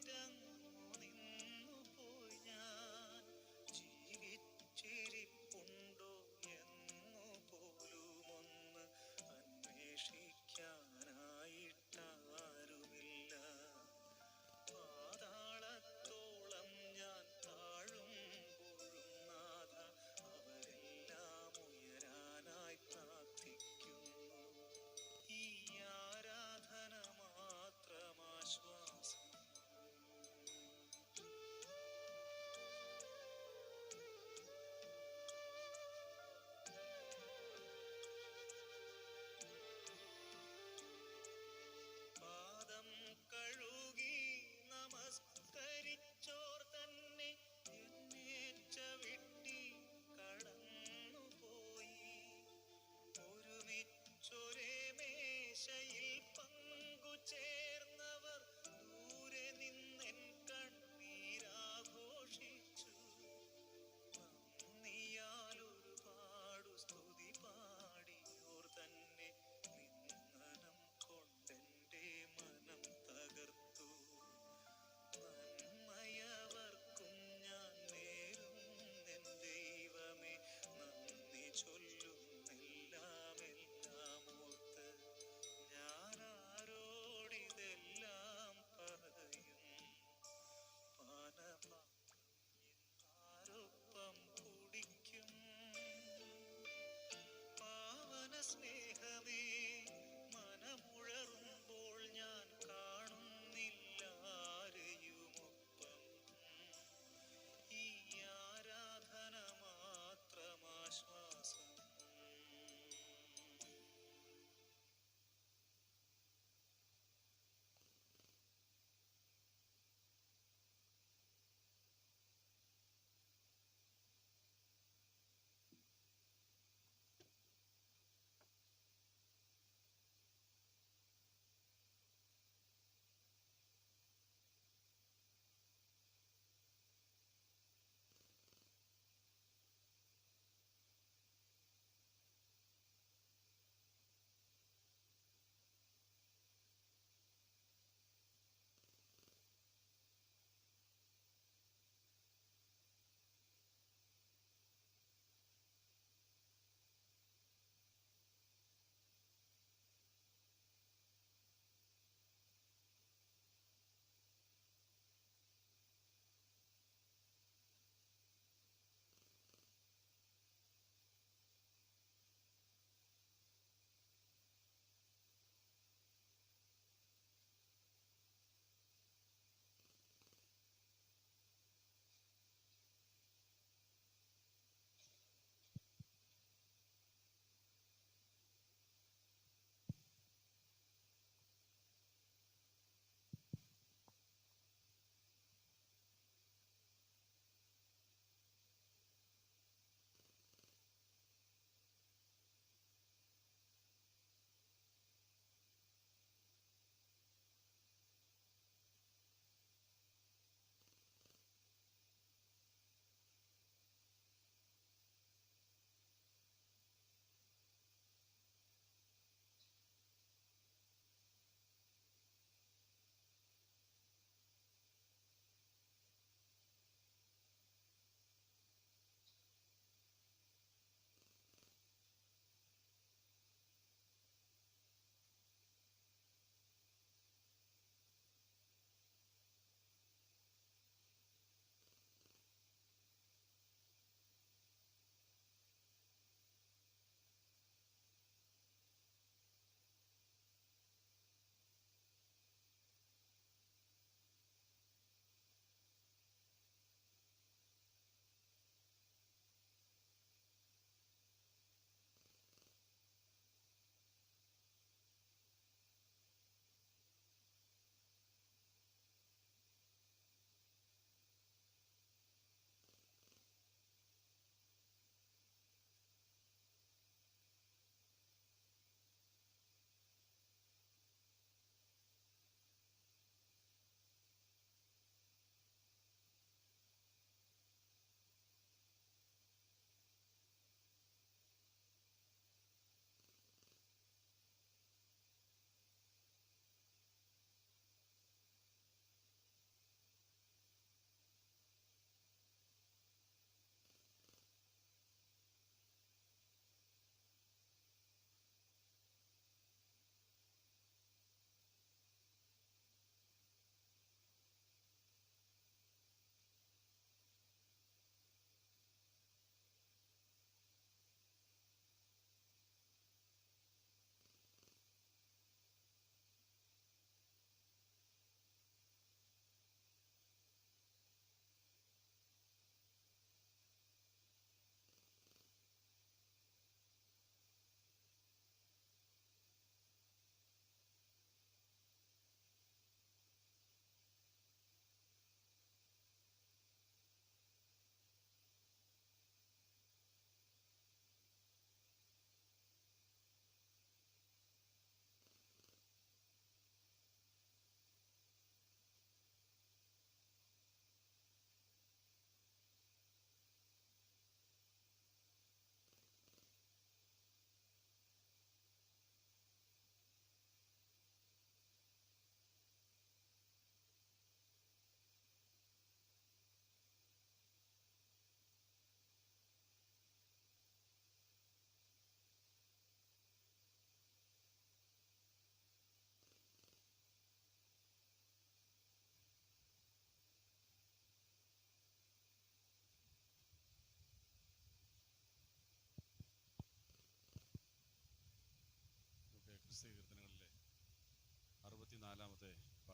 നിന്നു പോയി ഞാൻ. ജീവിച്ചിരിപ്പുണ്ടോ എന്നു പോലുമൊന്ന് അന്വേഷിക്കാനായിട്ടാരുമില്ല. പാതാളത്തോളം ഞാൻ താഴുമ്പോഴും നാഥ, അവരെല്ലാം ഉയരാനായി പ്രാർത്ഥിക്കുന്നു. ഈ ആരാധന മാത്രമാശ്വാസം.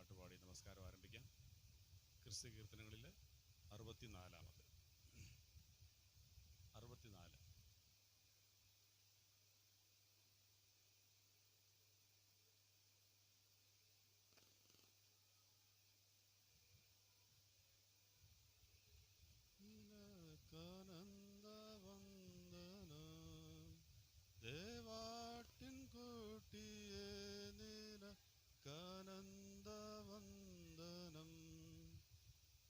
പാട്ടുപാടി നമസ്കാരം ആരംഭിക്കാം. ക്രിസ്ത്യ കീർത്തനങ്ങളിൽ 64. ദേവാട്ടിൻ കൂട്ടിയേ നിനക്കാനന്ദവന്ദനം.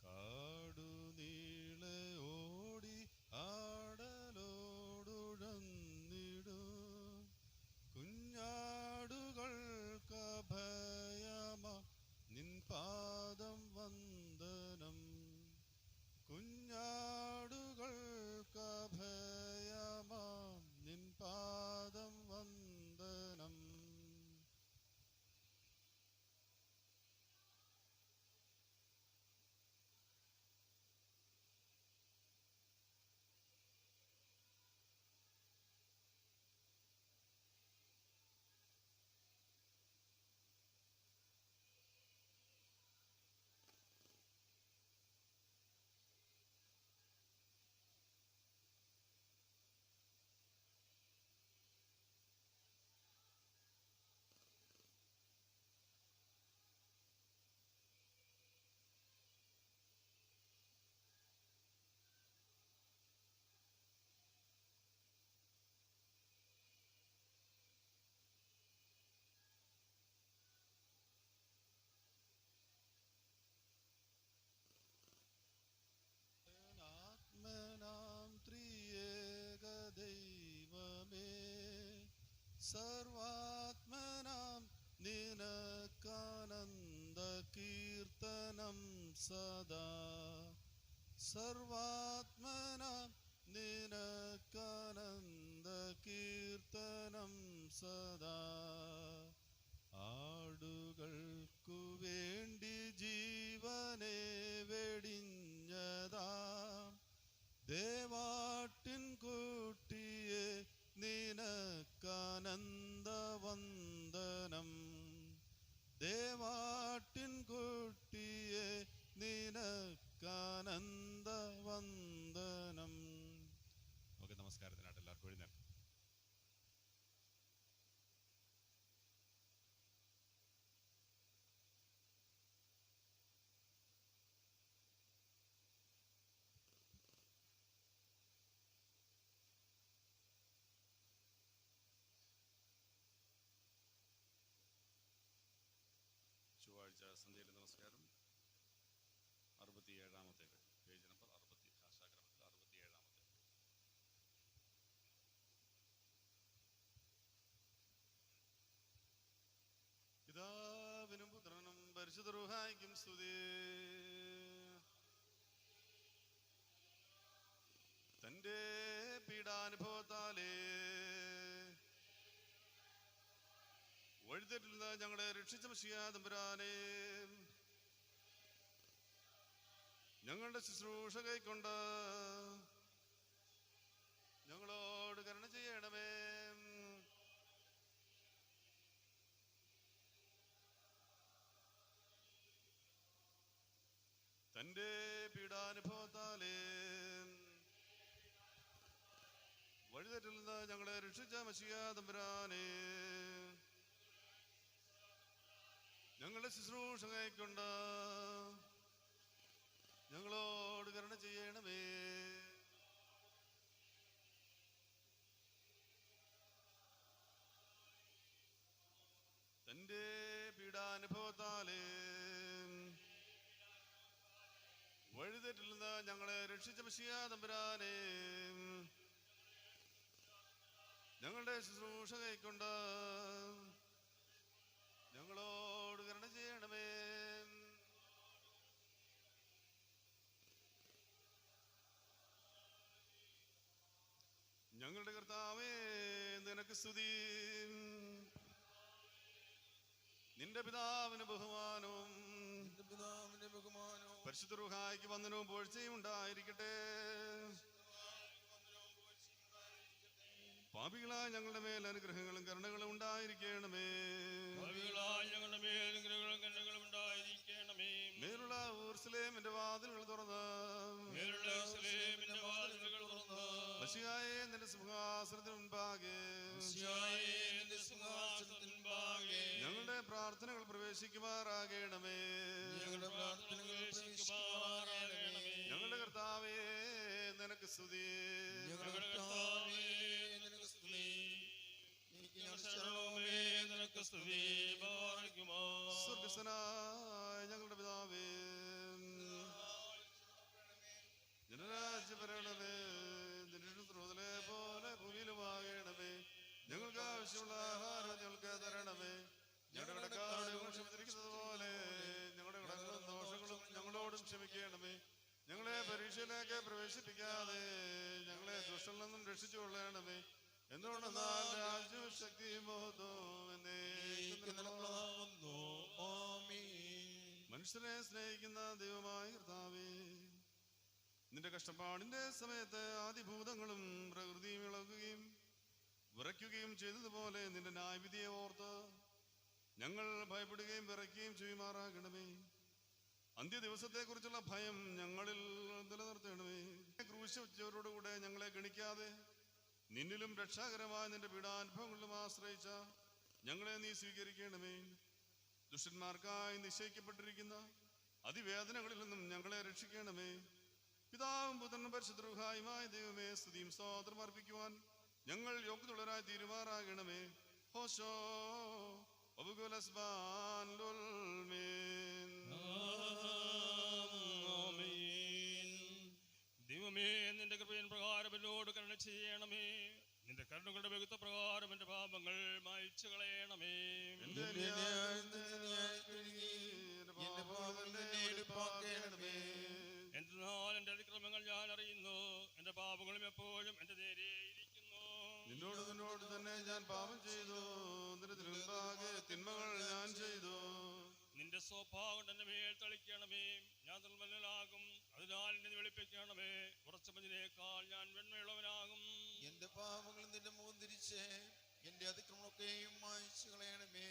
കാടു നീളെ ഓടി ആടലോടുഴന്നിടു കുഞ്ഞാടുകൾക്കഭയമ നിൻ പാദം വന്ദനം. കുഞ്ഞാടുകൾക്കഭയമ നിൻ പാദം വന്ദനം. ആത്മനാം ത്രിയേക ദൈവമേ, സർവാത്മനാം നിനക്കാനന്ദ കീർത്തനം സദാ. സർവാത്മനാം നിനക്കാനന്ദ കീർത്തനം സദാ. ആടുകൾക്കു വേണ്ടി ജീവനെ വെടിഞ്ഞതാ ദേവാട്ടിൻ കൂട്ടിയെ നിനക്കാനന്ദവന്ദനം. ദേവാട്ടിൻ കൂട്ടിയെ നിനക്കാനന്ദവന്ദനം. ഓക്കെ, നമസ്കാരത്തിനായിട്ട് എല്ലാവർക്കും എഴുന്നേൽക്കാം. ചൊവ്വാഴ്ച സന്ധ്യയിലെ നമസ്കാരം 67-ാമത്തെ പേജ് നമ്പർ 60, ഭാഷാക്രമത്തിൽ 67-ാമത്തെ. പിതാവിനും പുത്രനും പരിശുദ്ധ റൂഹായിക്കും സ്തുതി. തന്റെ പീഡാനുഭവത്താലേ വഴിതെറ്റിൽ ഞങ്ങളെ രക്ഷിച്ച മിശിഹാ തമ്പുരാനെ, ഞങ്ങളുടെ ശുശ്രൂഷ കൈക്കൊണ്ട് ഞങ്ങളോട് കരുണ ചെയ്യണമേ. തന്റെ പീഡാനുഭവത്താലേ വഴിതെറ്റിൽ നിന്ന് ഞങ്ങളെ രക്ഷിച്ച മിശിഹാ തമ്പുരാനെ, ഞങ്ങളുടെ ശുശ്രൂഷ കൈക്കൊണ്ട് ഞങ്ങളോട് കരുണ ചെയ്യണമേ. തന്റെ പീഡാനുഭവത്താലേ വഴിതെറ്റിൽ നിന്ന് ഞങ്ങളെ രക്ഷിച്ച മിശിഹാ തമ്പുരാനെ, ഞങ്ങളുടെ ശുശ്രൂഷ കൈക്കൊണ്ട് ഞങ്ങളോട് കരുണ ചെയ്യണമേ. ഞങ്ങളുടെ കർത്താവേ, നിനക്ക് സ്തുതി. നിന്റെ പിതാവിന് ബഹുമാനവും പരിശുദ്ധ റൂഹായിക്ക് വന്ദനവും പുകഴ്ചയും ഉണ്ടായിരിക്കട്ടെ. പാപികളായ ഞങ്ങളുടെ മേൽ അനുഗ്രഹങ്ങളും കരുണകളും ഉണ്ടായിരിക്കണമേ. പാപികളായ ഞങ്ങളുടെ ഞങ്ങളുടെ മേൽ അനുഗ്രഹങ്ങളും കരുണകളും ഉണ്ടായിരിക്കണമേ. മേലുള്ള ഊർസലേമിന്റെ വാതിലുകൾ തുറന്ന് മേലുള്ള യെരൂശലേമിന്റെ വാതിലുകൾ തുറന്ന് മശിഹായെ നിന്റെ സിംഹാസനത്തിന് മുൻപാകെ മിശിഹായേ, നിന്റെ സിംഹാസനത്തിൻ മുമ്പാകെ ഞങ്ങളുടെ പ്രാർത്ഥനകൾ പ്രവേശിക്കുമാറാകണമേ. ഞങ്ങളുടെ പ്രാർത്ഥനകൾ പ്രവേശിക്കുമാറാകണമേ. ഞങ്ങളുടെ കർത്താവേ നിനക്ക് സ്തുതി. ഞങ്ങളുടെ കർത്താവേ, നിനക്ക് സ്തുതി. ഞങ്ങളുടെ ശരണമേ, നിനക്ക് സ്തുതി. ബാറയ്ക്കുമോ. സ്വർഗസ്ഥനായ ഞങ്ങളുടെ പിതാവേ, ജനരാജ്യഭരണമേ, നിന്റെ ത്രോതലെ പോലെ ഭൂമിയിലുമാകണമേ. ഞങ്ങൾക്ക് ആവശ്യമുള്ള ആഹാരം ഞങ്ങൾക്ക് തരണമേ. ഞങ്ങളുടെ കടക്കാരോട് ഞങ്ങൾ ക്ഷമിച്ചിരിക്കുന്നത് പോലെ ഞങ്ങളുടെ കടങ്ങളും ദോഷങ്ങളും ഞങ്ങളോടും ക്ഷമിക്കണമേ. ഞങ്ങളെ പരീക്ഷയിലേക്ക് പ്രവേശിപ്പിക്കാതെ ഞങ്ങളെ ദുഷ്ടനിൽ നിന്നും രക്ഷിച്ചു കൊള്ളണമേ. എന്തുകൊണ്ടെന്നാൽ രാജ്യവും ശക്തിയും മഹത്വവും എന്നേക്കും നിനക്കുള്ളതാകുന്നു. ആമേൻ. മനുഷ്യരെ സ്നേഹിക്കുന്ന ദൈവമായ കർത്താവേ, നിന്റെ കഷ്ടപ്പാടിന്റെ സമയത്ത് ആദിഭൂതങ്ങളും പ്രകൃതിയും ഇളകുകയും വിറയ്ക്കുകയും ചെയ്തതുപോലെ നിന്റെ ന്യായവിധിയെ ഓർത്ത് ഞങ്ങൾ ഭയപ്പെടുകയും വിറയ്ക്കുകയും ചെയ്യുമാറാകണമേ. അന്ത്യദിവസത്തെക്കുറിച്ചുള്ള ഭയം ഞങ്ങളിൽ നിലനിർത്തണമേ. ക്രൂശ് വെച്ചവരോടുകൂടെ ഞങ്ങളെ ഗണിക്കാതെ നിന്നിലും രക്ഷാകരമായ നിന്റെ പീഡാനുഭവങ്ങളിലും ആശ്രയിച്ച ഞങ്ങളെ നീ സ്വീകരിക്കണമേ. ദുഷ്ടന്മാർക്കായി നിശ്ചയിക്കപ്പെട്ടിരിക്കുന്ന അതിവേദനകളിൽ നിന്നും ഞങ്ങളെ രക്ഷിക്കണമേ. പിതാവും പുത്രനും പരിശുദ്ധരുഹായുമായ ദൈവമേ, സ്തുതിയും സ്തോത്രം അർപ്പിക്കുവാൻ ഞങ്ങൾ യോഗ്യതയുള്ളവരായി തീരുമാറാകണമേ. ഹോശോ ഒബുകുലസ്ബാൻ ലുൽമീൻ. ആമേൻ. ദൈവമേ, നിന്റെ കൃപയിൻ പ്രകാരം എന്നോട് കരുണ ചെയ്യണമേ. നിന്റെ കരുണകളുടെ വ്യക്ത പ്രകാരം എന്റെ പാപങ്ങൾ മായ്ച്ചു കളയണമേ. എന്റെ ന്യായത്തിനായി കഴുകി എന്റെ പാപങ്ങൾ എന്നെ എടുപ്പാക്കണമേ. എന്നാൽ എന്റെ അതിക്രമങ്ങൾ ഞാൻ അറിയുന്നു, എന്റെ പാപങ്ങളും എപ്പോഴും എന്റെ നേരെ ഇരിക്കുന്നു. നിന്നോട് തന്നെ ഞാൻ പാപം ചെയ്തു, നിന്റെ തിരുമുമ്പാകെ തിന്മകൾ ഞാൻ ചെയ്തു. നിന്റെ സ്വഭാവം എന്റെ മേൽ തളിക്കണമേ. ഞാൻ നിർമ്മലനാകും, അതിനാൽ എന്നെ വെളുപ്പിക്കണമേ. ഉറച്ച മഞ്ഞിനേക്കാൾ ഞാൻ വെണ്മയുള്ളവനാകും. എന്റെ പാപങ്ങൾ നിന്റെ മുഖം തിരിച്ച് എന്റെ അതിക്രമങ്ങളൊക്കെയും മായ്ച്ചു കളയണമേ.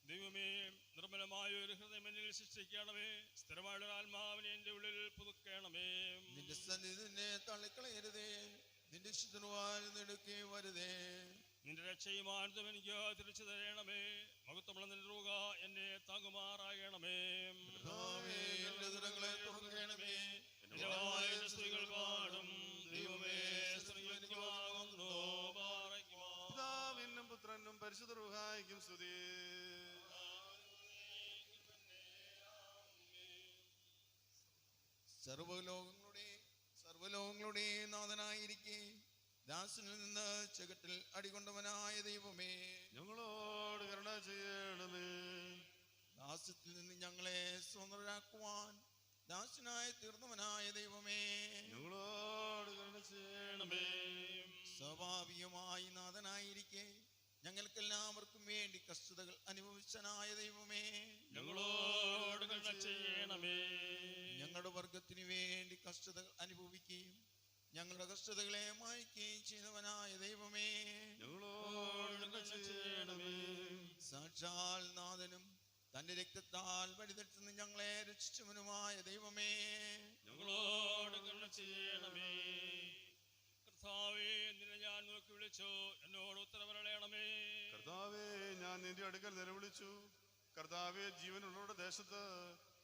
ദൈവമേ, നിർമ്മലമായ ഒരു ഹൃദയം എന്നിൽ സൃഷ്ടിക്കണമേ. സ്ഥിരമായുള്ള ഒരു ആത്മാവിനെ എന്റെ ഉള്ളിൽ പുതുക്കണമേ. നിന്റെ സന്നിധി നിന്നെ തള്ളിക്കളയരുതേ, നിന്റെ ശുദ്ധനുവാൽ നെടുക്കെ വരുതേ. നിന്റെ രക്ഷയും ആനന്ദം എനിക്ക് തിരിച്ചു തരണമേ. മഹത്വമുള്ള നിന്റെ രൂപ എന്നെ താങ്ങുമാറാകണമേ. കർത്താവേ, എന്റെ ദുരങ്ങളെ തുറക്കണമേ. എന്റെ വായുടെ സ്ത്രീകൾ പാടും. ദൈവമേ, സ്ത്രീകളുമാകുന്നു. ബാറയ്ക്കുമോ. പിതാവിനും പുത്രനും പരിശുദ്ധ റുഹായിക്കും സ്തുതി. സർവലോകങ്ങളുടെ നാഥനായിരിക്കെ ദാസനിൽ നിന്ന് ചെകട്ടിൽ അടികൊണ്ടവനായ ദൈവമേ, ഞങ്ങളോട് കരുണ ചെയ്യണമേ. ദാസ്യത്തിൽ നിന്ന് ഞങ്ങളെ സ്വതന്ത്രരാക്കുവാൻ ദാസനായി തീർന്നവനായ ദൈവമേ, ഞങ്ങളോട് കരുണ ചെയ്യണമേ. സ്വാഭാവികമായി നാഥനായിരിക്കെ ഞങ്ങൾക്കെല്ലാവർക്കും വേണ്ടി കഷ്ടതകൾ അനുഭവിച്ചനായ ദൈവമേ, ഞങ്ങളോട് കരുണ ചെയ്യണമേ. ഞങ്ങളുടെ വർഗത്തിന് വേണ്ടി കഷ്ടതകൾ അനുഭവിക്കുകയും ഞങ്ങളുടെ കഷ്ടതകളെ മായ്ക്കുകയും ചെയ്തവനായ ദൈവമേ, ഞങ്ങളോട് കരുണ ചെയ്യണമേ. സാക്ഷാൽ നാഥനും തന്റെ രക്തത്താൽ വഴിതെറ്റുന്ന ഞങ്ങളെ രക്ഷിച്ചവനുമായ ദൈവമേ, ഞങ്ങളോട് കരുണ ചെയ്യണമേ. കർത്താവേ, നിന്നെ ഞാൻ നോക്കി വിളിച്ചു, എന്നോട് ഉത്തരവരളയണമേ. കർത്താവേ, ഞാൻ നിന്റെ അടുക്കൽ നിലവിളിച്ചു. കർത്താവേ, ജീവനുള്ളവരുടെ ദേശത്ത്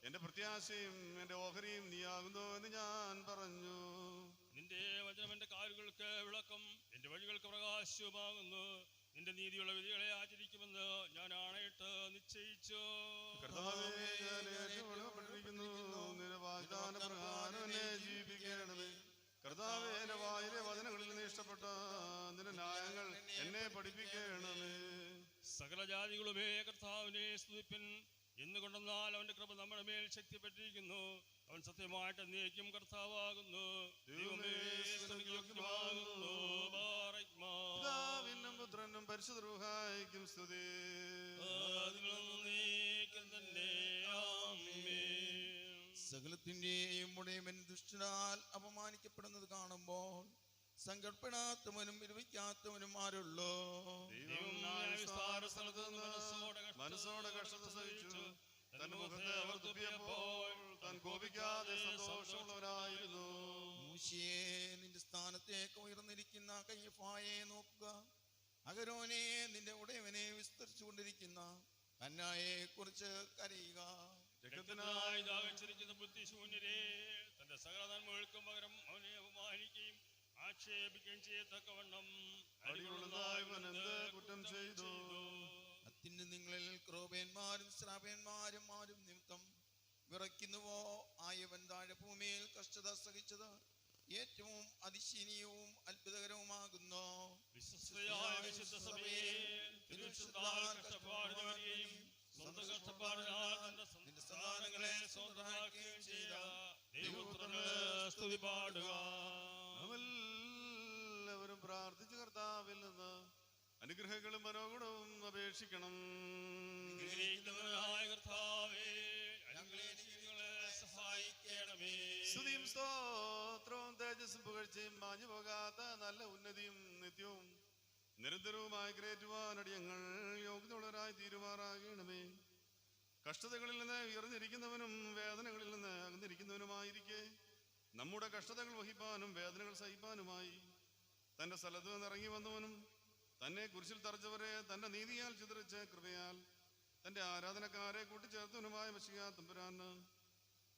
എന്റെ പ്രത്യാശയും എന്റെ ഓഹരിയും നീയാകുന്നു എന്ന് ഞാൻ പറഞ്ഞു. നിന്റെ വചനം എന്റെ കാലുകൾക്ക് വിളക്കം, എന്റെ വഴികൾക്ക് പ്രകാശവുമാകുന്നു. നിന്റെ നീതിയുള്ള വിധികളെ ആചരിക്കുമെന്ന് ഞാൻ ആണയിട്ട് നിശ്ചയിച്ചു. കർത്താവേ, ഞാൻ ഏറ്റവും എളിമപ്പെട്ടിരിക്കുന്നു. നിന്റെ വാഗ്ദാന പ്രകാരം എന്നെ ജീവിപ്പിക്കണമേ. കർത്താവേ, എന്റെ വായിലെ വചനങ്ങളിൽ നീ ഇഷ്ടപ്പെട്ട നിന്റെ ന്യായങ്ങൾ എന്നെ പഠിപ്പിക്കണമേ. സകല ജാതികളുമേ കർത്താവിനെ സ്തുതിപ്പിൻ. എന്നുകൊണ്ടെന്നാൽ അവന്റെ കൃപ നമ്മുടെ മേൽ ശക്തിപ്പെട്ടിരിക്കുന്നു. അവൻ സത്യമായിട്ട് എന്നേക്കും കർത്താവാകുന്നു. ദൈവമേ, സ്തുതിയോഗ്യമാകുന്നു. ബാറയ്ക്കുമോ. പിതാവിനും പുത്രനും പരിശുദ്ധ റൂഹായിക്കും സ്തുതി. ആദിമുതൽ തന്നെ. ആമേൻ. സകലത്തിന്റെയും ഉടയവൻ ദുഷ്ടനാൽ അപമാനിക്കപ്പെടുന്നത് കാണുമ്പോൾ സങ്കടപ്പെടാത്തവനും വിലപിക്കാത്തവനും ആരുള്ളൂ? ദൈവം ന്യായവിസ്താര സ്ഥലത്ത് നിന്ന് മനസ്സോടെ കഷ്ടത സഹിച്ചു. തന്റെ മുഖത്തെ അവർ തുപ്പിയപ്പോൾ താൻ കോപിക്കാതെ സന്തോഷമുള്ളവരായിരുന്നു. മൂശിയെ, നിന്റെ സ്ഥാനത്തേക്ക് ഉയർന്നിരിക്കുന്ന കയ്യഫായെ നോക്കുക. അഹരോനെ, നിന്റെ ഉടയവനെ വിസ്തരിച്ചുകൊണ്ടിരിക്കുന്ന ഹന്നായെ കുറിച്ച് കരയുക. രക്തത്തിനായി ദാഹിച്ചിരിക്കുന്ന ബുദ്ധിശൂന്യരെ, തന്റെ സകല നന്മകൾക്കും പകരം അവനെ അപമാനിക്കുകയും ആക്ഷേപിക്കുകയും ചെയ്യത്തക്കവണ്ണം അടികൊള്ളുന്നവൻ എന്ത് കുറ്റം ചെയ്തു? അത്തിന് നിങ്ങളിൽ ക്രോപേന്മാരും ശ്രാപേന്മാരും ആരും നിമിത്തം വിറയ്ക്കുന്നുവോ? ആയവൻ താഴെ ഭൂമിയിൽ കഷ്ടത സഹിച്ചത് ഏറ്റവും അതിശീനീയവും അത്ഭുതകരവുമാകുന്നു. വിശ്വസ്തയായ വിശുദ്ധ സഭയെ, തിരുവിശുദ്ധാൽ കഷ്ടപ്പാടുകയും സ്വന്തം കഷ്ടപ്പാടിനാൽ തന്റെ സന്താനങ്ങളെ സ്വന്തമാക്കുകയും ചെയ്ത ദൈവപുത്രന് സ്തുതി പാടുക. എല്ലാവരും പ്രാർത്ഥിച്ച് കർത്താവിൽ നിന്ന് അനുഗ്രഹങ്ങളും മനോഗുണവും അപേക്ഷിക്കണം. അനുഗ്രഹിക്കുന്നവനായ കർത്താവേ, ഞങ്ങളെ സഹായിക്കണമേ. സ്തുതിയും സ്തോത്രവും തേജസ്സും പുകഴ്ചയും മാഞ്ഞു പോകാത്ത നല്ല ഉന്നതിയും നിത്യവും നിരന്തരവുമായി ഗ്രേറ്റുവാൻ അടിയങ്ങൾ യോഗ്യതയുള്ളവരായി തീരുമാറാകണമേ. കഷ്ടതകളിൽ നിന്ന് ഉയർന്നിരിക്കുന്നവനും വേദനകളിൽ നിന്ന് അകന്നിരിക്കുന്നവനുമായിരിക്കെ നമ്മുടെ കഷ്ടതകൾ വഹിപ്പാനും വേദനകൾ സഹിപ്പാനുമായി തന്റെ സ്ഥലത്ത് നിന്ന് ഇറങ്ങി വന്നവനും തന്നെ കുരിശിൽ തറച്ചവരെ തന്റെ നീതിയാൽ ചിതറിച്ച കൃപയാൽ തന്റെ ആരാധനക്കാരെ കൂട്ടിച്ചേർത്തവനുമായ മെശിഹാ തമ്പുരാന്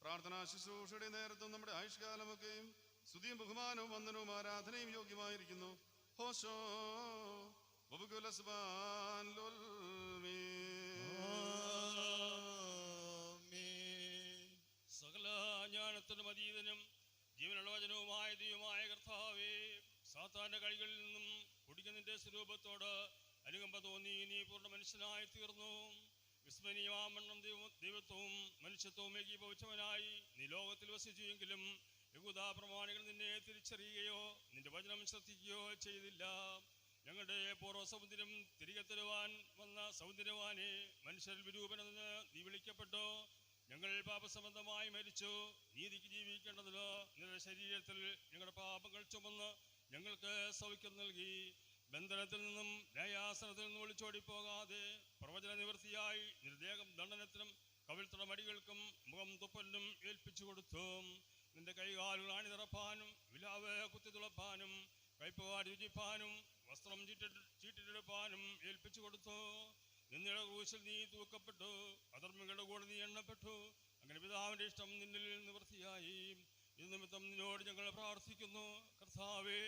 പ്രാർത്ഥനാ ശുശ്രൂഷയുടെ നേരത്തും നമ്മുടെ ആയുഷ്കാലമൊക്കെയും സ്തുതിയും ബഹുമാനവും വന്ദനവും ആരാധനയും യോഗ്യമായിരിക്കുന്നു. ഹോശോ വബുകുലസ്ബാൻ ലോൽമീ. സകല ജ്ഞാനത്തിനും അതീതനും ജീവനുള്ള വചനവുമായ ദൈവമായ കർത്താവേ, സാത്താന്റെ കളികളിൽ നിന്നും കുടിക്കുന്നതിന്റെ സ്വരൂപത്തോട് അനുകമ്പ തോന്നി നീ പൂർണ്ണ മനുഷ്യനായി തീർന്നു. വിസ്മരണീയമാമണ്ണം ദൈവത്വവും മനുഷ്യത്വവും ഏകീഭവിച്ചവനായി നീ ലോകത്തിൽ വസിച്ചുവെങ്കിലും യഹൂദാ പ്രമാണികൾ നിന്നെ തിരിച്ചറിയുകയോ നിന്റെ വചനം ശ്രദ്ധിക്കുകയോ ചെയ്തില്ല. ഞങ്ങളുടെ പൂർവ്വ സൗന്ദര്യം തിരികെ തരുവാൻ വന്ന സൗന്ദര്യവാനെ, മനുഷ്യരിൽ വിരൂപനെന്ന് നീ വിളിക്കപ്പെട്ടു. ഞങ്ങൾ പാപസംബന്ധമായി മരിച്ചു, നീതിക്ക് ജീവിക്കേണ്ടതിലോ നിന്റെ ശരീരത്തിൽ ഞങ്ങളുടെ പാപങ്ങൾ ചുമന്ന് ഞങ്ങൾക്ക് സൗഖ്യം നൽകി. ബന്ധനത്തിൽ നിന്നും ന്യായാസനത്തിൽ നിന്നും ഒളിച്ചോടിപ്പോകാതെ പ്രവചന നിവൃത്തിയായി നിർദേഹം ദണ്ഡനത്തിനും കവിൾത്തടമടികൾക്കും മുഖം തുപ്പലിനും ഏൽപ്പിച്ചു കൊടുത്തു. നിന്റെ കൈകാലുകൾ അണി നിറപ്പാനും വിലാവ് കുത്തി തുളപ്പാനും കൈപ്പുകാട് രുചിപ്പാനും വസ്ത്രം ചീട്ടിട്ടെടുപ്പാനും ഏൽപ്പിച്ചു കൊടുത്തു. നിന്നയുടെ ക്രൂശിൽ നീ തൂക്കപ്പെട്ടു, അധർമ്മികളുടെ കൂടെ നീ എണ്ണപ്പെട്ടു. അങ്ങനെ പിതാവിന്റെ ഇഷ്ടം നിന്നിൽ നിവൃത്തിയായി. ഇത് നിമിത്തം നിന്നോട് ഞങ്ങൾ പ്രാർത്ഥിക്കുന്നു. കർത്താവേ,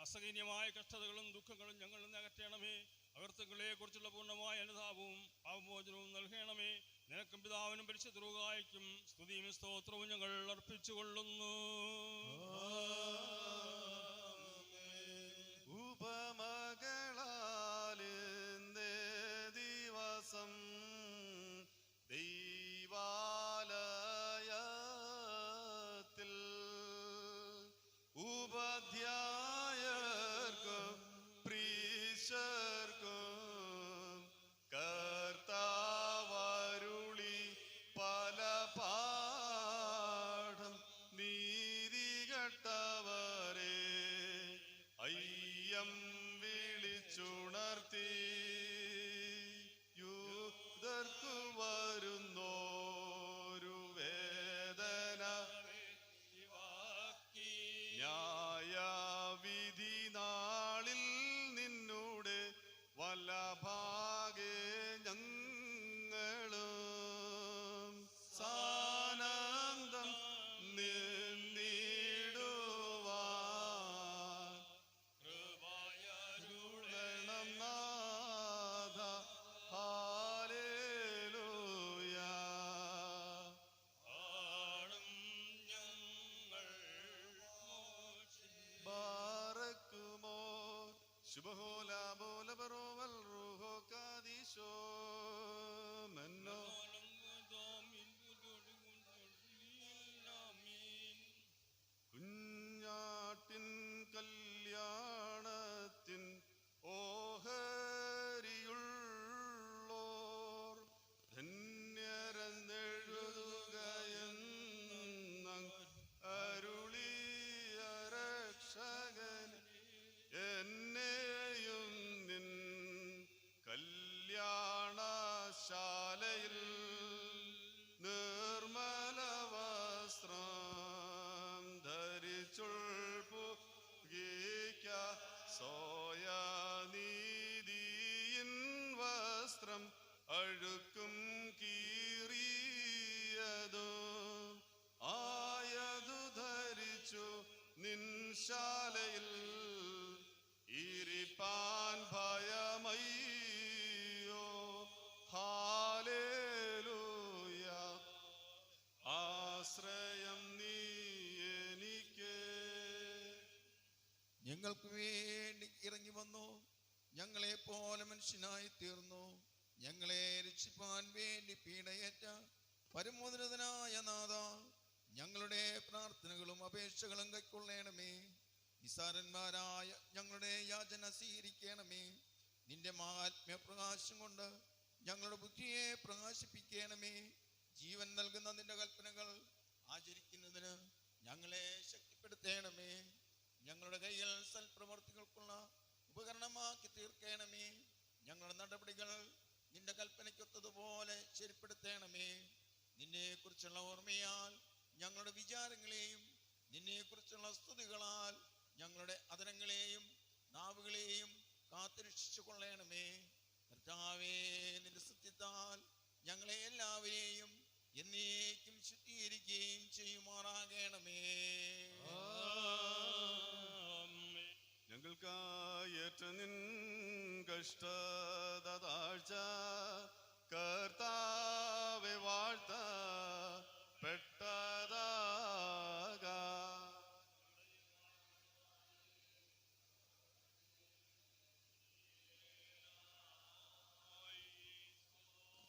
അസഹനീയമായ കഷ്ടതകളും ദുഃഖങ്ങളും ഞങ്ങളിൽ നിന്ന് അകറ്റണമേ. അകൃത്യങ്ങളെ കുറിച്ചുള്ള പൂർണ്ണമായ അനുതാപവും പാപമോചനവും നൽകണമേ. നിനക്കും പിതാവിനും പരിശുദ്ധ റൂഹായിക്കും സ്തുതിയും സ്തോത്രവും ഞങ്ങൾ അർപ്പിച്ചുകൊള്ളുന്നു. ഉപമകളാലിന്റെ ദിവസം ദൈവാലയത്തിൽ ഉപാധ്യായർക്കും പ്രീശർക്കും കർത്താവരുളി പല പാഠം നീതികെട്ടവരെ അയ്യം വിളിച്ചുണർത്തി യൂദർക്കു വരുന്നോ ശാലയിൽ ഇരിപ്പാൻ ഭയമയ്യോ. ഹാലേലൂയ, ആശ്രയം നീ എനിക്ക്. ഞങ്ങൾക്ക് വേണ്ടി ഇറങ്ങി വന്നു, ഞങ്ങളെ പോലെ മനുഷ്യനായി തീർന്നു. ഞങ്ങളെ രക്ഷിപ്പാൻ വേണ്ടി പീഡയേറ്റ പരമോന്നതനായ നാഥ, ഞങ്ങളുടെ പ്രാർത്ഥനകളും അപേക്ഷകളും കൈക്കൊള്ളണമേ. നിസാരന്മാരായ ഞങ്ങളുടെ യാചന സ്വീകരിക്കണമേ. നിന്റെ മഹാത്മ്യ പ്രകാശം കൊണ്ട് ഞങ്ങളുടെ ബുദ്ധിയെ പ്രകാശിപ്പിക്കണമേ. ജീവൻ നൽകുന്ന നിന്റെ കൽപ്പനകൾ ആചരിക്കുന്നതിന് ഞങ്ങളെ ശക്തിപ്പെടുത്തണമേ. ഞങ്ങളുടെ കൈകൾ സൽപ്രവർത്തികൾക്കുള്ള ഉപകരണമാക്കി തീർക്കണമേ. ഞങ്ങളുടെ നടപടികൾ നിന്റെ കൽപ്പനയ്ക്കൊത്തതുപോലെ ശരിപ്പെടുത്തണമേ. നിന്നെ കുറിച്ചുള്ള ഓർമ്മയാൽ ഞങ്ങളുടെ വിചാരങ്ങളെയും നിന്നെ കുറിച്ചുള്ള സ്തുതികളാൽ ഞങ്ങളുടെ അധരങ്ങളെയും നാവുകളെയും കാത്തുരക്ഷിച്ചു കൊള്ളണമേ. കർത്താവേ, നിന്റെ സത്യത്താൽ ഞങ്ങളെ എല്ലാവരെയും എന്നേക്കും ശുദ്ധീകരിക്കുകയും ചെയ്യുമാറാകണമേ. ഞങ്ങൾക്കായേറ്റ നിൻ കഷ്ടത താഴ്ച കർത്താവെ വാഴ്ത്ത പെട്ടതാക.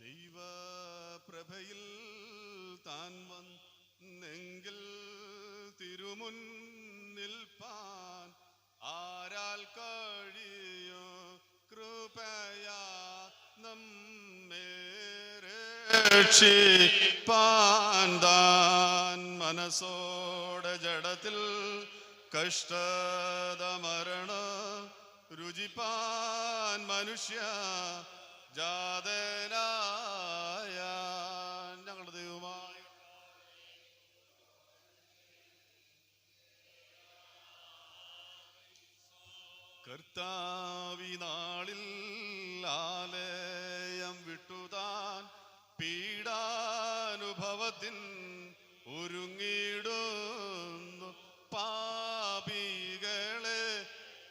ദൈവപ്രഭയിൽ താൻ വന്നെങ്കിൽ തിരുമുന്നിൽ പാൻ ആരാൽ കഴിയോ. കൃപയാ നമ്മെ രക്ഷിപ്പാൻ താൻ മനസ്സോടെ ജഡത്തിൽ കഷ്ടത മരണ രുചിപ്പാൻ മനുഷ്യ ജാതനായ ഞങ്ങളുടെ ദൈവമായ കർത്താവിനാളിൽ ആലയം വിട്ടുതാൻ പീഡാനുഭവത്തിൻ ഒരുങ്ങിടുന്നു പാപികളെ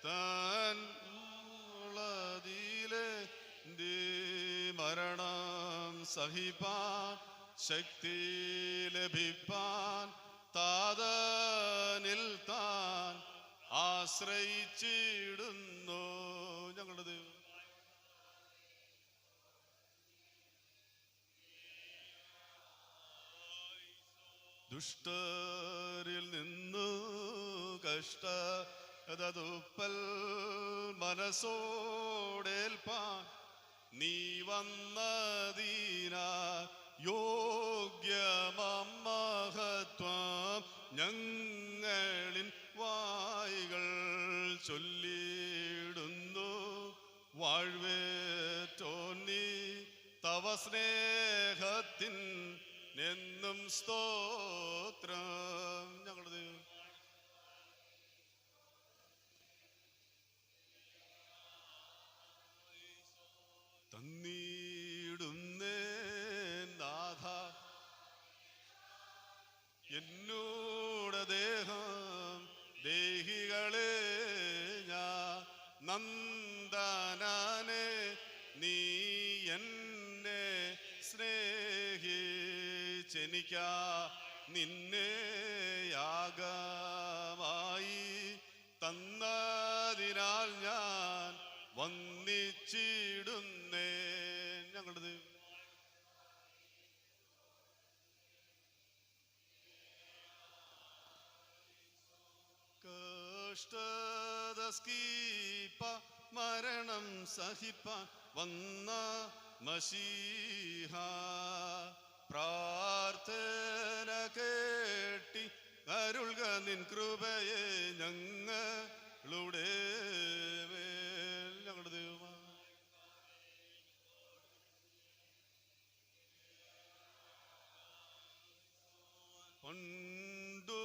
താൻ ഉള്ളതിലെ മരണം സഹിപ്പാൻ ശക്തി ലഭിപ്പാൻ താതനിൽ താൻ ആശ്രയിച്ചിടുന്നു ഞങ്ങളുടെ ദൈവം. ദുഷ്ടരിൽ നിന്നു കഷ്ടതതുപ്പൽ മനസ്സോടേൽപ്പാൻ നീ വന്നതീനാ യോഗ്യമഹത്വം ഞങ്ങളിൻ വായ്കൾ ചൊല്ലിടുന്നു. വാഴ്വേറ്റോന്നി തവ സ്നേഹത്തിൻ എന്നും സ്തോത്രം ഞങ്ങളുടെ ദൈവം. തന്നീടുന്നേ നാഥ എന്നോട് ദേഹം ദേഹികളെ ഞാൻ നന്ദനാനെ നീ എന്നെ സ്നേഹിച്ചെനിക്കാ നിന്നെ യാഗമായി തന്നതിനാൽ ഞാൻ വന്ദിച്ചിടുന്നേ ഞങ്ങളുടെ ദൈവം. കഷ്ടത സ്കീപ്പ മരണം സഹിപ്പാൻ വന്ന മശീഹ പ്രാർത്ഥന കേട്ടി അരുൾക നിൻ കൃപയെ ഞങ്ങളുടെ മേൽ ഞങ്ങളുടെ ദൈവമേ. പണ്ടു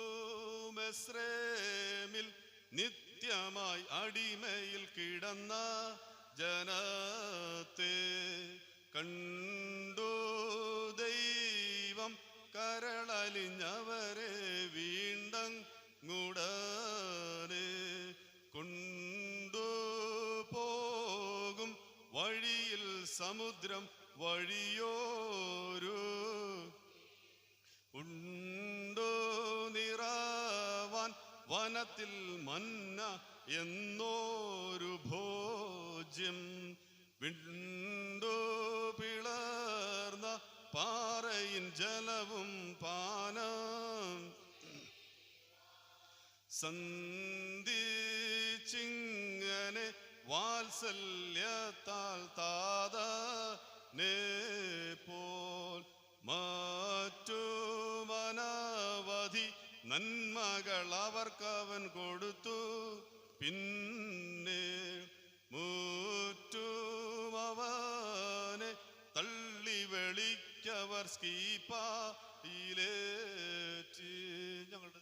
മിസ്രയീമിൽ നിത്യമായി അടിമയിൽ കിടന്ന ജനത്തെ കണ്ടു ദൈവം കരളലിഞ്ഞവരെ വീണ്ടങ്ങുടനെ സമുദ്രം വഴിയോരു ഉണ്ടോ നിറവാൻ വനത്തിൽ മന്ന എന്നോരു ഭോജ്യം വിണ്ടു പിളർന്ന പാറയിൻ ജലവും പാനം സന്ധിച്ചിങ്ങനെ വാത്സല്യത്താൽ താതനെ പോൽ മറ്റുമനവധി നന്മകൾ അവർക്കവൻ കൊടുത്തു പിന്നെ മുറ്റുമവനെ തള്ളി വെളിക്കവർ സ്കീപ്പായിലേറ്റി ഞങ്ങളുടെ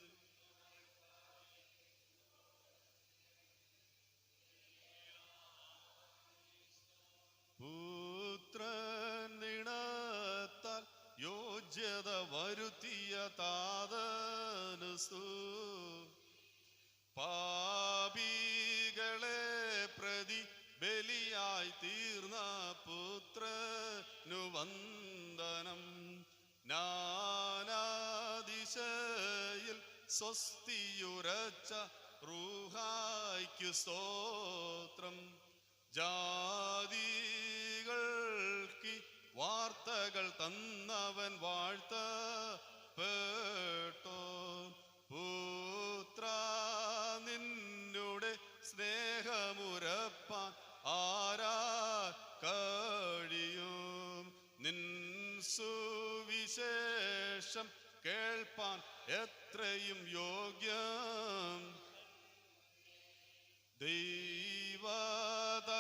പുത്രൻ നിണത്താൽ യോഗ്യത വരുത്തിയ താതനു പാപികളെ പ്രതി ബലിയായി തീർന്ന പുത്രനു വന്ദനം നാനാദിശയിൽ സ്വസ്തിയുരച്ച റൂഹായ്ക്കു സ്തോത്രം ജാതികൾക്ക് വാർത്തകൾ തന്നവൻ വാഴ്ത്തപ്പെട്ടോ പുത്ര നിന്നുടെ സ്നേഹമുരപ്പാൻ ആരാ കഴിയും നിൻ സുവിശേഷം കേൾപ്പാൻ എത്രയും യോഗ്യം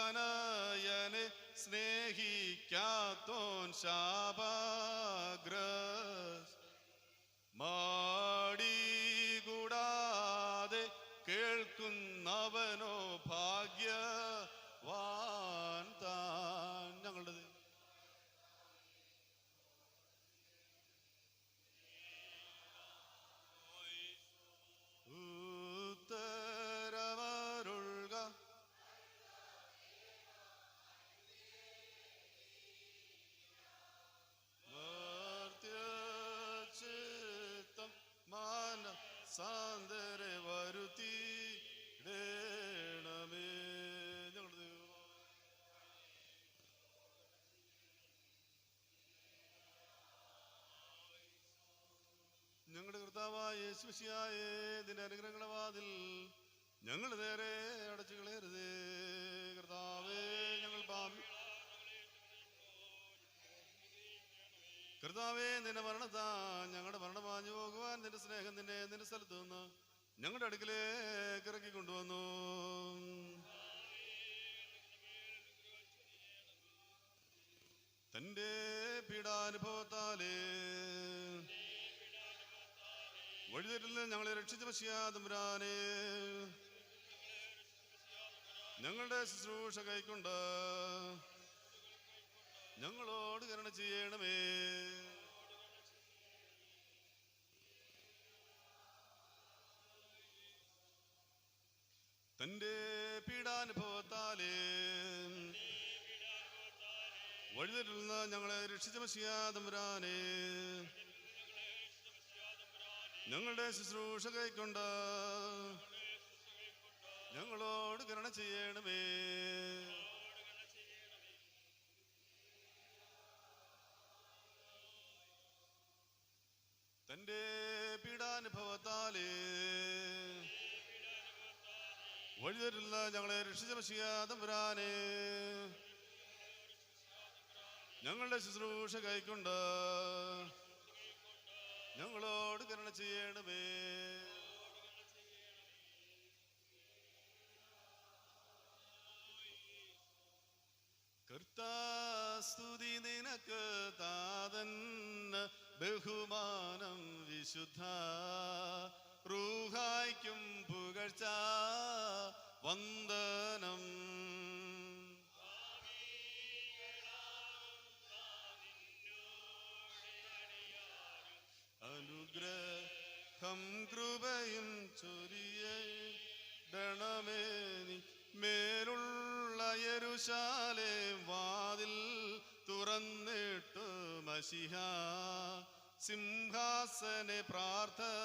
ദൈവതനയനെ സ്നേഹിക്കാത്തോൻ ശാപഗ്രസ്ത മാടി കൂടാതെ കേൾക്കുന്നവനോ ഭാഗ്യവാൻ താൻ ഞങ്ങളുടേത് ഉത്തരമരുൾക ചിത്തം മാന സാന്തരെ വരുത്തിടേണമേ ഞങ്ങളുടെ ഞങ്ങളുടെ കർത്താവായ യേശുമിശിഹായേ നിന്റെ അനുഗ്രഹങ്ങളുടെ വാതിൽ ഞങ്ങൾ നേരെ അടച്ചു കളയരുതേ കർത്താവേ ഞങ്ങൾ കർത്താവേ നിന്റെ മരണത്താ ഞങ്ങളുടെ മരണം മാഞ്ഞു പോകുവാൻ നിന്റെ സ്നേഹം നിന്റെ സ്ഥലത്ത് നിന്ന് ഞങ്ങളുടെ അടുക്കിലേക്ക് ഇറക്കി കൊണ്ടുവന്നു തന്റെ പീഡാനുഭവത്താലേ വഴിതെറ്റിൽ ഞങ്ങളെ രക്ഷിച്ച മശിഹാ തമ്പുരാനേ ഞങ്ങളുടെ ശുശ്രൂഷ കൈക്കൊണ്ട് ഞങ്ങളോട് കരുണ ചെയ്യണമേ തന്റെ പീഡാനുഭവത്താലേ വഴിതെറ്റിൽ നിന്ന് ഞങ്ങളെ രക്ഷിച്ച മശിഹാ തമ്പുരാനേ ഞങ്ങളുടെ ശുശ്രൂഷ കൈക്കൊണ്ട് ഞങ്ങളോട് കരുണ ചെയ്യണമേ തന്റെ പീഡാനുഭവത്താലേ വഴിതെറ്റിൽ ഞങ്ങളെ രക്ഷിച്ച മശിഹാ തമ്പുരാനേ ഞങ്ങളുടെ ശുശ്രൂഷ കൈക്കൊണ്ട് ഞങ്ങളോട് കരുണ ചെയ്യണമേ കർത്താസ്തുതി നിനക്ക് താതൻ ബഹുമാനം വിശുദ്ധ റൂഹായ്ക്കും പുകഴ്ച വന്ദനം അനുഗ്രഹം കൃപയും ചൊരിയണമേ നീ മേലുള്ള യെരൂശലേം വാതിൽ തുറന്നിട്ടു മഷിഹ സിംഹാസനെ പ്രാർത്ഥനയത്തണമേ.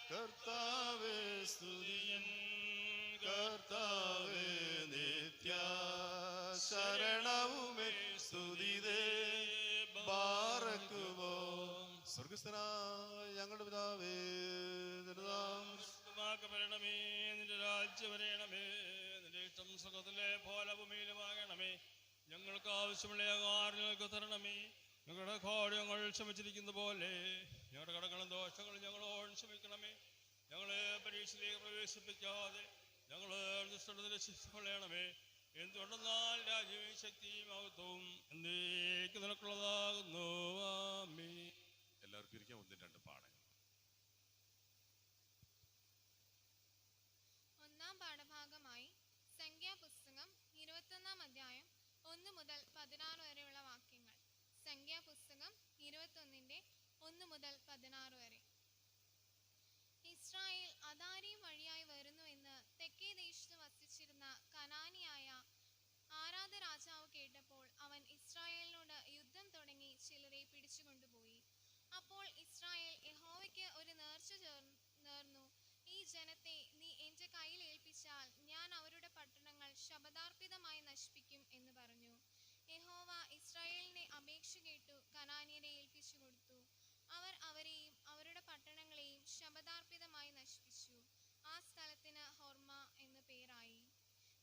കർത്താവേ സ്തുതിയൻ, കർത്താവേ നിത്യ ശരണവുമേ സ്തുതിതേ ബാറക്കുമോ. സ്വർഗസ്ഥനായ ഞങ്ങളുടെ പിതാവേ, നിന്റെ നാമം ണമേ, നിന്റെ രാജ്യം വരയണമേ, നിന്റെ ഇഷ്ടം സ്വർഗ്ഗത്തിലെ പോലെ ഭൂമിയിലുമാകണമേ. ഞങ്ങൾക്ക് ആവശ്യമുള്ള ആഹാരം ഞങ്ങൾക്ക് തരണമേ. ഞങ്ങളുടെ കാര്യം ക്ഷമിച്ചിരിക്കുന്ന പോലെ ഞങ്ങളുടെ കടങ്ങളും ദോഷങ്ങളും ഞങ്ങളോട് ക്ഷമിക്കണമേ. ഞങ്ങളെ പരീക്ഷയിലേക്ക് പ്രവേശിപ്പിക്കാതെ ഞങ്ങളെ ദുഷ്ടത്തിൽ ശിക്ഷിക്കണമേ. എന്തുകൊണ്ടെന്നാൽ രാജ്യവും ശക്തിയും മഹത്വവും എന്നേക്ക് നിനക്കുള്ളതാകുന്നു. ആമേൻ. എല്ലാവർക്കും ഇരിക്കാം. 1, 2 പാഠങ്ങൾ. ഒന്നാം പാഠഭാഗമായി സംഖ്യാപുസ്തകം 21-ാം അധ്യായം 1 മുതൽ 16 വരെയുള്ള വാക്യങ്ങൾ. സംഖ്യാപുസ്തകം 21-ന്റെ 1 മുതൽ 16 വരെ. ഇസ്രായേൽ അദാരീം വഴിയായി വരുന്നുവെന്ന് തെക്കേ ദേശത്ത് വസിച്ചിരുന്ന കനാനിയായ ആരാധ രാജാവ് കേട്ടപ്പോൾ അവൻ ഇസ്രായേലിനോട് യുദ്ധം തുടങ്ങി ചിലരെ പിടിച്ചുകൊണ്ടുപോയി. അപ്പോൾ ഇസ്രായേൽ യഹോവയ്ക്ക് ഒരു നേർച്ച നേർന്നു, ഈ ജനത്തെ നീ എന്റെ കയ്യിൽ ഏൽപ്പിച്ചാൽ ഞാൻ അവരുടെ പട്ടണങ്ങൾ ശപഥാർപ്പിതമായി നശിപ്പിക്കും എന്ന് പറഞ്ഞു. യഹോവ ഇസ്രായേലിനെ അപേക്ഷ കേട്ടു കനാന്യരെ ഏൽപ്പിച്ചു കൊടുത്തു. അവർ അവരെയും അവരുടെ പട്ടണങ്ങളെയും ശപഥാർപ്പിതമായി നശിപ്പിച്ചു. ആ സ്ഥലത്തിന് ഹോർമ എന്ന് പേരായി.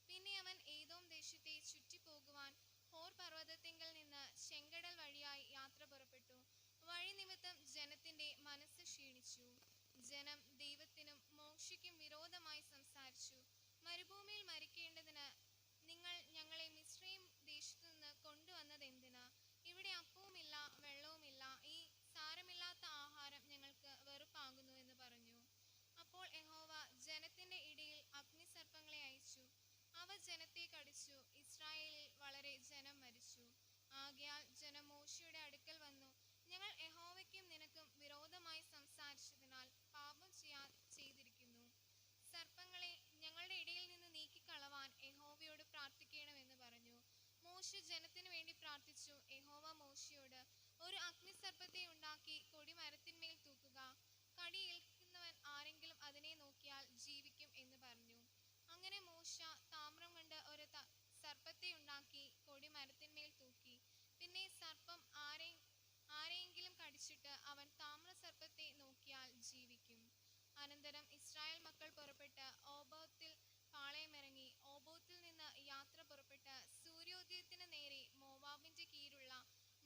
പിന്നെ അവൻ ഏദോം ദേശത്തെ ചുറ്റിപ്പോകുവാൻ ഹോർ പർവ്വതത്തിങ്കൽ നിന്ന് ചെങ്കടൽ വഴിയായി യാത്ര പുറപ്പെട്ടു. വഴി നിമിത്തം ജനത്തിന്റെ മനസ്സ് ക്ഷീണിച്ചു. ജനം ദൈവത്തിനും മോശയ്ക്കും വിരോധമായി സംസാരിച്ചു. മരുഭൂമിയിൽ മരിക്കേണ്ടതിന് നിങ്ങൾ ഞങ്ങളെ മിസ്രയീം ദേശത്തു നിന്ന് കൊണ്ടുവന്നതെന്തിന്? ഇവിടെ അപ്പവുമില്ല വെള്ളവുമില്ല, ഈ സാരമില്ലാത്ത ആഹാരം ഞങ്ങൾക്ക് വെറുപ്പാകുന്നു എന്ന് പറഞ്ഞു. അപ്പോൾ യഹോവ ജനത്തിന്റെ ഇടയിൽ അഗ്നിസർപ്പങ്ങളെ അയച്ചു. അവ ജനത്തെ കടിച്ചു. ഇസ്രായേലിൽ വളരെ ജനം മരിച്ചു. ആകയാൽ ജനം മോശയുടെ അടുക്കൽ വന്നു, ഞങ്ങൾ യഹോവയ്ക്കും നിനക്കും വിരോധമായി സംസാരിച്ചതിനാൽ പാപം ചെയ്തിരിക്കുന്നു. സർപ്പങ്ങളെ ഞങ്ങളുടെ ഇടയിൽ നിന്ന് നീക്കിക്കളവാൻ യഹോവയോട് പ്രാർത്ഥിക്കണമെന്ന് പറഞ്ഞു. മോശ ജനത്തിനു വേണ്ടി പ്രാർത്ഥിച്ചു. യഹോവ മോശയോട്, ഒരു അഗ്നിസർപ്പത്തെ ഉണ്ടാക്കി കൊടിമരത്തിന്മേൽ തൂക്കുക, കടിയേൽക്കുന്നവൻ ആരെങ്കിലും അതിനെ നോക്കിയാൽ ജീവിക്കും എന്ന് പറഞ്ഞു. അങ്ങനെ മോശ താമ്രം കൊണ്ട് ഒരു സർപ്പത്തെ ഉണ്ടാക്കി കൊടിമരത്തിന്മേൽ തൂക്കി. പിന്നെ സർപ്പം ആരെയെങ്കിലും കടിച്ചിട്ട് അവൻ താമ്രസർപ്പത്തെ നോക്കിയാൽ ജീവിക്കും. അനന്തരം ഇസ്രായേൽ മക്കൾ പുറപ്പെട്ട് ഓബോത്തിൽ പാളയമിറങ്ങി. ഓബോത്തിൽ നിന്ന് യാത്ര പുറപ്പെട്ട് സൂര്യോദയത്തിന് നേരെ മോവാബിന്റെ കീഴുള്ള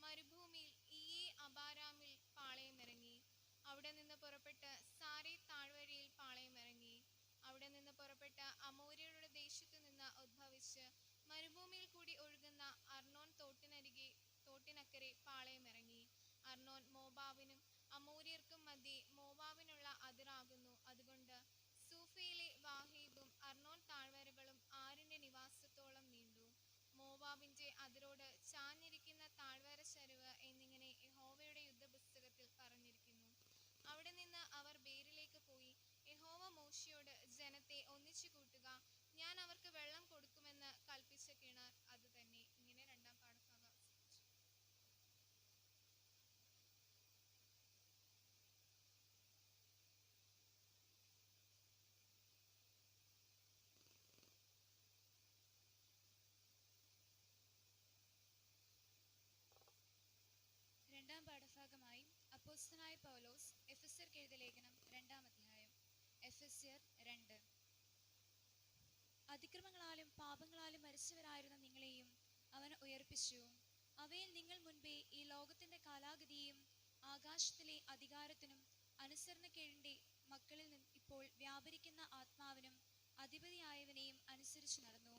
മരുഭൂമിയിൽ ഈയെ അബാരാമിൽ പാളയമിറങ്ങി. അവിടെ നിന്ന് പുറപ്പെട്ട് സാരേത്ത് താഴ്വരയിൽ പാളയമിറങ്ങി. അവിടെ നിന്ന് പുറപ്പെട്ട് അമോര്യരുടെ ദേശത്തു നിന്ന് ഉദ്ഭവിച്ച് മരുഭൂമിയിൽ കൂടി ഒഴുകുന്ന അർണോൻ തോട്ടിനക്കരെ പാളയമിറങ്ങി. അർണോൻ മോവാബിനും അമോര്യർക്കും മധ്യേ മോവാബിനുള്ള അതിരാകുന്നു. അതുകൊണ്ട് സൂഫയിലെ വാഹീബും അർണോൻ താഴ്വരകളും ആരിന്റെ നിവാസത്തോളം നീണ്ടു. മോവാബിന്റെ അതിരോട് ചാഞ്ഞിരിക്കുന്ന താഴ്വര ചരിവ് എന്നിങ്ങനെ യഹോവയുടെ യുദ്ധപുസ്തകത്തിൽ പറഞ്ഞിരിക്കുന്നു. അവിടെ നിന്ന് അവർ ബേരിലേക്ക് പോയി. യഹോവ മോശയോട്, ജനത്തെ ഒന്നിച്ചു കൂട്ടുക, ഞാൻ അവർക്ക് വെള്ളം കൊടുക്കുമെന്ന് കൽപ്പിച്ച കിണർ അത് തന്നെ. ഇങ്ങനെ 2-ാം പാഠഭാഗം. രണ്ടാം പാഠഭാഗമായി അപ്പോസ്തലനായ പൗലോസ് എഫെസ്യർക്ക് എഴുതിയ ലേഖനം 2-ാം അധ്യായം. എഫെസ്യർ 2. അതിക്രമങ്ങളാലും പാപങ്ങളാലും മരിച്ചവരായിരുന്ന നിങ്ങളെയും അവൻ ഉയർപ്പിച്ചു. അവയിൽ നിങ്ങൾ മുൻപേ ഈ ലോകത്തിന്റെ കാലാഗതിയെയും ആകാശത്തിലെ അധികാരത്തിനും അനുസരണക്കേടിന്റെ മക്കളിൽ ഇപ്പോൾ വ്യാപരിക്കുന്ന ആത്മാവിനും അധിപതിയായവനെയും അനുസരിച്ച് നടന്നു.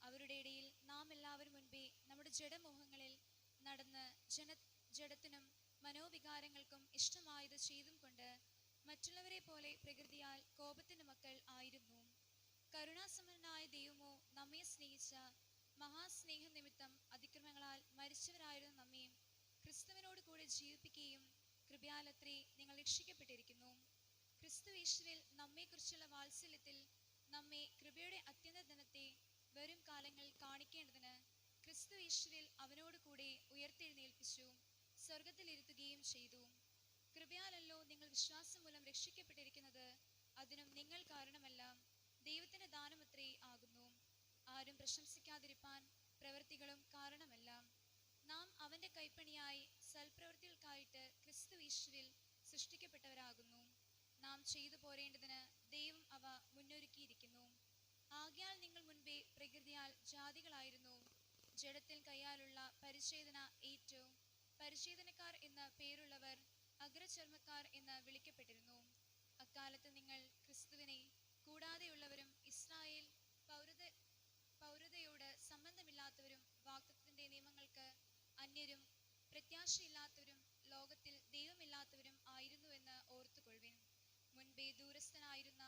അവരുടെ ഇടയിൽ നാം എല്ലാവരും മുൻപേ നമ്മുടെ ജഡമോഹങ്ങളിൽ നടന്ന് ജഡത്തിനും മനോവികാരങ്ങൾക്കും ഇഷ്ടമായത് ചെയ്തും കൊണ്ട് മറ്റുള്ളവരെ പോലെ പ്രകൃതിയാൽ കോപത്തിന്റെ മക്കൾ ആയിരുന്നു. കരുണാസമ്പന്നനായ ദൈവമോ നമ്മെ സ്നേഹിച്ച മഹാസ്നേഹ നിമിത്തം അതിക്രമങ്ങളാൽ മരിച്ചവരായിരുന്ന നമ്മെ ക്രിസ്തുവിനോട് കൂടെ ജീവിപ്പിക്കുകയും കൃപയാലത്രേ നിങ്ങൾ രക്ഷിക്കപ്പെട്ടിരിക്കുന്നു. ക്രിസ്തു യേശുവിൽ നമ്മെക്കുറിച്ചുള്ള വാത്സല്യത്തിൽ നമ്മെ കൃപയുടെ അത്യന്ത ദിനത്തെ വരും കാലങ്ങൾ കാണിക്കേണ്ടതിന് ക്രിസ്തു യേശുവിൽ അവനോട് കൂടെ ഉയർത്തെഴുന്നേൽപ്പിച്ചു സ്വർഗത്തിലിരുത്തുകയും ചെയ്തു. കൃപയാലല്ലോ നിങ്ങൾ വിശ്വാസം മൂലം രക്ഷിക്കപ്പെട്ടിരിക്കുന്നത്. അതിനും നിങ്ങൾ കാരണമല്ല, ദൈവത്തിന്റെ ദാനമത്രേ ആകുന്നു. ആരും പ്രശംസിക്കാതിരിപ്പാൻ പ്രവൃത്തികളും കാരണമല്ല. നാം അവന്റെ കൈപ്പണിയായി സൽപ്രവൃത്തികൾക്കായിട്ട് ക്രിസ്തു യേശുവിൽ സൃഷ്ടിക്കപ്പെട്ടവരാകുന്നു. നാം ചെയ്തു പോരേണ്ടതിന് ദൈവം അവ മുന്നൊരുക്കിയിരിക്കുന്നു. ആകയാൽ നിങ്ങൾ മുൻപേ പ്രകൃതിയാൽ ജാതികളായിരുന്നു. ജഡത്തിൽ കയ്യാലുള്ള പരിച്ഛേദന ഏറ്റു. പരിച്ഛേദനക്കാർ എന്ന പേരുള്ളവർ അഗ്രചർമ്മക്കാർ എന്ന് വിളിക്കപ്പെട്ടിരുന്നു. അക്കാലത്ത് നിങ്ങൾ ക്രിസ്തുവിനെ കൂടാതെയുള്ളവരും ഇസ്രായേൽ പൗരതയോട് സംബന്ധമില്ലാത്തവരും വാഗ്ദത്തത്തിന്റെ നിയമങ്ങൾക്ക് അന്യരും പ്രത്യാശയില്ലാത്തവരും ലോകത്തിൽ ദൈവമില്ലാത്തവരും ആയിരുന്നുവെന്ന് ഓർത്തുകൊള്ളുവിൻ. മുൻപേ ദൂരസ്ഥനായിരുന്ന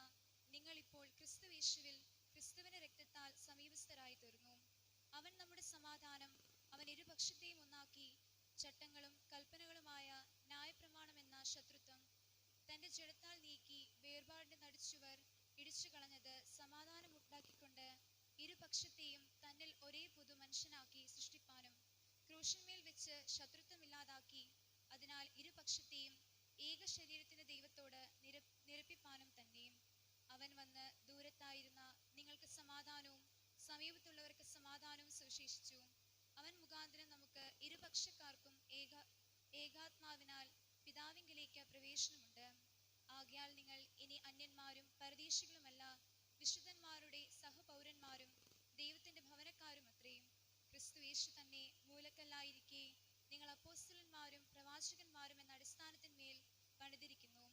നിങ്ങൾ ഇപ്പോൾ ക്രിസ്തു യേശുവിൽ ക്രിസ്തുവിന്റെ രക്തത്താൽ സമീപസ്ഥരായി തീർന്നു. അവൻ നമ്മുടെ സമാധാനം. അവൻ ഇരുപക്ഷത്തെയും ഒന്നാക്കി ചട്ടങ്ങളും കൽപ്പനകളുമായ ന്യായപ്രമാണം എന്ന ശത്രുത്വം തന്റെ ജഡത്താൽ നീക്കി വേർപാടിന്റെ നടിച്ചുവർ ഇടിച്ചു കളഞ്ഞത് സമാധാനം ഉണ്ടാക്കിക്കൊണ്ട് ഇരുപക്ഷത്തെയും തന്നിൽ ഒരേ പുതു മനുഷ്യനാക്കി സൃഷ്ടിപ്പാനും ക്രൂശന്മേൽ വെച്ച് ശത്രുത്വമില്ലാതാക്കി അതിനാൽ ഇരുപക്ഷത്തെയും ഏക ശരീരത്തിന്റെ ദൈവത്തോട് നിരപ്പിപ്പാനും തന്നെ. അവൻ വന്ന് ദൂരത്തായിരുന്ന നിങ്ങൾക്ക് സമാധാനവും സമീപത്തുള്ളവർക്ക് സമാധാനവും സുവിശേഷിച്ചു. അവൻ മുഖാന്തരം നമുക്ക് ഇരുപക്ഷക്കാർക്കും ഏകാത്മാവിനാൽ പിതാവിങ്കലേക്ക് പ്രവേശനമുണ്ട്. ആകയാൽ നിങ്ങൾ ഇനി അന്യന്മാരും പരദേശികളുമല്ല, വിശുദ്ധന്മാരുടെ സഹപൗരന്മാരും ദൈവത്തിന്റെ ഭവനക്കാരും അത്രയും. ക്രിസ്തു യേശു തന്നെ മൂലക്കല്ലായിരിക്കെ നിങ്ങൾ അപ്പോസ്തലന്മാരും പ്രവാചകന്മാരും എന്ന അടിസ്ഥാനത്തിന്മേൽ പണിതിരിക്കുന്നു.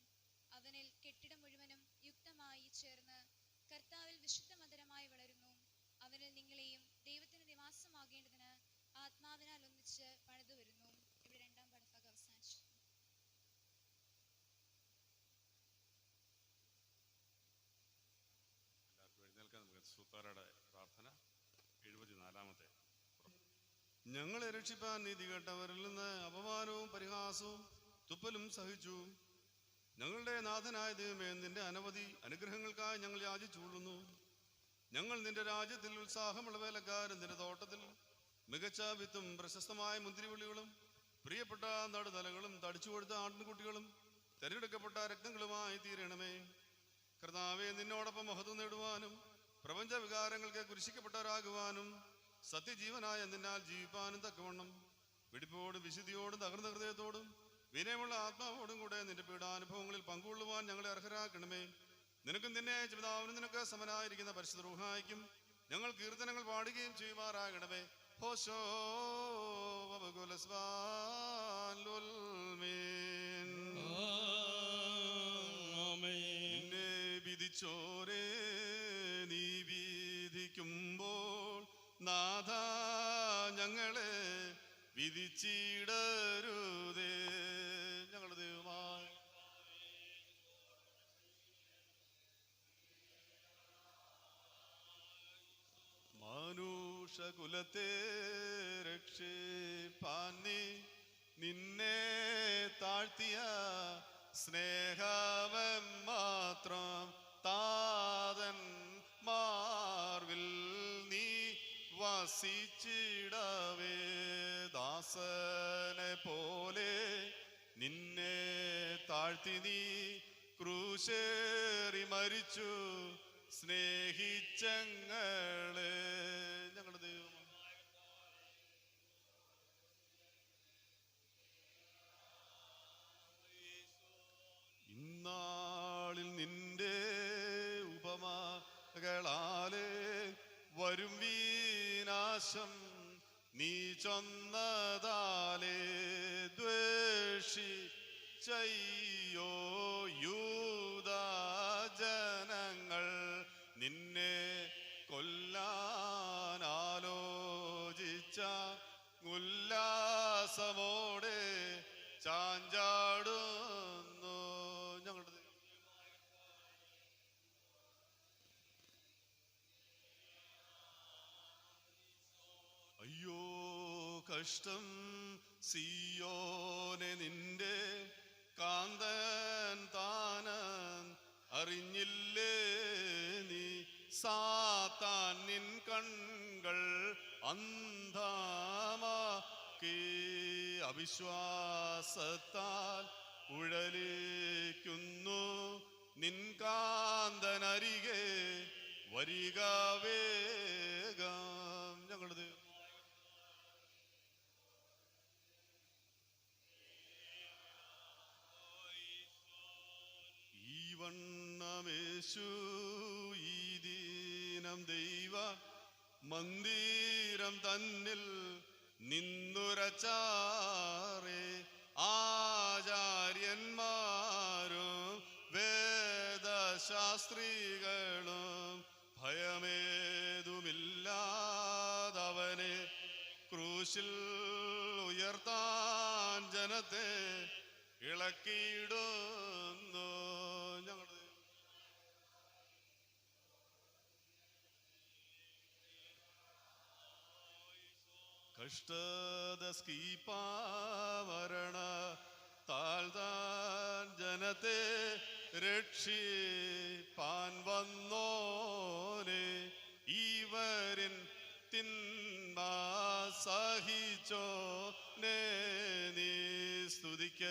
അവനിൽ കെട്ടിടം മുഴുവനും യുക്തമായി ചേർന്ന് കർത്താവിൽ വിശുദ്ധ മന്ദിരമായി വളരുന്നു. അവനിൽ നിങ്ങളെയും ദൈവത്തിന്റെ നിവാസമാകേണ്ടതിന് ആത്മാവിനാൽ ഒന്നിച്ച് പണിതു വരുന്നു. ഇവിടെ രണ്ടാം പാഠഭാഗം അവസാനിച്ചു. എല്ലാവർക്കും എഴുന്നേൽക്കാൻ നമുക്ക് സൂത്താരുടെ പ്രാർത്ഥന 74-ാമത്തെ. ഞങ്ങളെ രക്ഷിപ്പാൻ നീതി കേട്ടവരിൽ നിന്ന് അപമാനവും പരിഹാസവും തുപ്പലും സഹിച്ചു. ഞങ്ങളുടെ നാഥനായ ദൈവമേ, നിന്റെ അനവധി അനുഗ്രഹങ്ങൾക്കായി ഞങ്ങൾ യാചിച്ചുകൊള്ളുന്നു. ഞങ്ങൾ നിന്റെ രാജ്യത്തിൽ ഉത്സാഹമുള്ള വേലക്കാരും നിന്റെ തോട്ടത്തിൽ മികച്ച വിത്തും പ്രശസ്തമായ മുന്തിരിവള്ളികളും പ്രിയപ്പെട്ട നടുതലകളും തടിച്ചു കൊടുത്ത ആട്ടിൻകുട്ടികളും തിരഞ്ഞെടുക്കപ്പെട്ട രക്തങ്ങളുമായി തീരണമേ. കർത്താവെ, നിന്നോടൊപ്പം മഹത്വം നേടുവാനും പ്രപഞ്ച വികാരങ്ങൾക്ക് കുരിശിക്കപ്പെട്ടവരാകുവാനും സത്യജീവനായ നിന്നാൽ ജീവിപ്പാനും തക്കവണ്ണം വെടിപ്പോടും വിശുദ്ധിയോടും തകർന്ന ഹൃദയത്തോടും വിനയമുള്ള ആത്മാവോടും കൂടെ നിന്റെ പീഡാനുഭവങ്ങളിൽ പങ്കുകൊള്ളുവാൻ ഞങ്ങളെ അർഹരാക്കണമേ. നിനക്കും നിന്നെ പിതാവിനും നിനക്ക് സമനായിരിക്കുന്ന പരിശുദ്ധ റൂഹായിക്കും ഞങ്ങൾ കീർത്തനങ്ങൾ പാടുകയും ചെയ്യുമാറാകണമേ. ഹോശോ നിന്നെ വിധിച്ചോരേ നീ വിധിക്കുമ്പോൾ നാഥ ഞങ്ങളെ വിധിച്ചിടരുതേ. ഞങ്ങളുടെ ദൈവമായ മനുഷ്യകുലത്തെ രക്ഷിപ്പാൻ നീ നിന്നെ താഴ്ത്തിയ സ്നേഹവൻ മാത്രം താതൻ മാർവിൽ നീ വസിച്ചിടവേ. ദാസനെ പോലെ നിന്നെ താഴ്ത്തി നീ ക്രൂശേറി മരിച്ചു സ്നേഹിച്ചങ്ങളെ. ഞങ്ങളുടെ ദൈവം ഇന്നാളിൽ നിന്റെ ഉപമകളാലെ വരും വിനാശം നീ ചൊന്നതാലേ ദ്വേഷിച്ചയ്യോ യൂദാജനങ്ങൾ നിന്നെ കൊല്ലാനാലോചിച്ച ഉല്ലാസമോടെ ചാഞ്ചാടുന്നു. ഞങ്ങളുടെ അയ്യോ കഷ്ടം സിയോനെ, നിന്റെ കാന്തൻ താനൻ അറിഞ്ഞില്ലേ നീ സാത്താൻ നിൻ കൺകൾ അന്ധമാക്കി അവിശ്വാസത്താൽ ഉഴലിക്കുന്നു നിൻ കാന്തനരികെ വരിക വേഗം. ഞങ്ങളത് ഈ വണ്ണമേശു ഈ ദീനം ദൈവ മന്ദിരം തന്നിൽ നിന്നുരച്ചാറേ ആചാര്യന്മാരും വേദശാസ്ത്രികളും ഭയമേതുമില്ലാതവനെ ക്രൂശിൽ ഉയർത്താൻ ജനത്തെ ഇളക്കിയിടുന്നു. ഞങ്ങളുടെ കഷ്ടത സ്കീപാവരണ താഴ്ത്താൻ ജനത്തെ രക്ഷിപ്പാൻ വന്നോനെ ഇവരിൻ തിന്മ സഹിച്ചോ നീ സ്തുതിക്ക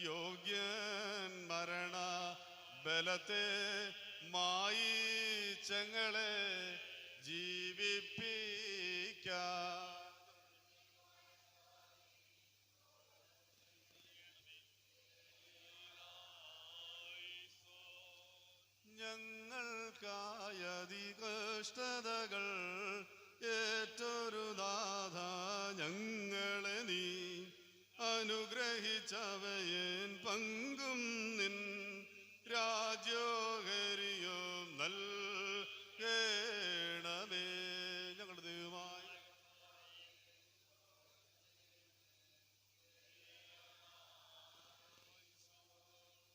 യോഗ്യൻ മരണ ബലത്തെ മായിച്ചങ്ങളെ ജീവിപ്പിക്കാം. ഞങ്ങൾക്കായതി കഷ്ടതകൾ ഏറ്റൊരു നാഥ ഞങ്ങളെ നീ അനുഗ്രഹിച്ചവയൻ പങ്കും നിൻ രാജ്യോഹരിയും നൽകണമേ. ഞങ്ങളുടെ ദൈവമായ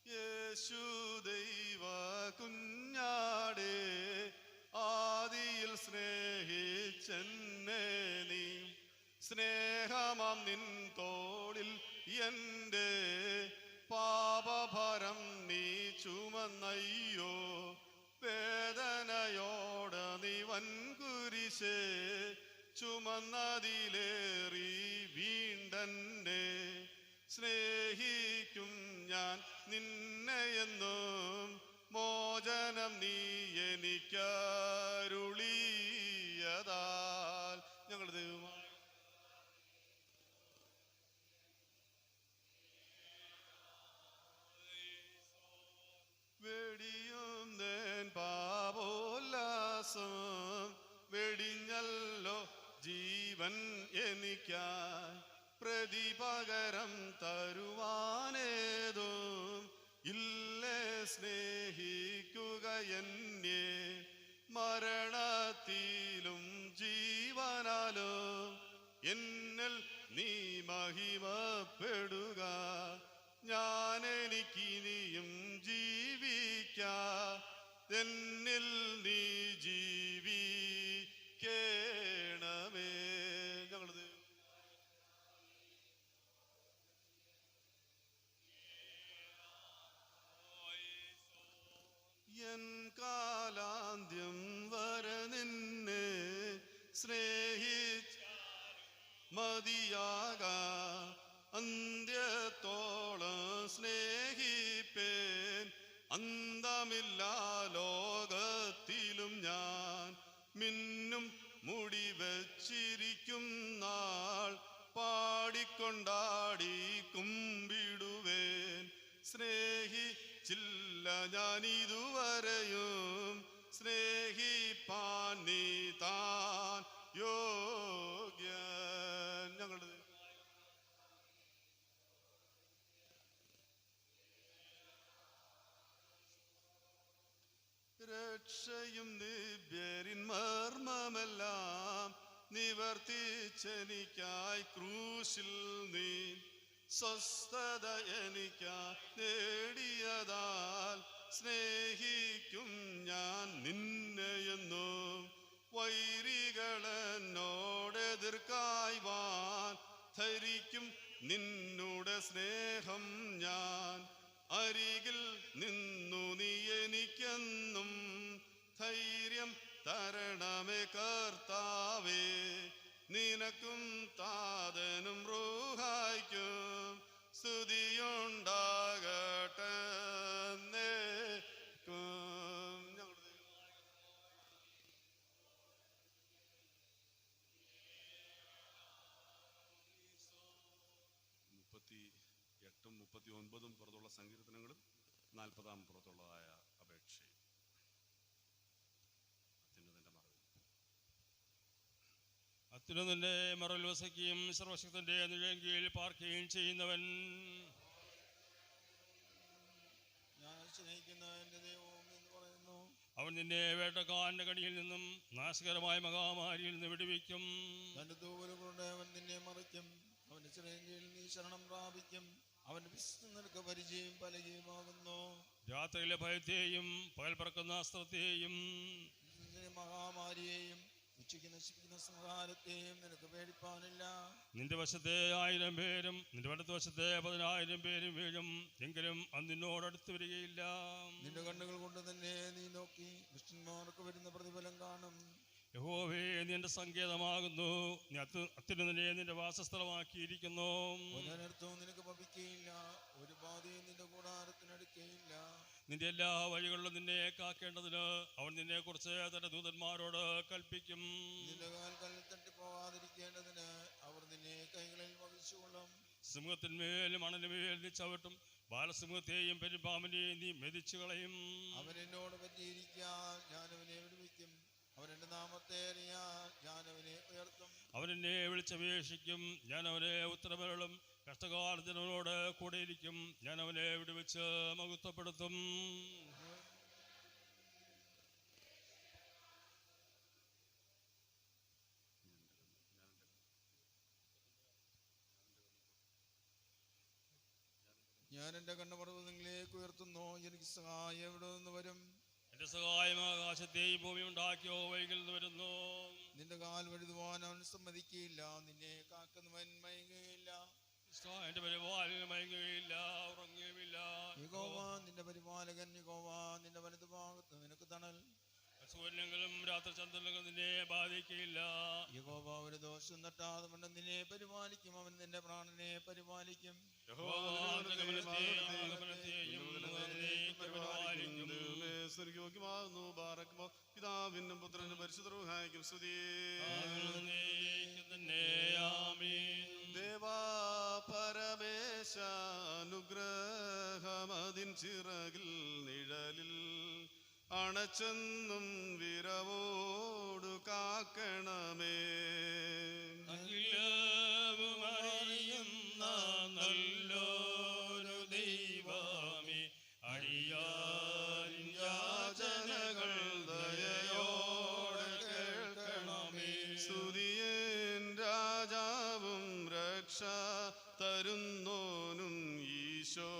യേശു ദൈവ കുഞ്ഞാടേ ആദിയിൽ സ്നേഹിച്ചെന്നെ നീ സ്നേഹമാം നിൻ തോളിൽ എൻ്റെ പാപഭരം നീ ചുമന്നയ്യോ വേദനയോട് നീ വൻകുരിശേ ചുമന്നതിലേറി വീണ്ടെന്നെ സ്നേഹിക്കും ഞാൻ നിന്നെയെന്നും മോചനം നീ എനിക്കരുളിയതാൽ. ഞങ്ങളുടെ ദൈവമായ വെടിയും നേൻ പാപോല്ലാസം വെടിഞ്ഞല്ലോ ജീവൻ എനിക്കായി പ്രതിപകരം തരുവാനേതും ഇല്ലേ സ്നേഹിക്കുക എന്നെ മരണത്തിലും ജീവനാലും എന്നിൽ നീ മഹിമപ്പെടുക. ഞാൻ എനിക്കിനിയും ജീവിക്കാം എന്നിൽ നീ ജീവിക്കേണമേ. ഞങ്ങളത് എൻ കാലാന്ത്യം വരെ നിന്നെ സ്നേഹിച്ച മതിയാക അന്ത്യത്തോളം സ്നേഹിപ്പേൻ അന്തമില്ലാ ലോകത്തിലും ഞാൻ മിന്നും മുടി വച്ചിരിക്കും നാൾ പാടിക്കൊണ്ടാടി കുമ്പിടുവേൻ. സ്നേഹിച്ചില്ല ഞാൻ ഇതുവരെയും സ്നേഹിപ്പാൻ നീ താൻ യോഗ്യൻ. ഞങ്ങളുടെ രക്ഷയും ദിവ്യരിൻ മർമ്മമെല്ലാം നിവർത്തിച്ചെനിക്കായി ക്രൂശിൽ നീ സ്വസ്ഥത എനിക്കായി നേടിയതാൽ സ്നേഹിക്കും ഞാൻ നിന്നെയെന്നും വൈരികളെന്നോടെതിർക്കായ്വാൻ ധരിക്കും നിന്നുടെ സ്നേഹം ഞാൻ. അരികിൽ നിന്നു നീ എനിക്കെന്നും ധൈര്യം തരണമേ കർത്താവേ, നിനക്കും താതനും റൂഹായ്ക്കും സ്തുതിയുണ്ടാകട്ടെ എന്നേക്കും. ഞങ്ങളുടെ 38 39 പുറത്തുള്ള സങ്കീർത്തനങ്ങളും 40 പുറത്തുള്ളതായ അപേക്ഷയും അത്യുന്നതന്റെ മറവിൽ വസിക്കുകയും സർവശക്തന്റെ നിഴലിൻ കീഴിൽ പാർക്കുകയും ചെയ്യുന്നവൻ, ഞാൻ സ്നേഹിക്കുന്ന എൻ്റെ ദൈവം എന്ന് പറയുന്നു. അവൻ നിന്നെ വേട്ടക്കാരന്റെ കടിയിൽ നിന്നും നാശകരമായ മഹാമാരിയിൽ നിന്ന് വിടുവിക്കും. തന്റെ തൂവലുകളുടെ അവൻ നിന്നെ മറിക്കും. അവന്റെ ചിറകിൽ നീ ശരണം പ്രാപിക്കും. അവന്റെ വിശ്വം നിനക്ക് പരിചയം പലകയുമാകുന്നു. രാത്രിയിലെ ഭയത്തെയും പകൽ പറക്കുന്ന അസ്ത്രത്തെയും മഹാമാരിയെയും ഉച്ചയ്ക്ക് നശിപ്പിക്കുന്ന സംഹാരത്തെയും നിനക്ക് പേടിപ്പാനില്ല. നിന്റെ വശത്തെ 1000 പേരും നിന്റെ വലത്ത് വശത്തെ 10,000 പേരും വീഴും, എങ്കിലും അത് നിന്നോടടുത്ത് വരികയില്ല. നിന്റെ കണ്ണുകൾ കൊണ്ട് തന്നെ നീ നോക്കി ദുഷ്ടന്മാർക്ക് വരുന്ന പ്രതിഫലം കാണും. യഹോവേ, നീ എന്റെ സങ്കേതമാകുന്നു, നീ അത്യുന്നതനെ നിന്റെ വാസസ്ഥലമാക്കിയിരിക്കുന്നു. ഒരനർത്ഥവും നിനക്ക് ഭവിക്കുകയില്ല, ഒരു ബാധയും നിന്റെ കൂടാരത്തിനടുക്കുകയില്ല. നിന്റെ എല്ലാ വഴികളിലും നിന്നെ കാക്കേണ്ടതിന് അവൻ നിന്നെ കുറിച്ച് തന്റെ ദൂതന്മാരോട് കൽപ്പിക്കും. നിന്റെ കാൽ കല്ലിൽ തട്ടിപ്പോകാതിരിക്കേണ്ടതിന് അവർ നിന്നെ കൈകളിൽ വഹിച്ചുകൊള്ളും. സിംഹത്തിന്മേലും മണലിന്മേൽ നീ ചവിട്ടും, ബാലസിംഹത്തെയും പെരുമ്പാമ്പിനെയും നീ മെതിച്ചു കളയും. അവൻ എന്നോട് പറ്റിയിരിക്കാൻ ഞാൻ അവനെ വിടുവിക്കും. അവൻ എന്റെ നാമത്തെ അറിയാൻ ഞാൻ അവനെ ഉയർത്തും. അവൻ എന്നെ വിളിച്ചപേക്ഷിക്കും, ഞാൻ അവനെ ഉത്തരമരുളും. കഷ്ടകാലത്തിനോട് കൂടെയിരിക്കും, ഞാൻ അവനെ വിടുവിച്ച് മഹത്വപ്പെടുത്തും. ഞാൻ എന്റെ കണ്ണപർവ്വതങ്ങളിലേക്ക് ഉയർത്തുന്നു. എനിക്ക് സഹായം എവിടെ നിന്ന് വരും? എന്റെ സഹായം ആകാശത്തെയും ഭൂമി ഉണ്ടാക്കിയോ വൈകിൽ നിന്ന് വരുന്നു. നിന്റെ കാൽ വഴുതുവാൻ അവൻ സമ്മതിക്കുകയില്ല. നിന്നെ കാക്കുന്നവൻ മയങ്ങുകയില്ല. എന്റെ പരിപാലന മയങ്ങുകയില്ല, ഉറങ്ങുകയുമില്ല. യഹോവ നിന്റെ പരിപാലകൻ. യഹോവ നിന്റെ വലതുഭാഗത്ത് നിനക്ക് തണൽ. സൂര്യനെങ്കിലും രാത്രി ചന്ദ്രനെങ്കിലും നിന്നെ ബാധിക്കുകയില്ല. യഹോവ ഒരു ദോഷം തട്ടാതെ കൊണ്ട് നിന്നെ പരിപാലിക്കും. അവൻ നിന്റെ പ്രാണനെ പരിപാലിക്കും. പിതാവിനും പുത്രനും പരിശുദ്ധ റൂഹായ്ക്കും സ്തുതി. ദേവാ പരമേശ അനുഗ്രഹമതിൻ ചിറകിൽ നിഴലിൽ അണച്ചെന്നും വിരവോടു കാക്കണമേ. അറിയുന്ന നല്ലൊരു ദൈവമേ, അടിയാരിൻ യാചനകൾ ദയയോടെ കേൾക്കണമേ. സ്തുതിയൻ രാജാവും രക്ഷ തരുന്നോനും ഈശോ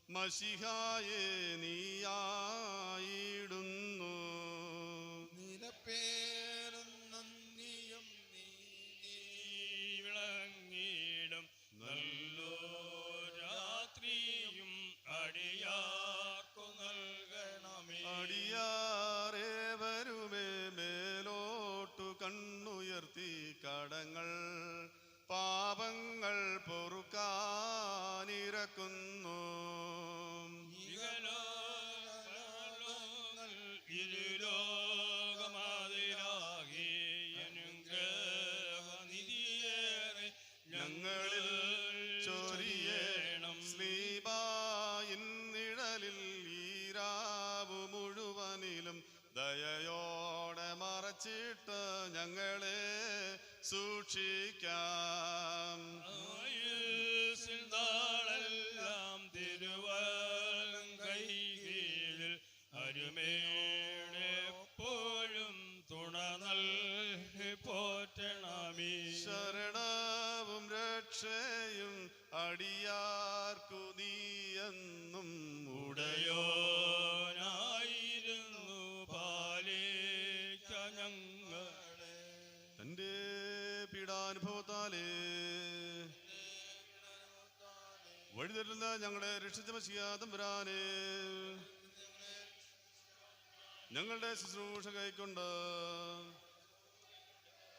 മശിഹായെ നീയായിടുന്നു. നിലപ്പേരും നന്ദിയും നീ വിളങ്ങിടും നല്ലോ രാത്രിയും അടിയാർക്കു നൽകണമേ. അടിയാറേവരുമേ മേലോട്ടു കണ്ണുയർത്തി കടങ്ങൾ പാപങ്ങൾ പൊറുക്കാനിരക്കുന്നു. ഇരുലോകമാതിരാകെ അനുഗ്രഹനിധിയേറെ ഞങ്ങളിൽ ചൊരിയണം. സ്ലീബായിൻ നിഴലിൽ ഈരാവു മുഴുവനിലും ദയയോടെ മറച്ചിട്ട് ഞങ്ങളെ സൂക്ഷിക്കാം. ആയുസ്സിൻ നാളെല്ലാം തിരുവലം കൈകീഴിൽ അരുമേടെ എപ്പോഴും തുണ നൽകി പോറ്റണമേ. ശരണവും രക്ഷയും അടിയാർക്കു നീയെന്നും ഉടയോനായിരുന്നു പാലിക്ക ഞങ്ങളെ. തന്റെ പീഡാനുഭവത്താലേ വഴിതരുന്ന ഞങ്ങളെ രക്ഷിച്ച മശിഹാ തമ്പുരാനെ, ഞങ്ങളുടെ ശുശ്രൂഷ കൈക്കൊണ്ട്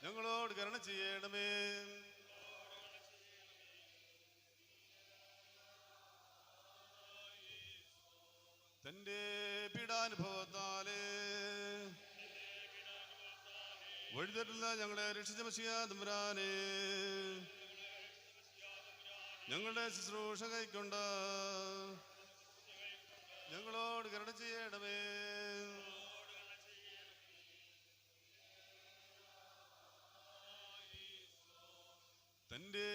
ഞങ്ങളോട് കരുണ ചെയ്യണമേ. തന്റെ പീഡാനുഭവത്താലേ വഴിതെറ്റില്ല ഞങ്ങളെ രക്ഷിച്ച മശിഹാ തമ്പുരാനെ, ഞങ്ങളുടെ ശുശ്രൂഷ കൈക്കൊണ്ട് ഞങ്ങളോട് കരുണ ചെയ്യണമേ. തന്റെ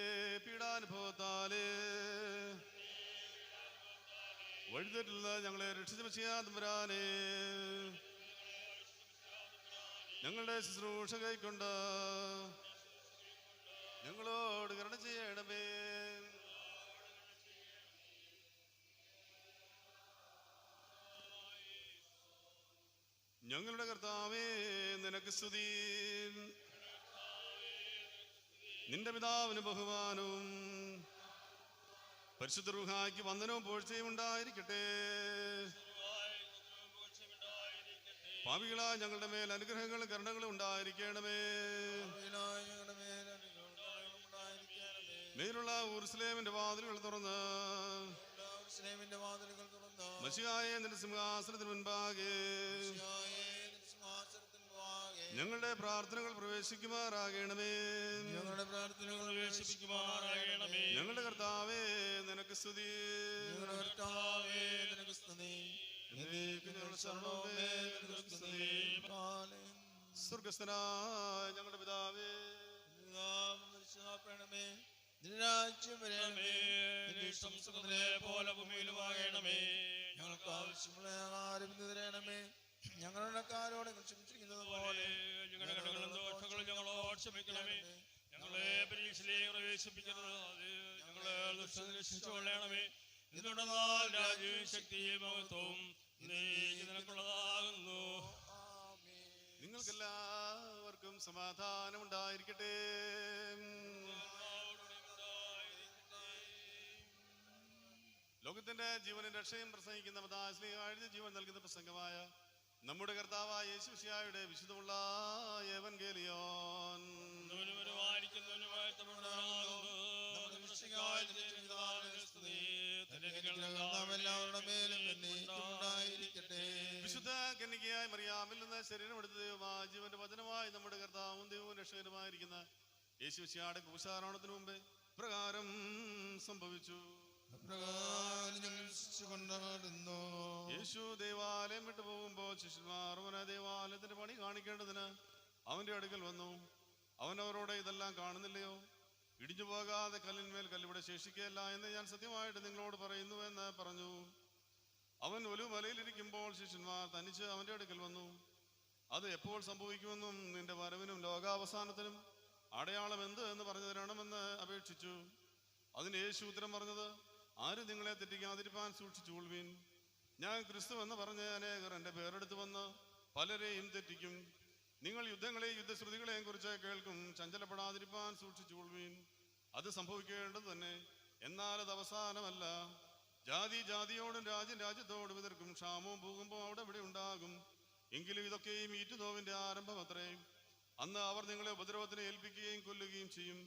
പീഡാനുഭവത്താലേ വഴിതെറ്റില്ല ഞങ്ങളെ രക്ഷിച്ച മശിഹാ തമ്പുരാനെ, ഞങ്ങളുടെ ശുശ്രൂഷ കൈക്കൊണ്ട് ഞങ്ങളോട് കരുണ ചെയ്യണമേ. ഞങ്ങളുടെ കർത്താവേ നിനക്ക് സ്തുതി. നിന്റെ പിതാവിന് ബഹുമാനവും പരിശുദ്ധ റൂഹായ്ക്ക് വന്ദനവും പുകഴ്ചയും ഉണ്ടായിരിക്കട്ടെ. പാപികളായ ഞങ്ങളുടെ മേൽ അനുഗ്രഹങ്ങളും കരുണകളും ഉണ്ടായിരിക്കണമേ. മേലുള്ള ഊർസ്ലേമിന്റെ വാതിലുകൾ തുറന്ന് മശിഹായെ നിന്റെ സിംഹാസനത്തിന് മുൻപാകെ ഞങ്ങളുടെ പ്രാർത്ഥനകൾ പ്രവേശിക്കുമാറാകണമേ. ഞങ്ങളുടെ പ്രാർത്ഥനകൾ പ്രവേശിപ്പിക്കുമാറാകണമേ. ഞങ്ങളുടെ കർത്താവേ നിനക്ക് സ്തുതി. ഞങ്ങളുടെ കർത്താവേ നിനക്ക് സ്തുതി. സ്വർഗസ്ഥനായ ഞങ്ങളുടെ പിതാവേ, രാജ്യം വരണമേ. പോലെ ഭൂമിയിലുമാകണമേ. ഞങ്ങൾക്ക് ആവശ്യമുള്ള ആഹാരം ഇന്ന് തരണമേ. ഞങ്ങളുടെ കാരോട് ക്ഷമിച്ചിരിക്കുന്നത് പോലെ ഞങ്ങളുടെ കടകളും ദോഷങ്ങളും ഞങ്ങളോട് ക്ഷമിക്കണമേ. ഞങ്ങളെ പരീക്ഷയിലേക്ക് പ്രവേശിപ്പിക്കരുത്, ഞങ്ങളെ ദുഷ്ടനെ രക്ഷിച്ചുകൊള്ളണമേ. എന്തുകൊണ്ടെന്നാൽ രാജ്യവും ശക്തിയും മഹത്വവും നിനക്കുള്ളതാകുന്നു. നിങ്ങൾക്കെല്ലാവർക്കും സമാധാനം ഉണ്ടായിരിക്കട്ടെ. ലോകത്തിന്റെ ജീവനും രക്ഷയും പ്രസംഗിക്കുന്ന മതാശ്ലീഹാഴ്ച ജീവൻ നൽകുന്ന പ്രസംഗമായ നമ്മുടെ കർത്താവായ യേശുമിശിഹായുടെ വിശുദ്ധമുള്ള ഏവൻഗേലിയോൻ വിശുദ്ധ കന്യകയായ മറിയാമിൽ നിന്ന് ശരീരമെടുത്ത ദൈവമായ ജീവന്റെ വചനമായി നമ്മുടെ കർത്താവും ദൈവവും രക്ഷകനുമായിരിക്കുന്ന യേശുമിശിഹായുടെ ക്രൂശാരോഹണത്തിനു മുമ്പേ പ്രകാരം സംഭവിച്ചു. യേശു ദേവാലയം വിട്ടു പോകുമ്പോൾ ശിഷ്യന്മാർ അവനെ ദേവാലയത്തിന്റെ പണി കാണിക്കേണ്ടതിന് അവന്റെ അടുക്കൽ വന്നു. അവൻ അവരോട് ഇതെല്ലാം കാണുന്നില്ലയോ? ഇടിഞ്ഞു പോകാതെ കല്ലിന്മേൽ കല്ലിവിടെ ശേഷിക്കുകയല്ല എന്ന് ഞാൻ സത്യമായിട്ട് നിങ്ങളോട് പറയുന്നു എന്ന് പറഞ്ഞു. അവൻ ഒരു മലയിലിരിക്കുമ്പോൾ ശിഷ്യന്മാർ തനിച്ച് അവന്റെ അടുക്കൽ വന്നു. അത് എപ്പോൾ സംഭവിക്കുമെന്നും നിന്റെ വരവിനും ലോകാവസാനത്തിനും അടയാളം എന്ത് എന്ന് പറഞ്ഞു തരണമെന്ന് അപേക്ഷിച്ചു. അതിന് യേശു ഉത്തരം പറഞ്ഞത്, ആരും നിങ്ങളെ തെറ്റിക്കാതിരിപ്പാൻ സൂക്ഷിച്ചുകൊള്ളുവിൻ. ഞാൻ ക്രിസ്തു എന്ന് പറഞ്ഞ് അനേകർ എൻ്റെ പേരെടുത്ത് വന്ന് പലരെയും തെറ്റിക്കും. നിങ്ങൾ യുദ്ധങ്ങളെയും യുദ്ധശ്രുതികളെയും കുറിച്ച് കേൾക്കും. ചഞ്ചലപ്പെടാതിരിപ്പാൻ സൂക്ഷിച്ചുകൊള്ളുവിൻ. അത് സംഭവിക്കേണ്ടത് തന്നെ, എന്നാൽ അത് അവസാനമല്ല. ജാതി ജാതിയോടും രാജ്യം രാജ്യത്തോടും എതിർക്കും. ക്ഷാമവും ഭൂകമ്പവും അവിടെ ഇവിടെ ഉണ്ടാകും. എങ്കിലും ഇതൊക്കെയും ഈറ്റുനോവിന്റെ ആരംഭം അത്രേ. അന്ന് അവർ നിങ്ങളെ ഉപദ്രവത്തിന് ഏൽപ്പിക്കുകയും കൊല്ലുകയും ചെയ്യും.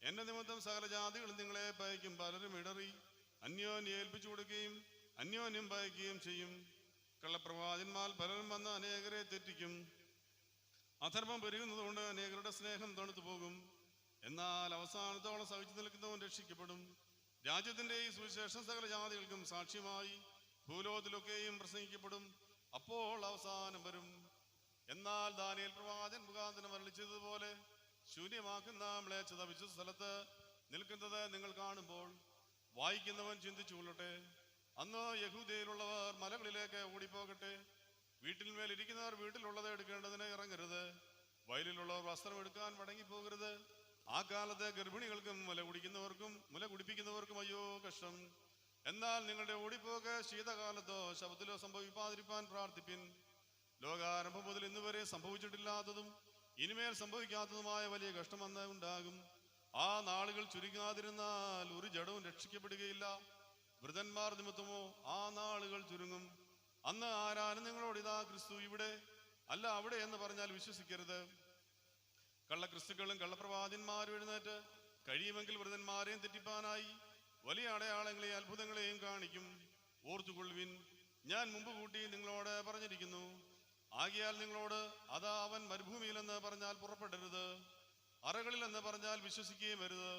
എന്റെ നിമിത്തം സകല ജാതികളും നിങ്ങളെ ഭയക്കും. പലരും ഇടറി അന്യോന്യം ഏൽപ്പിച്ചു കൊടുക്കുകയും അന്യോന്യം ഭയക്കുകയും ചെയ്യും. കള്ളപ്രവാചന്മാർ പലരും വന്ന് അനേകരെ തെറ്റിക്കും. അധർമ്മം പെരുകുന്നതുകൊണ്ട് അനേകരുടെ സ്നേഹം തണുത്തു പോകും. എന്നാൽ അവസാനത്തോളം സഹിച്ചു നിൽക്കുന്നവൻ രക്ഷിക്കപ്പെടും. രാജ്യത്തിന്റെ ഈ സുവിശേഷം സകല ജാതികൾക്കും സാക്ഷ്യമായി ഭൂലോകത്തിലൊക്കെയും പ്രസംഗിക്കപ്പെടും. അപ്പോൾ അവസാനം വരും. എന്നാൽ ദാനിയേൽ പ്രവാചകൻ മുഖാന്തരം അരുളിച്ചതുപോലെ ശൂന്യമാക്കുന്ന മ്ലേച്ഛത വിശുദ്ധ സ്ഥലത്ത് നിൽക്കുന്നത് നിങ്ങൾ കാണുമ്പോൾ വായിക്കുന്നവൻ ചിന്തിച്ചു കൊള്ളട്ടെ. അന്ന് യഹൂദയിലുള്ളവർ മലകളിലേക്ക് ഓടിപ്പോകട്ടെ. വീട്ടിന്മേൽ ഇരിക്കുന്നവർ വീട്ടിലുള്ളത് എടുക്കേണ്ടതിന് ഇറങ്ങരുത്. വയലിലുള്ളവർ വസ്ത്രം എടുക്കാൻ മടങ്ങിപ്പോകരുത്. ആ കാലത്ത് ഗർഭിണികൾക്കും മുല കുടിപ്പിക്കുന്നവർക്കും അയ്യോ കഷ്ടം. എന്നാൽ നിങ്ങളുടെ ഓടിപ്പോക്ക് ശീതകാലത്തോ ശബത്തിലോ സംഭവിക്കാതിരിപ്പാൻ പ്രാർത്ഥിപ്പിൻ. ലോകാരംഭം മുതൽ ഇന്നുവരെ സംഭവിച്ചിട്ടില്ലാത്തതും ഇനിമേൽ സംഭവിക്കാത്തതുമായ വലിയ കഷ്ടം അന്ന് ഉണ്ടാകും. ആ നാളുകൾ ചുരുങ്ങാതിരുന്നാൽ ഒരു ജഡവും രക്ഷിക്കപ്പെടുകയില്ല. വൃതന്മാർ നിമിത്തമോ ആ നാളുകൾ ചുരുങ്ങും. അന്ന് ആരാനും നിങ്ങളോട് ഇതാ ക്രിസ്തു ഇവിടെ അല്ല അവിടെ എന്ന് പറഞ്ഞാൽ വിശ്വസിക്കരുത്. കള്ളക്രിസ്തുക്കളും കള്ളപ്രവാചന്മാരും എഴുന്നേറ്റ് കഴിയുമെങ്കിൽ വൃതന്മാരെയും തെറ്റിപ്പാനായി വലിയ അടയാളങ്ങളെയും അത്ഭുതങ്ങളെയും കാണിക്കും. ഓർത്തുകൊള്ളുവിൻ, ഞാൻ മുമ്പ് കൂട്ടി നിങ്ങളോട് പറഞ്ഞിരിക്കുന്നു. ആകയാൽ നിങ്ങളോട് അതാ അവൻ മരുഭൂമിയിലെന്ന് പറഞ്ഞാൽ പുറപ്പെടരുത്, അറകളിലെന്ന് പറഞ്ഞാൽ വിശ്വസിക്കുകയും വരുത്.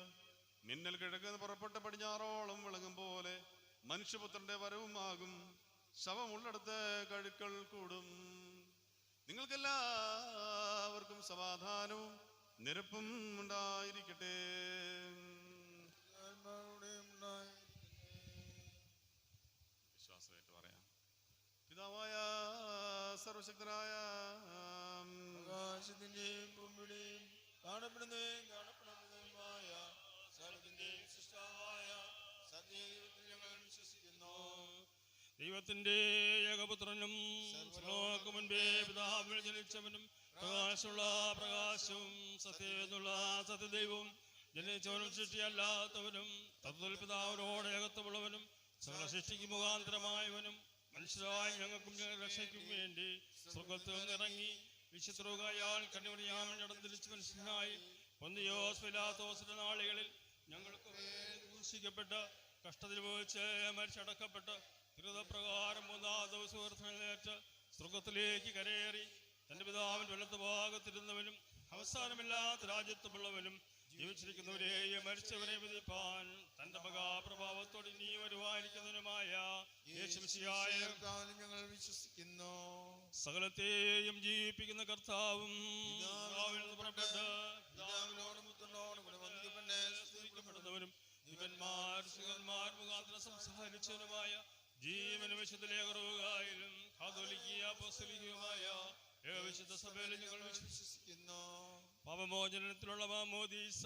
മിന്നൽ കിഴക്കെന്ന് പുറപ്പെട്ട പടിഞ്ഞാറോളം വിളങ്ങും പോലെ മനുഷ്യപുത്രന്റെ വരവുമാകും. ശവമുള്ളിടത്ത് കഴുക്കൾ കൂടും. നിങ്ങൾക്കെല്ലാവർക്കും സമാധാനവും നിരപ്പും ഉണ്ടായിരിക്കട്ടെ. വിശ്വാസമായിട്ട് പറയാം. പിതാവായ സർവശക്തനായ ആകാശത്തിന്റെയും ഭൂമിയുടെയും കാണപ്പെടുന്നതും കാണപ്പെടാത്തതുമായ സർവ്വത്തിന്റെയും സൃഷ്ടാവായ സത്യദൈവത്തിൽ ഞങ്ങൾ വിശ്വസിക്കുന്നു. ദൈവത്തിന്റെ ഏകപുത്രനും സർവ്വലോകർക്കും മുൻപേ പിതാവിൽ ജനിച്ചവനും പ്രകാശമുള്ള പ്രകാശവും സത്യമെന്നുള്ള സത്യദൈവവും ജനിച്ചവനും സൃഷ്ടിയല്ലാത്തവനും തത്വൽ പിതാവിനോട് ഏകത്വമുള്ളവനും സകല സൃഷ്ടിക്ക് മുഖാന്തരമായവനും മനുഷ്യരായ ഞങ്ങൾക്കും ഞങ്ങളുടെ രക്ഷയ്ക്കും വേണ്ടി സ്വർഗ്ഗത്തിൽ നിന്നിറങ്ങി വിശുദ്ധയാൽ കന്യമറിയാമൻ നടന്നിരിച്ച് മനുഷ്യനായി പൊന്തിയോസ് പിലാത്തോസിന്റെ നാളുകളിൽ ഞങ്ങൾക്ക് ക്രൂശിക്കപ്പെട്ട് കഷ്ടത്തിനുഭവിച്ച് മരിച്ചടക്കപ്പെട്ട് തിരുതപ്രകാരം 3-ാം ദിവസം ഉയർത്തെഴുന്നേറ്റ് സ്വർഗ്ഗത്തിലേക്ക് കരയേറി തന്റെ പിതാവിന്റെ വലത്ത് ഭാഗത്തിരുന്നവനും അവസാനമില്ലാത്ത രാജ്യത്വമുള്ളവനും ജീവിച്ചിരിക്കുന്നവരെയും മരിച്ചവരെയും വിധിപ്പാൻ തന്റെ മഹാപ്രഭാവത്തോടെ ഇനി വരുവാനിരിക്കുന്നതിനുമായ യേശുമിശിഹായ ഞങ്ങൾ വിശ്വസിക്കുന്നു. സകലത്തെയും ജീവിപ്പിക്കുന്ന കർത്താവും പുറപ്പെട്ട് പിതാവിനോടും പുത്രനോടും കൂടെ വന്ദിക്കപ്പെട്ട സ്തുതിക്കപ്പെടുന്നവനും ദിവന്മാർ സുഖന്മാർ മുഖാന്തരം സംസാരിച്ചവനുമായ ജീവനും വിശുദ്ധലേഖറുകായാലും കാതോലിക്കുക അപ്പോസ്തലികവുമായ ഏകവിശുദ്ധ സഭയിൽ ഞങ്ങൾ വിശ്വസിക്കുന്നു. പാപമോചനത്തിലുള്ള മാമോദീസ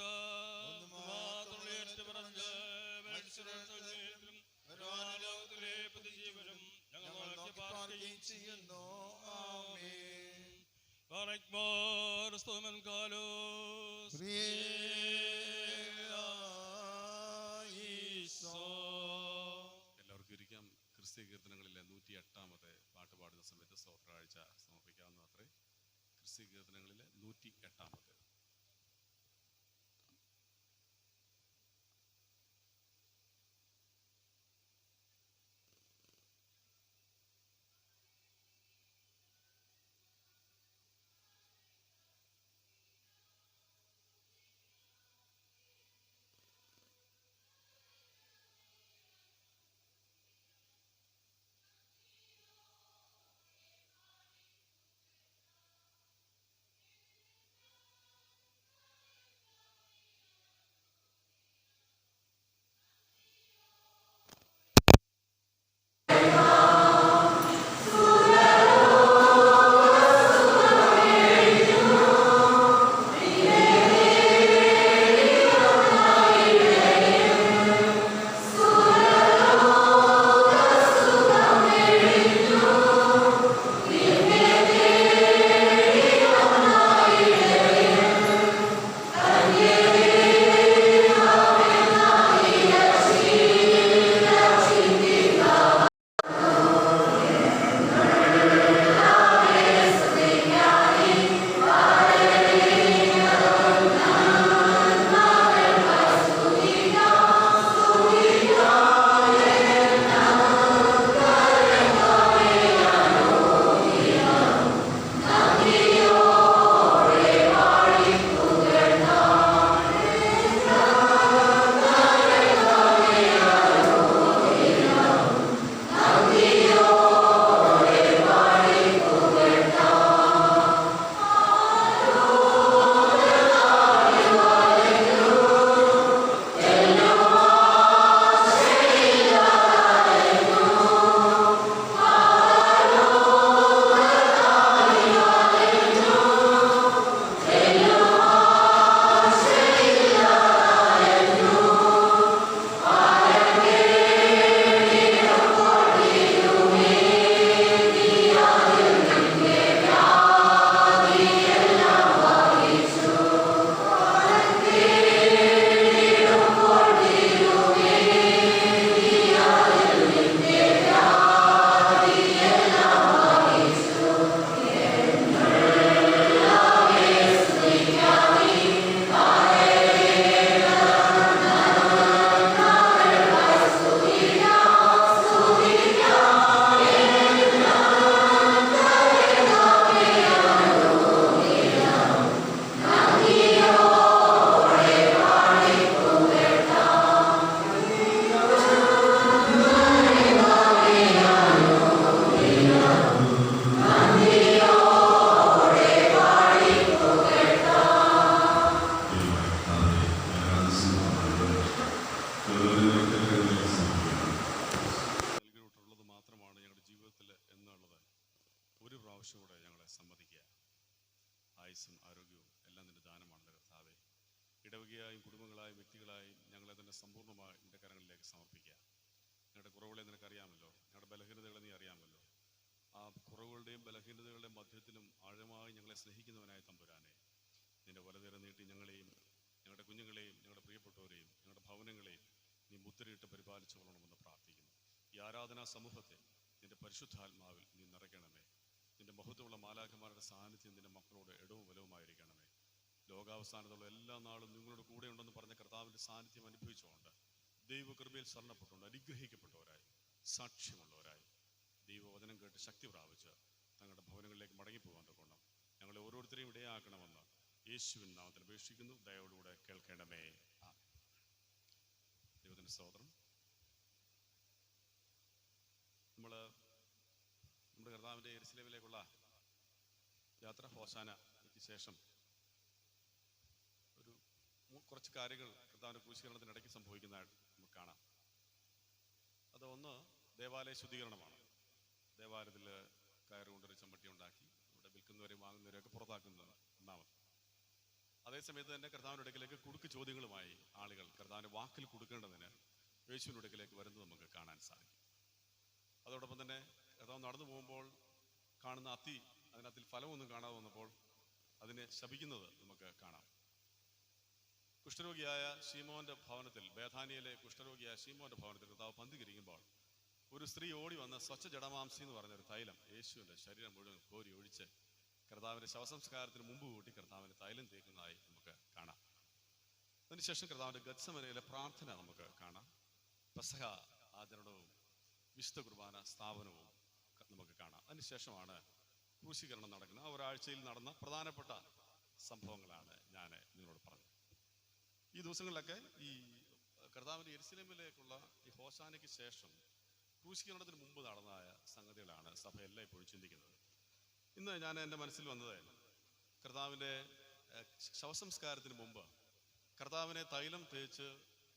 മാത്രം ഏറ്റുപറഞ്ഞ് മനുഷ്യരും ലോകത്തിലെ പുതുജീവനും ഞങ്ങൾ പ്രാർത്ഥിക്കുകയും ചെയ്യുന്നു. ആമേൻ. എല്ലാവർക്കും ഇരിക്കാം. ക്രിസ്തീയ കീർത്തനങ്ങളിലെ 108-ാമത്തെ പാട്ട് പാടുന്ന സമയത്ത് സ്തോത്രകാഴ്ച സമർപ്പിക്കാവുന്ന അത്രേ. ക്രിസ്തീയ കീർത്തനങ്ങളിലെ 108-ാമത്തെ. പ്രാവശ്യം കൂടെ ഞങ്ങളെ സമ്മതിക്കുക. ആയുസ്സും ആരോഗ്യവും എല്ലാം നിന്റെ ദാനമാണല്ലോ കർത്താവേ. ഇടവകയായും കുടുംബങ്ങളായും വ്യക്തികളായും ഞങ്ങളെ തന്നെ സമ്പൂർണ്ണമായി നിന്റെ കരങ്ങളിലേക്ക് സമർപ്പിക്കുക. ഞങ്ങളുടെ കുറവുകളെ നിനക്കറിയാമല്ലോ, ഞങ്ങളുടെ ബലഹീനതകളെ നീ അറിയാമല്ലോ. ആ കുറവുകളുടെയും ബലഹീനതകളുടെയും മധ്യത്തിലും ആഴമായി ഞങ്ങളെ സ്നേഹിക്കുന്നവനായ തമ്പുരാനെ, നിന്റെ വലതുകരം നീട്ടി ഞങ്ങളെയും ഞങ്ങളുടെ കുഞ്ഞുങ്ങളെയും ഞങ്ങളുടെ പ്രിയപ്പെട്ടവരെയും ഞങ്ങളുടെ ഭവനങ്ങളെയും നീ മുദ്രയിട്ട് പരിപാലിച്ചു കൊള്ളണമെന്ന് പ്രാർത്ഥിക്കുന്നു. ഈ ആരാധനാ സമൂഹത്തെ നിന്റെ പരിശുദ്ധാത്മാവിൽ നീ നിറയ്ക്കണമേ. നിന്റെ മഹത്വമുള്ള മാലാഖമാരുടെ സാന്നിധ്യം നിന്റെ മക്കളോട് ഇടവും വലവുമായിരിക്കണമേ. ലോകാവസാനത്തുള്ള എല്ലാ നാളും നിങ്ങളുടെ കൂടെ ഉണ്ടെന്ന് പറഞ്ഞ കർത്താവിൻ്റെ സാന്നിധ്യം അനുഭവിച്ചുകൊണ്ട് ദൈവകൃപയിൽ ശരണപ്പെട്ടുകൊണ്ട് അനുഗ്രഹിക്കപ്പെട്ടവരായി സാക്ഷ്യമുള്ളവരായി ദൈവവചനം കേട്ട് ശക്തി പ്രാപിച്ച് തങ്ങളുടെ ഭവനങ്ങളിലേക്ക് മടങ്ങിപ്പോകാൻ കൊണ്ട് ഞങ്ങളെ ഓരോരുത്തരെയും ഇടയാക്കണമെന്ന് യേശുവിൻ നാമത്തിൽ അപേക്ഷിക്കുന്നു. ദയയോടുകൂടെ കേൾക്കണമേ. ദൈവത്തിൻ്റെ സ്തോത്രം. നമ്മുടെ കർത്താവിൻ്റെ യെരുശലേമിലേക്കുള്ള യാത്ര ഹോശാനയ്ക്ക് ശേഷം കുറച്ച് കാര്യങ്ങൾ കർത്താവിൻ്റെ ക്രൂശീകരണത്തിനിടയ്ക്ക് സംഭവിക്കുന്നതായിട്ട് നമുക്ക് കാണാം. അത് ഒന്ന് ദേവാലയ ശുദ്ധീകരണമാണ്. ദേവാലയത്തിൽ കയറുകൊണ്ടൊരു ചമ്മട്ടി ഉണ്ടാക്കി ഇവിടെ വിൽക്കുന്നവരെയും വാങ്ങുന്നവരെയൊക്കെ പുറത്താക്കുന്നത് ഒന്നാമത്. അതേസമയത്ത് തന്നെ കർത്താവിൻ്റെ അടുക്കിലേക്ക് കുടുക്ക് ചോദ്യങ്ങളുമായി ആളുകൾ കർത്താവിൻ്റെ വാക്കിൽ കൊടുക്കേണ്ടതിന് യേശുവിൻ്റെ അടുക്കിലേക്ക് വരുന്നത് നമുക്ക് കാണാൻ സാധിക്കും. അതോടൊപ്പം തന്നെ കർത്താവ് നടന്നു പോകുമ്പോൾ കാണുന്ന അത്തി, അതിനകത്തിൽ ഫലമൊന്നും കാണാതെ വന്നപ്പോൾ അതിനെ ശപിക്കുന്നത് നമുക്ക് കാണാം. കുഷ്ഠരോഗിയായ ശീമോന്റെ ഭവനത്തിൽ, ബേഥാനിയയിലെ കുഷ്ഠരോഗിയായ ശീമോന്റെ ഭവനത്തിൽ കർത്താവ് പന്തികരിക്കുമ്പോൾ ഒരു സ്ത്രീ ഓടി വന്ന് സ്വച്ഛ ജഡമാംസി എന്ന് പറഞ്ഞൊരു തൈലം യേശുവിൻ്റെ ശരീരം മുഴുവൻ കോരി ഒഴിച്ച് കർത്താവിൻ്റെ ശവസംസ്കാരത്തിന് മുമ്പ് കൂട്ടി കർത്താവിന് തൈലം തേക്കുന്നതായി നമുക്ക് കാണാം. അതിനുശേഷം കർത്താവിൻ്റെ ഗത്സമനയിലെ പ്രാർത്ഥന നമുക്ക് കാണാം. പെസഹ ആചരണവും വിശുദ്ധ കുർബാന സ്ഥാപനവും നമുക്ക് കാണാം. അതിനുശേഷമാണ് ക്രൂശീകരണം നടക്കുന്നത്. ആ ഒരാഴ്ചയിൽ നടന്ന പ്രധാനപ്പെട്ട സംഭവങ്ങളാണ് ഞാൻ നിങ്ങളോട് പറഞ്ഞത്. ഈ ദിവസങ്ങളിലൊക്കെ ഈ കർത്താവിൻ്റെ യെരുശലേമിലേക്കുള്ള ഈ ഹോശാനയ്ക്ക് ശേഷം ക്രൂശീകരണത്തിന് മുമ്പ് നടന്നതായ സംഗതികളാണ് സഭ എല്ലാം ഇപ്പോഴും ചിന്തിക്കുന്നത്. ഇന്ന് ഞാൻ എൻ്റെ മനസ്സിൽ വന്നത് കർത്താവിൻ്റെ ശവസംസ്കാരത്തിന് മുമ്പ് കർത്താവിനെ തൈലം തേച്ച്,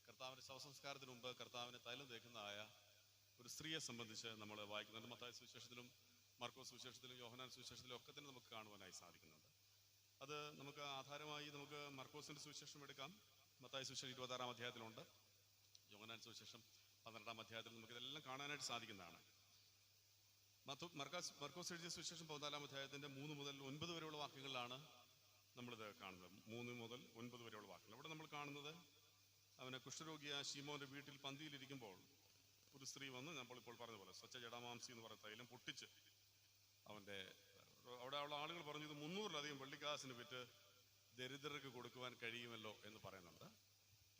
കർത്താവിൻ്റെ ശവസംസ്കാരത്തിന് മുമ്പ് കർത്താവിനെ തൈലം തേക്കുന്നതായ ഒരു സ്ത്രീയെ സംബന്ധിച്ച് നമ്മൾ വായിക്കുന്നുണ്ട്. മത്തായി സുവിശേഷത്തിലും മാർക്കോസ് സുവിശേഷത്തിലും യോഹന്നാൻ സുവിശേഷത്തിലും ഒക്കെ തന്നെ നമുക്ക് കാണുവാനായി സാധിക്കുന്നുണ്ട്. അത് നമുക്ക് ആധാരമായി നമുക്ക് മാർക്കോസിൻ്റെ സുവിശേഷം എടുക്കാം. മത്തായി സുവിശേഷം 26-ാം അധ്യായത്തിലുണ്ട്. യോഹന്നാൻ സുവിശേഷം 12-ാം അധ്യായത്തിൽ നമുക്കിതെല്ലാം കാണാനായിട്ട് സാധിക്കുന്നതാണ്. മർക്കോസ് എഴുതിയ സുവിശേഷം 14-ാം അധ്യായത്തിൻ്റെ 3 മുതൽ 9 വരെയുള്ള വാക്യങ്ങളിലാണ് നമ്മളിത് കാണുന്നത്. 3 മുതൽ 9 വരെയുള്ള വാക്യങ്ങൾ. അവിടെ നമ്മൾ കാണുന്നത് അവനെ കുഷ്ഠരോഗിയായ ശീമോന്റെ വീട്ടിൽ പന്തിയിലിരിക്കുമ്പോൾ ഒരു സ്ത്രീ വന്ന് നമ്മളിപ്പോൾ പറഞ്ഞ പോലെ സ്വച്ഛ ജഡമാംസി എന്ന് പറയുന്ന തൈലം പൊട്ടിച്ച് അവൻ്റെ അവിടെ ഉള്ള ആളുകൾ പറഞ്ഞു, ഇത് 300-ലധികം വെള്ളിക്കാശിന് വിറ്റ് ദരിദ്രർക്ക് കൊടുക്കുവാൻ കഴിയുമല്ലോ എന്ന് പറയുന്നുണ്ട്.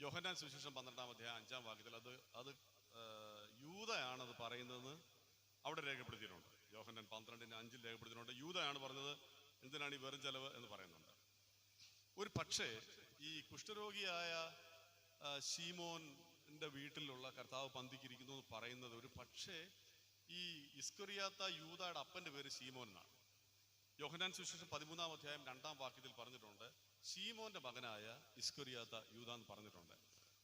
യോഹന്നാൻ സുവിശേഷം 12-ാം അധ്യായം 5-ാം വാക്യത്തിൽ അത് യൂദയാണത് പറയുന്നതെന്ന് അവിടെ രേഖപ്പെടുത്തിയിട്ടുണ്ട്. യോഹന്നാൻ 12:5 രേഖപ്പെടുത്തിയിട്ടുണ്ട്. യൂദയാണ് പറഞ്ഞത് എന്തിനാണ് ഈ വെറും ചെലവ് എന്ന് പറയുന്നുണ്ട്. ഒരു പക്ഷേ ഈ കുഷ്ഠരോഗിയായ ശീമോന്റെ വീട്ടിലുള്ള കർത്താവ് പന്തിക്കിരിക്കുന്നു എന്ന് പറയുന്നത് ഒരു പക്ഷേ ഈ ഇസ്കറിയാത്ത യൂദയുടെ അപ്പൻ്റെ പേര് ശീമോൻ എന്നാണ്. യോഹന്നാൻ സുവിശേഷം 13-ാം അധ്യായം 2-ാം വാക്യത്തിൽ പറഞ്ഞിട്ടുണ്ട് ശീമോന്റെ മകനായ ഇസ്കറിയാത്ത യൂദ എന്ന് പറഞ്ഞിട്ടുണ്ട്.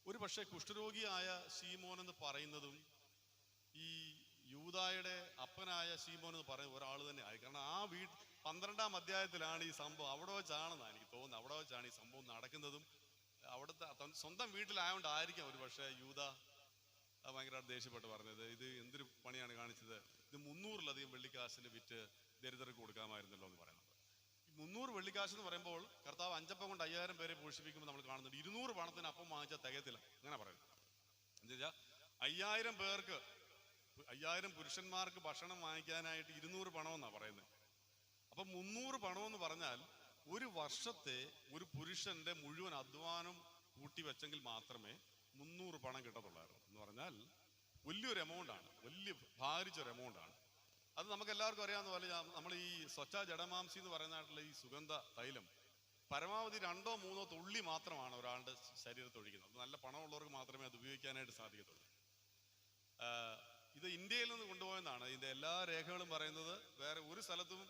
ഒരു പക്ഷേ കുഷ്ഠരോഗിയായ ശീമോൻ എന്ന് പറയുന്നതും ഈ യൂദായുടെ അപ്പനായ ശീമോൻ എന്ന് പറയുന്ന ഒരാൾ തന്നെ ആയി. കാരണം ആ 12-ാം അധ്യായത്തിലാണ് ഈ സംഭവം, അവിടെ വെച്ചാണെന്നാണ് എനിക്ക് തോന്നുന്നത്. അവിടെ വെച്ചാണ് ഈ സംഭവം നടക്കുന്നതും. അവിടുത്തെ സ്വന്തം വീട്ടിലായോണ്ടായിരിക്കാം ഒരു പക്ഷേ യൂദ ഭയങ്കരമായിട്ട് ദേഷ്യപ്പെട്ട് പറഞ്ഞത്, ഇത് എന്തൊരു പണിയാണ് കാണിച്ചത്, ഇത് 300-ലധികം വെള്ളിക്കാശിന് വിറ്റ് ദരിദ്രർക്ക് കൊടുക്കാമായിരുന്നല്ലോ എന്ന് പറയുന്നത്. 300 വെള്ളിക്കാശ് എന്ന് പറയുമ്പോൾ കർത്താവ് 5 അപ്പം കൊണ്ട് 5000 പേരെ പോഷിപ്പിക്കുമ്പോൾ നമ്മൾ കാണുന്നുണ്ട് 200 പണത്തിന് അപ്പം വാങ്ങിച്ചാൽ തികയത്തില്ല അങ്ങനെ പറയുന്നത്. എന്താ വെച്ചാൽ 5000 പേർക്ക്, 5000 പുരുഷന്മാർക്ക് ഭക്ഷണം വാങ്ങിക്കാനായിട്ട് 200 പണമെന്നാണ് പറയുന്നത്. അപ്പം 300 പണമെന്ന് പറഞ്ഞാൽ ഒരു വർഷത്തെ ഒരു പുരുഷന്റെ മുഴുവൻ അധ്വാനം കൂട്ടി വെച്ചെങ്കിൽ മാത്രമേ 300 പണം കിട്ടത്തുള്ളായിരുന്നു എന്ന് പറഞ്ഞാൽ വലിയൊരു എമൗണ്ടാണ്, വലിയ ഭാരിച്ചൊരു എമൗണ്ടാണ്. അത് നമുക്ക് എല്ലാവർക്കും അറിയാവുന്ന പോലെ നമ്മൾ ഈ സ്വച്ഛ ജഡമാംസി എന്ന് പറയുന്നതായിട്ടുള്ള ഈ സുഗന്ധ തൈലം പരമാവധി 2-3 തുള്ളി മാത്രമാണ് ഒരാളുടെ ശരീരത്തിൽ ഒഴിക്കുന്നത്. നല്ല പണമുള്ളവർക്ക് മാത്രമേ അത് ഉപയോഗിക്കാനായിട്ട് സാധിക്കത്തുള്ളൂ. ഇത് ഇന്ത്യയിൽ നിന്ന് കൊണ്ടുപോയെന്നാണ് ഇതിൻ്റെ എല്ലാ രേഖകളും പറയുന്നത്. വേറെ ഒരു സ്ഥലത്തും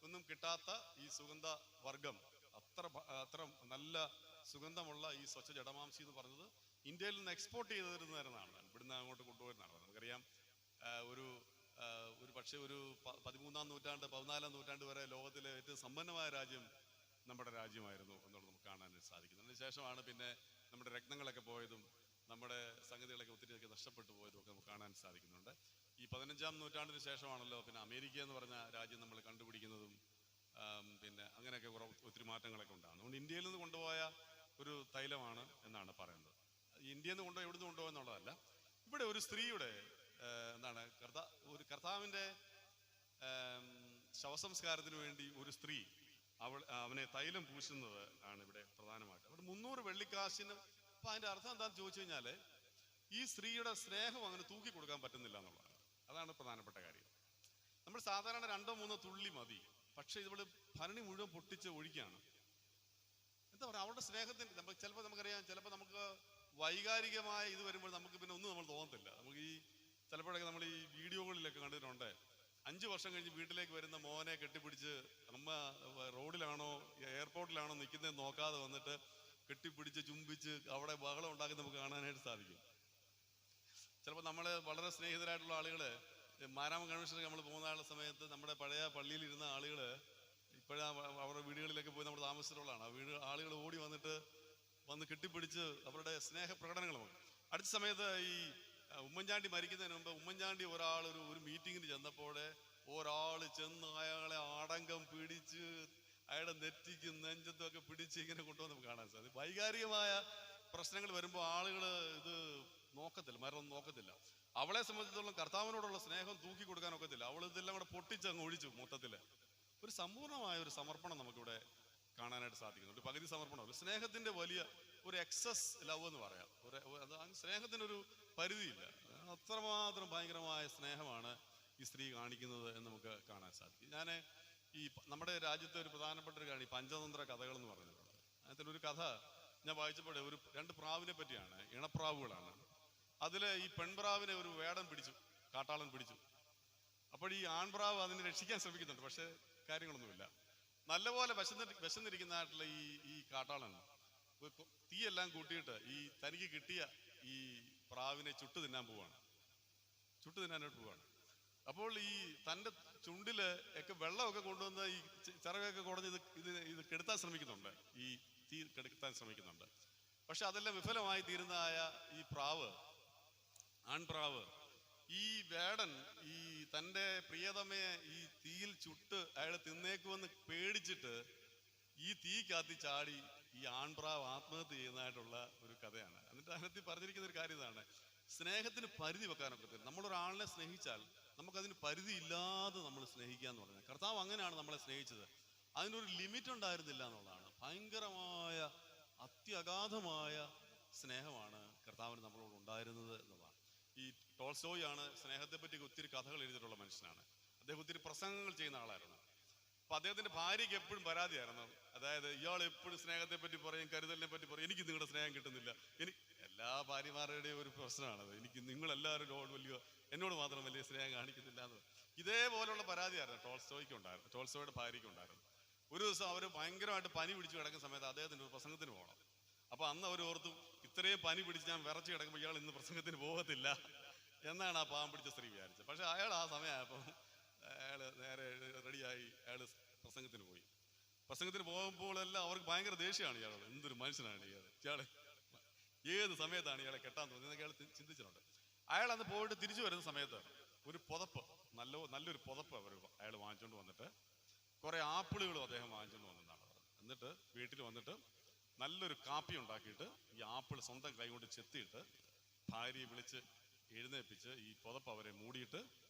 ഒന്നും കിട്ടാത്ത ഈ സുഗന്ധ വർഗം, അത്ര നല്ല സുഗന്ധമുള്ള ഈ സ്വച്ഛ ജഡമാംസി എന്ന് പറഞ്ഞത് ഇന്ത്യയിൽ നിന്ന് എക്സ്പോർട്ട് ചെയ്തിരുന്നതാണ്, ഇവിടുന്ന് അങ്ങോട്ട് കൊണ്ടുപോയിരുന്നതാണ്. നമുക്കറിയാം ഒരു പക്ഷേ ഒരു 13-ാം നൂറ്റാണ്ട് 14-ാം നൂറ്റാണ്ട് വരെ ലോകത്തിലെ ഏറ്റവും സമ്പന്നമായ രാജ്യം നമ്മുടെ രാജ്യമായിരുന്നു എന്നുള്ളത് നമുക്ക് കാണാൻ സാധിക്കുന്നു. അതിനുശേഷമാണ് പിന്നെ നമ്മുടെ രത്നങ്ങളൊക്കെ പോയതും നമ്മുടെ സംഗതികളൊക്കെ ഒത്തിരിയൊക്കെ നഷ്ടപ്പെട്ടു പോയതും ഒക്കെ നമുക്ക് കാണാൻ സാധിക്കുന്നുണ്ട്. ഈ 15-ാം നൂറ്റാണ്ടിന് ശേഷമാണല്ലോ പിന്നെ അമേരിക്ക എന്ന് പറഞ്ഞ രാജ്യം നമ്മൾ കണ്ടുപിടിക്കുന്നതും പിന്നെ അങ്ങനെയൊക്കെ ഒത്തിരി മാറ്റങ്ങളൊക്കെ ഉണ്ടാകും. അതുകൊണ്ട് ഇന്ത്യയിൽ നിന്ന് കൊണ്ടുപോയ ഒരു തൈലമാണ് എന്നാണ് പറയുന്നത്. ഇന്ത്യയിൽ നിന്ന് എവിടുന്ന് കൊണ്ടുപോയെന്നുള്ളതല്ല, ഇവിടെ ഒരു സ്ത്രീയുടെ എന്താണ് ഒരു കർത്താവിൻ്റെ ശവസംസ്കാരത്തിന് വേണ്ടി ഒരു സ്ത്രീ അവനെ തൈലം പൂശുന്നത് ആണ് ഇവിടെ പ്രധാനമായിട്ട്. അവിടെ 300 വെള്ളിക്കാശിന്. അപ്പം അതിൻ്റെ അർത്ഥം എന്താണെന്ന് ചോദിച്ചു കഴിഞ്ഞാൽ ഈ സ്ത്രീയുടെ സ്നേഹം അങ്ങനെ തൂക്കി കൊടുക്കാൻ പറ്റുന്നില്ല എന്നുള്ളതാണ്. അതാണ് പ്രധാനപ്പെട്ട കാര്യം. നമ്മൾ സാധാരണ 2-3 തുള്ളി മതി, പക്ഷെ ഇവള് ഭരണി മുഴുവൻ പൊട്ടിച്ച് ഒഴിക്കുകയാണ്. എന്താ പറയുക, അവളുടെ സ്നേഹത്തിന് ചിലപ്പോൾ നമുക്കറിയാം, ചിലപ്പോൾ നമുക്ക് വൈകാരികമായ ഇത് വരുമ്പോൾ നമുക്ക് പിന്നെ ഒന്നും നമ്മൾ തോന്നത്തില്ല. നമുക്ക് ഈ ചിലപ്പോഴൊക്കെ നമ്മൾ ഈ വീഡിയോകളിലൊക്കെ കണ്ടിട്ടുണ്ട്, 5 വർഷം കഴിഞ്ഞ് വീട്ടിലേക്ക് വരുന്ന മോനെ കെട്ടിപ്പിടിച്ച് അമ്മ റോഡിലാണോ എയർപോർട്ടിലാണോ നിൽക്കുന്നത് നോക്കാതെ വന്നിട്ട് കെട്ടിപ്പിടിച്ച് ചുംബിച്ച് അവിടെ ബഹളം ഉണ്ടാക്കി നമുക്ക് കാണാനായിട്ട് സാധിക്കും. ചിലപ്പോൾ നമ്മൾ വളരെ സ്നേഹിതരായിട്ടുള്ള ആളുകൾ മാരാമ കൺവെൻഷനൊക്കെ നമ്മൾ പോകുന്ന സമയത്ത് നമ്മുടെ പഴയ പള്ളിയിലിരുന്ന ആളുകൾ ഇപ്പോഴാ അവരുടെ വീടുകളിലൊക്കെ പോയി നമ്മൾ താമസിച്ചിട്ടുള്ളതാണ്. ആ ആളുകൾ ഓടി വന്ന് കെട്ടിപ്പിടിച്ച് അവരുടെ സ്നേഹപ്രകടനങ്ങളുമാണ്. അടുത്ത സമയത്ത് ഈ ഉമ്മൻചാണ്ടി മരിക്കുന്നതിന് മുമ്പ് ഉമ്മൻചാണ്ടി ഒരു മീറ്റിങ്ങിന് ചെന്നപ്പോൾ ഒരാൾ ചെന്ന് അയാളെ ആടങ്കം പിടിച്ച് അയാളുടെ നെറ്റിക്കും നെഞ്ചത്തും ഒക്കെ പിടിച്ച് ഇങ്ങനെ കൊണ്ടുവന്ന് നമുക്ക് കാണാൻ സാധിക്കും. വൈകാരികമായ പ്രശ്നങ്ങൾ വരുമ്പോൾ ആളുകൾ ഇത് നോക്കത്തില്ല, മരണം നോക്കത്തില്ല. അവളെ സംബന്ധിച്ചിടത്തോളം കർത്താവിനോടുള്ള സ്നേഹം തൂക്കി കൊടുക്കാൻ ഒക്കത്തില്ല. അവൾ ഇതെല്ലാം കൂടെ പൊട്ടിച്ചങ്ങ് ഒഴിച്ചു. മൊത്തത്തിൽ ഒരു സമ്പൂർണ്ണമായ ഒരു സമർപ്പണം നമുക്കിവിടെ കാണാനായിട്ട് സാധിക്കുന്നു. ഒരു പകുതി സമർപ്പണം, ഒരു സ്നേഹത്തിന്റെ വലിയ ഒരു എക്സസ് ലവ് എന്ന് പറയാം. സ്നേഹത്തിനൊരു പരിധിയില്ല. അത്രമാത്രം ഭയങ്കരമായ സ്നേഹമാണ് ഈ സ്ത്രീ കാണിക്കുന്നത് എന്ന് നമുക്ക് കാണാൻ സാധിക്കും. ഞാൻ ഈ നമ്മുടെ രാജ്യത്തെ ഒരു പ്രധാനപ്പെട്ട ഒരു കാര്യം പഞ്ചതന്ത്ര കഥകൾ എന്ന് പറഞ്ഞിട്ടുണ്ട്. അതിലൊരു കഥ ഞാൻ വായിച്ചപ്പോൾ 2 പ്രാവിനെ പറ്റിയാണ്, ഇണപ്രാവുകളാണ്. അതിൽ ഈ പെൺപ്രാവിനെ ഒരു വേടൻ പിടിച്ചു, കാട്ടാളൻ പിടിച്ചു. അപ്പോൾ ഈ ആൺപ്രാവ് അതിനെ രക്ഷിക്കാൻ ശ്രമിക്കുന്നുണ്ട്, പക്ഷെ കാര്യങ്ങളൊന്നുമില്ല. നല്ലപോലെ വിശന്നിരിക്കുന്നതായിട്ടുള്ള ഈ കാട്ടാളൻ തീയെല്ലാം കൂട്ടിയിട്ട് ഈ തനിക്ക് കിട്ടിയ ഈ പ്രാവിനെ ചുട്ടു തിന്നാനായിട്ട് പോവാണ്. അപ്പോൾ ഈ തൻ്റെ ചുണ്ടില് ഒക്കെ വെള്ളമൊക്കെ കൊണ്ടുവന്ന് ഈ ചിറകൊക്കെ കുടഞ്ഞ് ഇത് കെടുത്താൻ ശ്രമിക്കുന്നുണ്ട്, ഈ തീ കെടുത്താൻ ശ്രമിക്കുന്നുണ്ട്. പക്ഷെ അതെല്ലാം വിഫലമായി തീരുന്നതായ ഈ ആൺപ്രാവ് ഈ വേടൻ ഈ തൻ്റെ പ്രിയതമയെ ഈ തീയിൽ ചുട്ട് അയാൾ തിന്നേക്കുമെന്ന് പേടിച്ചിട്ട് ഈ തീ കാത്തി ചാടി ഈ ആൺപ്രാവ് ആത്മഹത്യ ചെയ്യുന്നതായിട്ടുള്ള ഒരു കഥയാണ്. എന്നിട്ട് അതിനകത്ത് പറഞ്ഞിരിക്കുന്ന ഒരു കാര്യം ഇതാണ്, സ്നേഹത്തിന് പരിധി വെക്കാനൊക്കെ തരും. നമ്മളൊരാളിനെ സ്നേഹിച്ചാൽ നമുക്കതിന് പരിധി ഇല്ലാതെ നമ്മൾ സ്നേഹിക്കുക എന്ന് പറഞ്ഞാൽ കർത്താവ് അങ്ങനെയാണ് നമ്മളെ സ്നേഹിച്ചത്. അതിനൊരു ലിമിറ്റ് ഉണ്ടായിരുന്നില്ല എന്നുള്ളതാണ്. ഭയങ്കരമായ അത്യഗാധമായ സ്നേഹമാണ് കർത്താവിന് നമ്മളോട് ഉണ്ടായിരുന്നത് എന്നുള്ളതാണ്. ഈ ടോൾസ്റ്റോയാണ് സ്നേഹത്തെപ്പറ്റി ഒത്തിരി കഥകൾ എഴുതിയിട്ടുള്ള മനുഷ്യനാണ്. അദ്ദേഹം ഒത്തിരി പ്രസംഗങ്ങൾ ചെയ്യുന്ന ആളായിരുന്നു. അപ്പൊ അദ്ദേഹത്തിന്റെ ഭാര്യയ്ക്ക് എപ്പോഴും പരാതിയായിരുന്നു. അതായത് ഇയാൾ എപ്പോഴും സ്നേഹത്തെ പറ്റി പറയും, കരുതലിനെ പറ്റി പറയും, എനിക്ക് നിങ്ങളുടെ സ്നേഹം കിട്ടുന്നില്ല. എല്ലാ ഭാര്യമാരുടെയും ഒരു പ്രശ്നമാണത്. എനിക്ക് നിങ്ങളെല്ലാവരും എന്നോട് മാത്രം വലിയ സ്നേഹം കാണിക്കുന്നില്ല എന്ന്. ഇതേപോലുള്ള പരാതിയായിരുന്നു ടോൾസ്റ്റോയുടെ ഭാര്യയ്ക്ക് ഉണ്ടായിരുന്നു. ഒരു ദിവസം അവർ ഭയങ്കരമായിട്ട് പനി പിടിച്ച് കിടക്കുന്ന സമയത്ത് അദ്ദേഹത്തിന് ഒരു പ്രസംഗത്തിന് പോകണം. അപ്പൊ അന്ന് അവർ ഓർത്തു, ഇത്രയും പനി പിടിച്ച് ഞാൻ വിറച്ച് കിടക്കുമ്പോൾ ഇയാൾ ഇന്ന് പ്രസംഗത്തിന് പോകത്തില്ല എന്നാണ് ആ പാവം പിടിച്ച സ്ത്രീ വിചാരിച്ചത്. പക്ഷെ അയാൾ ആ സമയമായപ്പോൾ അയാൾ നേരെ റെഡിയായി അയാൾ പ്രസംഗത്തിന് പോയി. പ്രസംഗത്തിന് പോകുമ്പോഴെല്ലാം അവർക്ക് ഭയങ്കര ദേഷ്യമാണ് ഇയാളോട്. എന്തൊരു മനുഷ്യനാണ് ഇയാള് ഏത് സമയത്താണ് ഇയാളെ കെട്ടാൻ തോന്നിയെന്നൊക്കെ അയാൾ ചിന്തിച്ചിട്ടുണ്ട്. അയാൾ അന്ന് പോയിട്ട് തിരിച്ചു വരുന്ന സമയത്ത് ഒരു പുതപ്പ്, നല്ലൊരു പുതപ്പ് അയാൾ വാങ്ങിച്ചുകൊണ്ട് വന്നിട്ട് കുറെ ആപ്പിളുകളും അദ്ദേഹം വാങ്ങിച്ചുകൊണ്ട് വന്നതാണ് പറഞ്ഞത്. എന്നിട്ട് വീട്ടിൽ വന്നിട്ട് നല്ലൊരു കാപ്പി ഉണ്ടാക്കിയിട്ട് ഈ ആപ്പിൾ സ്വന്തം കൈകൊണ്ട് ചെത്തിയിട്ട് ഭാര്യയെ വിളിച്ച് എഴുന്നേൽപ്പിച്ച് ഈ പുതപ്പ് അവരെ മൂടിയിട്ട്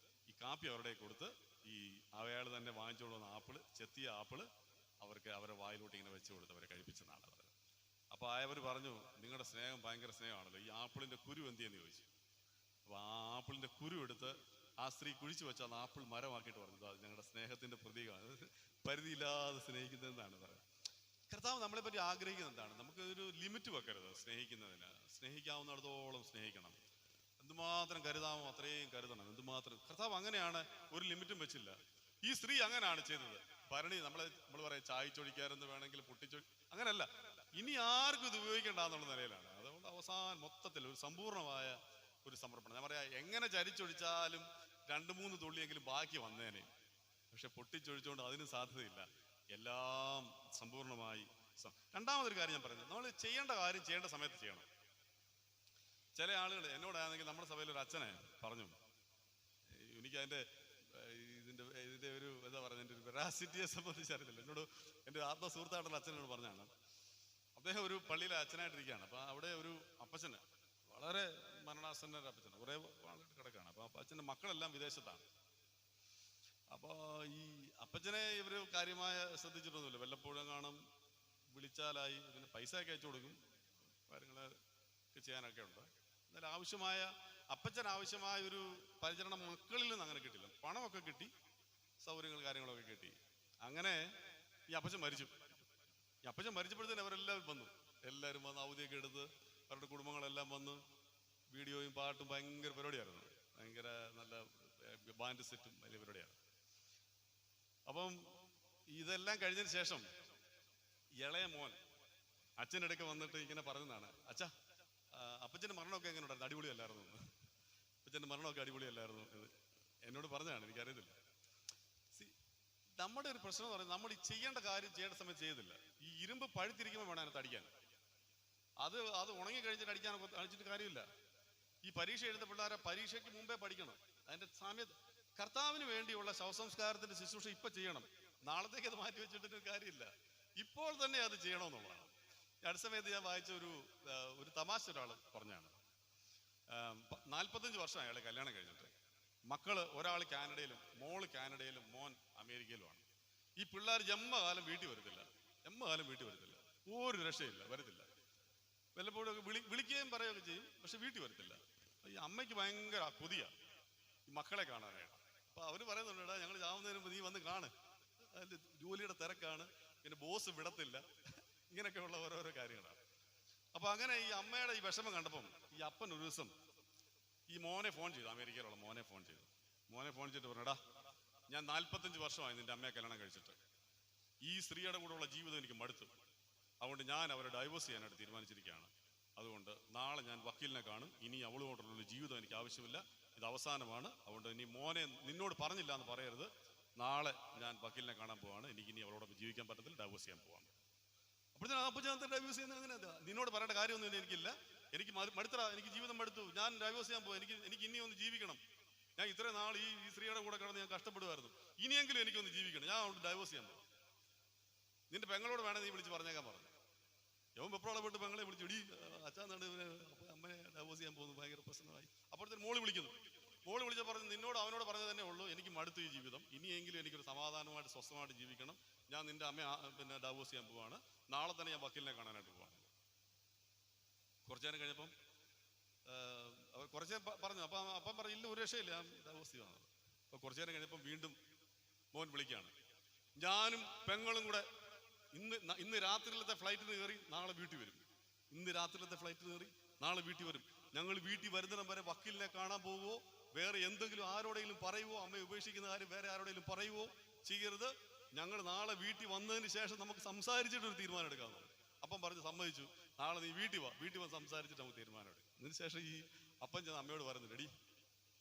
ഈ കാപ്പി അവരുടെ കൊടുത്ത് ഈ അയാൾ തന്നെ വാങ്ങിച്ചുകൊണ്ട് വന്ന ചെത്തിയ ആപ്പിള് അവരെ വായിലോട്ട് ഇങ്ങനെ വെച്ച് കൊടുത്ത് അവരെ കഴിപ്പിച്ചെന്നാണ് പറഞ്ഞത്. അപ്പോൾ അവർ പറഞ്ഞു, നിങ്ങളുടെ സ്നേഹം ഭയങ്കര സ്നേഹമാണല്ലോ, ഈ ആപ്പിളിന്റെ കുരു എന്തിയെന്ന് ചോദിച്ചു. അപ്പോൾ ആ ആപ്പിളിന്റെ കുരു എടുത്ത് ആ സ്ത്രീ കുഴിച്ചു വെച്ച ആ ആപ്പിൾ മരമാക്കിയിട്ട് പറഞ്ഞത് അത് ഞങ്ങളുടെ സ്നേഹത്തിന്റെ പ്രതീകമാണ്, പരിധിയില്ലാതെ സ്നേഹിക്കുന്നതെന്നാണ് പറയുന്നത്. കർത്താവ് നമ്മളെ പറ്റി ആഗ്രഹിക്കുന്നത് എന്താണ്? നമുക്ക് ഒരു ലിമിറ്റ് വെക്കരുത് സ്നേഹിക്കുന്നതിന്. സ്നേഹിക്കാവുന്നിടത്തോളം സ്നേഹിക്കണം. എന്തുമാത്രം കരുതാമോ അത്രയും കരുതണം. എന്തുമാത്രം കർത്താവ് അങ്ങനെയാണ്, ഒരു ലിമിറ്റും വെച്ചില്ല. ഈ സ്ത്രീ അങ്ങനെയാണ് ചെയ്തത്. ഭരണി നമ്മൾ പറയാം ചായച്ചൊഴിക്കാരെന്ന് വേണമെങ്കിൽ അങ്ങനെയല്ല, ഇനി ആർക്കും ഇത് ഉപയോഗിക്കേണ്ടെന്നുള്ള നിലയിലാണ്. അതുകൊണ്ട് അവസാനം മൊത്തത്തിൽ ഒരു സമ്പൂർണ്ണമായ ഒരു സമർപ്പണം. ഞാൻ പറയാം, എങ്ങനെ ചരിച്ചൊഴിച്ചാലും 2-3 തുള്ളിയെങ്കിലും ബാക്കി വന്നേനെ. പക്ഷെ പൊട്ടിച്ചൊഴിച്ചുകൊണ്ട് അതിന് സാധ്യതയില്ല. എല്ലാം സമ്പൂർണ്ണമായി. രണ്ടാമതൊരു കാര്യം ഞാൻ പറയുന്നത്, നമ്മൾ ചെയ്യേണ്ട കാര്യം ചെയ്യേണ്ട സമയത്ത് ചെയ്യണം. ചില ആളുകൾ എന്നോടാണെങ്കിൽ നമ്മുടെ സഭയിൽ ഒരു അച്ഛനെ പറഞ്ഞു, എനിക്ക് ഇതിൻ്റെ ഒരു എന്താ പറയുക, എൻ്റെ ഒരു വെറാസിറ്റിയെ സംബന്ധിച്ച് അറിയില്ല. എന്നോട് എൻ്റെ ആത്മസുഹൃത്തായിട്ടുള്ള അച്ഛനോട് പറഞ്ഞാണ്. അദ്ദേഹം ഒരു പള്ളിയിലെ അച്ഛനായിട്ടിരിക്കുകയാണ്. അപ്പോൾ അവിടെ ഒരു അപ്പച്ചന്, വളരെ മരണാസന്നൊരു അപ്പച്ചന്, കുറേ ആളുകൾ കിടക്കുകയാണ്. അപ്പോൾ അച്ഛൻ്റെ മക്കളെല്ലാം വിദേശത്താണ്. അപ്പോൾ ഈ അപ്പച്ചനെ ഇവർ കാര്യമായ ശ്രദ്ധിച്ചിട്ടൊന്നുമില്ല. വല്ലപ്പോഴും കാണും, വിളിച്ചാലായി, ഇതിന് പൈസയൊക്കെ അയച്ചു കൊടുക്കും, കാര്യങ്ങളൊക്കെ ചെയ്യാനൊക്കെ ഉണ്ട്. എന്നാൽ അപ്പച്ചൻ ആവശ്യമായ ഒരു പരിചരണം മക്കളിൽ നിന്ന് അങ്ങനെ കിട്ടില്ല. പണമൊക്കെ കിട്ടി, സൗകര്യങ്ങൾ കാര്യങ്ങളൊക്കെ കിട്ടി. അങ്ങനെ ഈ അപ്പച്ചൻ മരിച്ചു. ഈ അപ്പച്ചൻ മരിച്ചപ്പോഴത്തേന് അവരെല്ലാവരും വന്നു. എല്ലാവരും വന്ന് അവധിയൊക്കെ എടുത്ത് അവരുടെ കുടുംബങ്ങളെല്ലാം വന്ന് വീഡിയോയും പാട്ടും ഭയങ്കര പരിപാടിയായിരുന്നു. ഭയങ്കര നല്ല ബാൻഡ് സെറ്റും വലിയ പരിപാടിയാണ്. അപ്പം ഇതെല്ലാം കഴിഞ്ഞതിന് ശേഷം ഇളയ മോൻ അച്ഛൻ്റെ അടുക്ക വന്നിട്ട് ഇങ്ങനെ പറഞ്ഞതാണ്, അച്ഛാ അപ്പച്ചൻ്റെ മരണമൊക്കെ എങ്ങനെ ഉണ്ടായിരുന്നു? അടിപൊളിയല്ലായിരുന്നു. അപ്പച്ചൻ്റെ മരണമൊക്കെ അടിപൊളിയല്ലായിരുന്നു എന്ന് എന്നോട് പറഞ്ഞതാണ്. എനിക്കറിയത്തില്ല. നമ്മുടെ ഒരു പ്രശ്നം എന്ന് പറയുന്നത്, നമ്മൾ ഈ ചെയ്യേണ്ട കാര്യം ചെയ്യേണ്ട സമയത്ത് ചെയ്യത്തില്ല. ഈ ഇരുമ്പ് പഴുത്തിരിക്കുമ്പോൾ വേണം അതിനകത്ത് അടിക്കാൻ. അത് ഉണങ്ങി കഴിഞ്ഞിട്ട് അടിച്ചിട്ട് കാര്യമില്ല. ഈ പരീക്ഷ എഴുതുന്ന പിള്ളേരെ പരീക്ഷയ്ക്ക് മുമ്പേ പഠിക്കണം. അതിൻ്റെ സമയത്ത് കർത്താവിന് വേണ്ടിയുള്ള ശവസംസ്കാരത്തിന്റെ ശുശ്രൂഷ ഇപ്പം ചെയ്യണം. നാളത്തേക്ക് അത് മാറ്റി വെച്ചിട്ടൊരു കാര്യമില്ല. ഇപ്പോൾ തന്നെ അത് ചെയ്യണമെന്നുള്ളതാണ്. അടുത്ത സമയത്ത് ഞാൻ വായിച്ച ഒരു തമാശ ഒരാൾ പറഞ്ഞാണ്. 45 വർഷം അയാളെ കല്യാണം കഴിഞ്ഞിട്ട്. മക്കള് ഒരാൾ കാനഡയിലും, മോള് കാനഡയിലും, മോൻ അമേരിക്കയിലുമാണ്. ഈ പിള്ളേർ ജന്മകാലം വീട്ടിൽ വരത്തില്ല. ഒരു രക്ഷയില്ല, വരത്തില്ല. വല്ലപ്പോഴും വിളിക്കുകയും പറയുകയൊക്കെ ചെയ്യും, പക്ഷെ വീട്ടിൽ വരത്തില്ല. ഈ അമ്മയ്ക്ക് ഭയങ്കര കൊതിയ ഈ മക്കളെ കാണാനായിട്ട്. അപ്പൊ അവര് പറയുന്നുണ്ട്, ഞങ്ങൾ ചാവുന്നതിന് മുമ്പ് നീ വന്ന് കാണ്, അതിന്റെ ജോലിയുടെ തിരക്കാണ്, പിന്നെ ബോസ് വിടത്തില്ല, ഇങ്ങനെയൊക്കെയുള്ള ഓരോരോ കാര്യങ്ങളാണ്. അപ്പൊ അങ്ങനെ ഈ അമ്മയുടെ ഈ വിഷമം കണ്ടപ്പം ഈ അപ്പൻ ഒരു ദിവസം ഈ മോനെ ഫോൺ ചെയ്തു, അമേരിക്കയിലുള്ള മോനെ ഫോൺ ചെയ്തിട്ട് പറഞ്ഞടാ, ഞാൻ 45 വർഷമായി നിന്റെ അമ്മയെ കല്യാണം കഴിച്ചിട്ട്. ഈ സ്ത്രീയുടെ കൂടെയുള്ള ജീവിതം എനിക്ക് മടുത്തു. അതുകൊണ്ട് ഞാൻ അവരെ ഡൈവേഴ്സ് ചെയ്യാനായിട്ട് തീരുമാനിച്ചിരിക്കുകയാണ്. അതുകൊണ്ട് നാളെ ഞാൻ വക്കീലിനെ കാണും. ഇനി അവളുകൊണ്ടുള്ള ജീവിതം എനിക്ക് ആവശ്യമില്ല, ഇത് അവസാനമാണ്. അതുകൊണ്ട് ഇനി മോനെ നിന്നോട് പറഞ്ഞില്ല എന്ന് പറയരുത്. നാളെ ഞാൻ വക്കീലിനെ കാണാൻ പോവാണ്. എനിക്ക് ഇനി അവളോടൊപ്പം ജീവിക്കാൻ പറ്റത്തില്ല, ഡൈവേഴ്സ് ചെയ്യാൻ പോവാണ്. അപ്പോഴത്തേനും ഡൈവേഴ്സ് ചെയ്യുന്നത് അങ്ങനെ നിന്നോട് പറയേണ്ട കാര്യമൊന്നും എനിക്കില്ല, എനിക്ക് മടുത്തടാ, എനിക്ക് ജീവിതം മടുത്തു, ഞാൻ ഡൈവേഴ്സ് ചെയ്യാൻ പോവാ, എനിക്ക് ഇനി ഒന്ന് ജീവിക്കണം. ഞാൻ ഇത്രയും നാൾ ഈ സ്ത്രീയുടെ കൂടെ കിടന്ന് ഞാൻ കഷ്ടപ്പെടുമായിരുന്നു, ഇനിയെങ്കിലും എനിക്കൊന്ന് ജീവിക്കണം, ഞാൻ അവിടെ ഡൈവേഴ്സ് ചെയ്യാൻ പോകും. നിന്റെ പെങ്ങളോട് വേണേ നീ വിളിച്ച് പറഞ്ഞേക്കാൻ പറഞ്ഞു. യവൻ വെപ്രോളെ പോയിട്ട് പെങ്ങളെ വിളിച്ചു, ഇടി അച്ഛനാണ് അമ്മയെ ഡൈവേഴ്സ് ചെയ്യാൻ പോകുന്നു, ഭയങ്കര പ്രശ്നമായി. അപ്പോഴത്തേന് മോള് വിളിച്ച പറഞ്ഞു, നിന്നോട് അവനോട് പറഞ്ഞത് തന്നെ ഉള്ളൂ, എനിക്ക് മടുത്തു ഈ ജീവിതം, ഇനിയെങ്കിലും എനിക്കൊരു സമാധാനമായിട്ട് സ്വസ്ഥമായിട്ട് ജീവിക്കണം, ഞാൻ നിന്റെ അമ്മയെ പിന്നെ ഡൈവേഴ്സ് ചെയ്യാൻ പോവാണ്, നാളെ തന്നെ ഞാൻ വക്കീലിനെ കാണാനായിട്ട് പോവാണ്. കുറച്ചു നേരം കഴിഞ്ഞപ്പം അവർ കുറച്ച് പറഞ്ഞു. അപ്പം പറഞ്ഞു, ഇല്ല ഒരു രക്ഷയില്ല, ഞാൻ ഡൈവേഴ്സ് ചെയ്യുവാണ്. അപ്പോൾ കുറച്ചു നേരം കഴിഞ്ഞപ്പം വീണ്ടും മോൻ വിളിക്കുകയാണ്, ഞാനും പെങ്ങളും കൂടെ ഇന്ന് രാത്രിയിലത്തെ ഫ്ലൈറ്റിന് കയറി നാളെ വീട്ടിൽ വരും. ഞങ്ങൾ വീട്ടിൽ വരുന്നിടം വരെ വക്കീലിനെ കാണാൻ പോവുമോ, വേറെ എന്തെങ്കിലും ആരോടെങ്കിലും പറയുവോ, അമ്മയെ ഉപേക്ഷിക്കുന്ന കാര്യം വേറെ ആരോടെങ്കിലും പറയുവോ ചെയ്യരുത്. ഞങ്ങൾ നാളെ വീട്ടിൽ വന്നതിന് ശേഷം നമുക്ക് സംസാരിച്ചിട്ടൊരു തീരുമാനം എടുക്കാമെന്ന്. അപ്പം പറഞ്ഞ് സമ്മതിച്ചു, നാളെ നീ വീട്ടിൽ വന്ന് സംസാരിച്ചിട്ട് നമുക്ക് തീരുമാനം എടുക്കും. അതിനുശേഷം ഈ അപ്പം ചെന്ന് അമ്മയോട് പറയുന്നുണ്ട്, എടി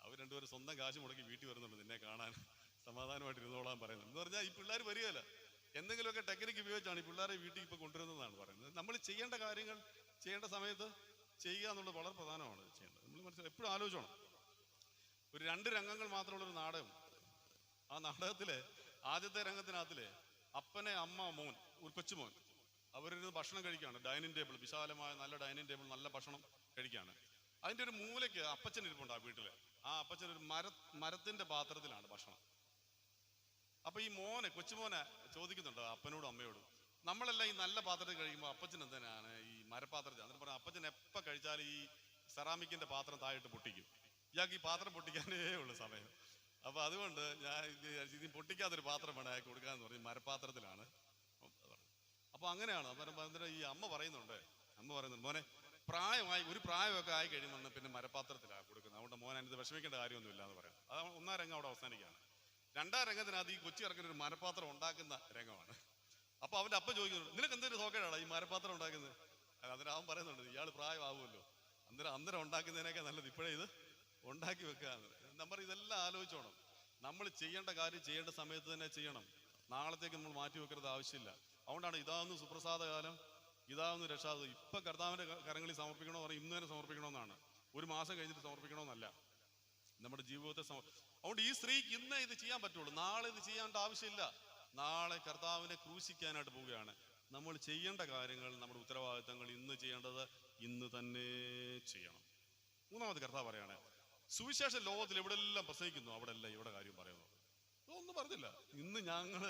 അവർ രണ്ടുപേരും സ്വന്തം കാശ് മുടക്കി വീട്ടിൽ വരുന്നുണ്ട് നിന്നെ കാണാൻ, സമാധാനമായിട്ട് ഇരുന്നോളാൻ പറയുന്നത്. എന്ന് പറഞ്ഞാൽ ഈ പിള്ളേർ വരികയില്ല, എന്തെങ്കിലുമൊക്കെ ടെക്നിക്ക് ഉപയോഗിച്ചാണ് ഈ പിള്ളേരെ വീട്ടിൽ ഇപ്പോൾ കൊണ്ടുവരുന്നതെന്നാണ് പറയുന്നത്. നമ്മൾ ചെയ്യേണ്ട കാര്യങ്ങൾ ചെയ്യേണ്ട സമയത്ത് ചെയ്യുക എന്നുള്ളത് വളരെ പ്രധാനമാണ് ചെയ്യേണ്ടത്. നമ്മൾ മനസ്സിലായി എപ്പോഴും ആലോചിച്ചോണം. ഒരു 2 രംഗങ്ങൾ മാത്രമുള്ളൊരു നാടകം. ആ നാടകത്തിലെ ആദ്യത്തെ രംഗത്തിനകത്തിലെ അപ്പനെ, അമ്മ, മോൻ, ഒരു കൊച്ചുമോൻ അവരിരുന്ന് ഭക്ഷണം കഴിക്കുകയാണ്. ഡൈനിങ് ടേബിൾ, വിശാലമായ നല്ല ഡൈനിങ് ടേബിൾ, നല്ല ഭക്ഷണം കഴിക്കുകയാണ്. അതിൻ്റെ ഒരു മൂലയ്ക്ക് അപ്പച്ചൻ ഇരിപ്പുണ്ട് ആ വീട്ടിൽ. ആ അപ്പച്ചൻ ഒരു മരത്തിന്റെ പാത്രത്തിലാണ് ഭക്ഷണം. അപ്പൊ ഈ കൊച്ചുമോനെ ചോദിക്കുന്നുണ്ട് അപ്പനോടും അമ്മയോടും, നമ്മളെല്ലാം ഈ നല്ല പാത്രത്തിൽ കഴിക്കുമ്പോൾ അപ്പച്ചൻ എന്തിനാണ് ഈ മരപാത്രത്തിൽ? എന്നിട്ട് പറഞ്ഞാൽ അപ്പച്ചൻ എപ്പോൾ കഴിച്ചാലും ഈ സെറാമിക്കിന്റെ പാത്രം താഴെയിട്ട് പൊട്ടിക്കും, ഇയാൾക്ക് ഈ പാത്രം പൊട്ടിക്കാനേ ഉള്ളു സമയം. അപ്പൊ അതുകൊണ്ട് ഞാൻ ഇത് പൊട്ടിക്കാത്തൊരു പാത്രം വേണം അയാൾക്ക് കൊടുക്കാന്ന് പറഞ്ഞ് മരപാത്രത്തിലാണ്. അപ്പൊ അങ്ങനെയാണ്. അന്നേരം ഈ അമ്മ പറയുന്നുണ്ട്, മോനെ ഒരു പ്രായമൊക്കെ ആയി കഴിയുമ്പോൾ പിന്നെ മരപാത്രത്തിലാണ് കൊടുക്കുന്നത്, അതുകൊണ്ട് മോനെ അതിന് വിഷമിക്കേണ്ട കാര്യമൊന്നുമില്ല എന്ന് പറയാം. അത് 1-ാം രംഗം അവിടെ അവസാനിക്കുകയാണ്. 2-ാം രംഗത്തിനകത്ത് ഈ കൊച്ചി ഇറക്കുന്ന ഒരു മരപാത്രം ഉണ്ടാക്കുന്ന രംഗമാണ്. അപ്പൊ അവന്റെ അപ്പ ചോദിക്കുന്നുണ്ട്, നിനക്ക് എന്തൊരു സോക്കേടാണ് ഈ മരപാത്രം ഉണ്ടാക്കുന്നത്? അന്നേരം അവൻ പറയുന്നുണ്ട്, ഇയാൾ പ്രായമാവുമല്ലോ, അന്നേരം ഉണ്ടാക്കുന്നതിനൊക്കെ നല്ലത് ഇപ്പോഴേ ഇത് ഉണ്ടാക്കി വെക്കുക. നമ്പർ ഇതെല്ലാം ഇതെല്ലാം ആലോചിച്ചോണം. നമ്മൾ ചെയ്യേണ്ട കാര്യം ചെയ്യേണ്ട സമയത്ത് തന്നെ ചെയ്യണം. നാളത്തേക്ക് നമ്മൾ മാറ്റി വെക്കരുത് ആവശ്യമില്ല. അതുകൊണ്ടാണ് ഇതാവുന്നു സുപ്രസാദ കാലം, ഇതാവുന്നു രക്ഷാദം. ഇപ്പം കർത്താവിൻ്റെ കരങ്ങളിൽ സമർപ്പിക്കണോ പറയും, ഇന്ന് തന്നെ സമർപ്പിക്കണമെന്നാണ്. ഒരു മാസം കഴിഞ്ഞിട്ട് സമർപ്പിക്കണമെന്നല്ല. നമ്മുടെ ജീവിതത്തെ അതുകൊണ്ട് ഈ സ്ത്രീക്ക് ഇന്നേ ഇത് ചെയ്യാൻ പറ്റുള്ളൂ, നാളെ ഇത് ചെയ്യേണ്ട ആവശ്യമില്ല. നാളെ കർത്താവിനെ ക്രൂശിക്കാനായിട്ട് പോവുകയാണ്. നമ്മൾ ചെയ്യേണ്ട കാര്യങ്ങൾ, നമ്മുടെ ഉത്തരവാദിത്തങ്ങൾ ഇന്ന് ചെയ്യേണ്ടത് ഇന്ന് തന്നെ ചെയ്യണം. മൂന്നാമത് കർത്താവ് പറയാണ്, സുവിശേഷ ലോകത്തിൽ എവിടെല്ലാം പ്രസംഗിക്കുന്നു അവിടെല്ലാം ഇവിടെ കാര്യം പറയുന്നു. ഒന്നും പറഞ്ഞില്ല. ഇന്ന് ഞങ്ങൾ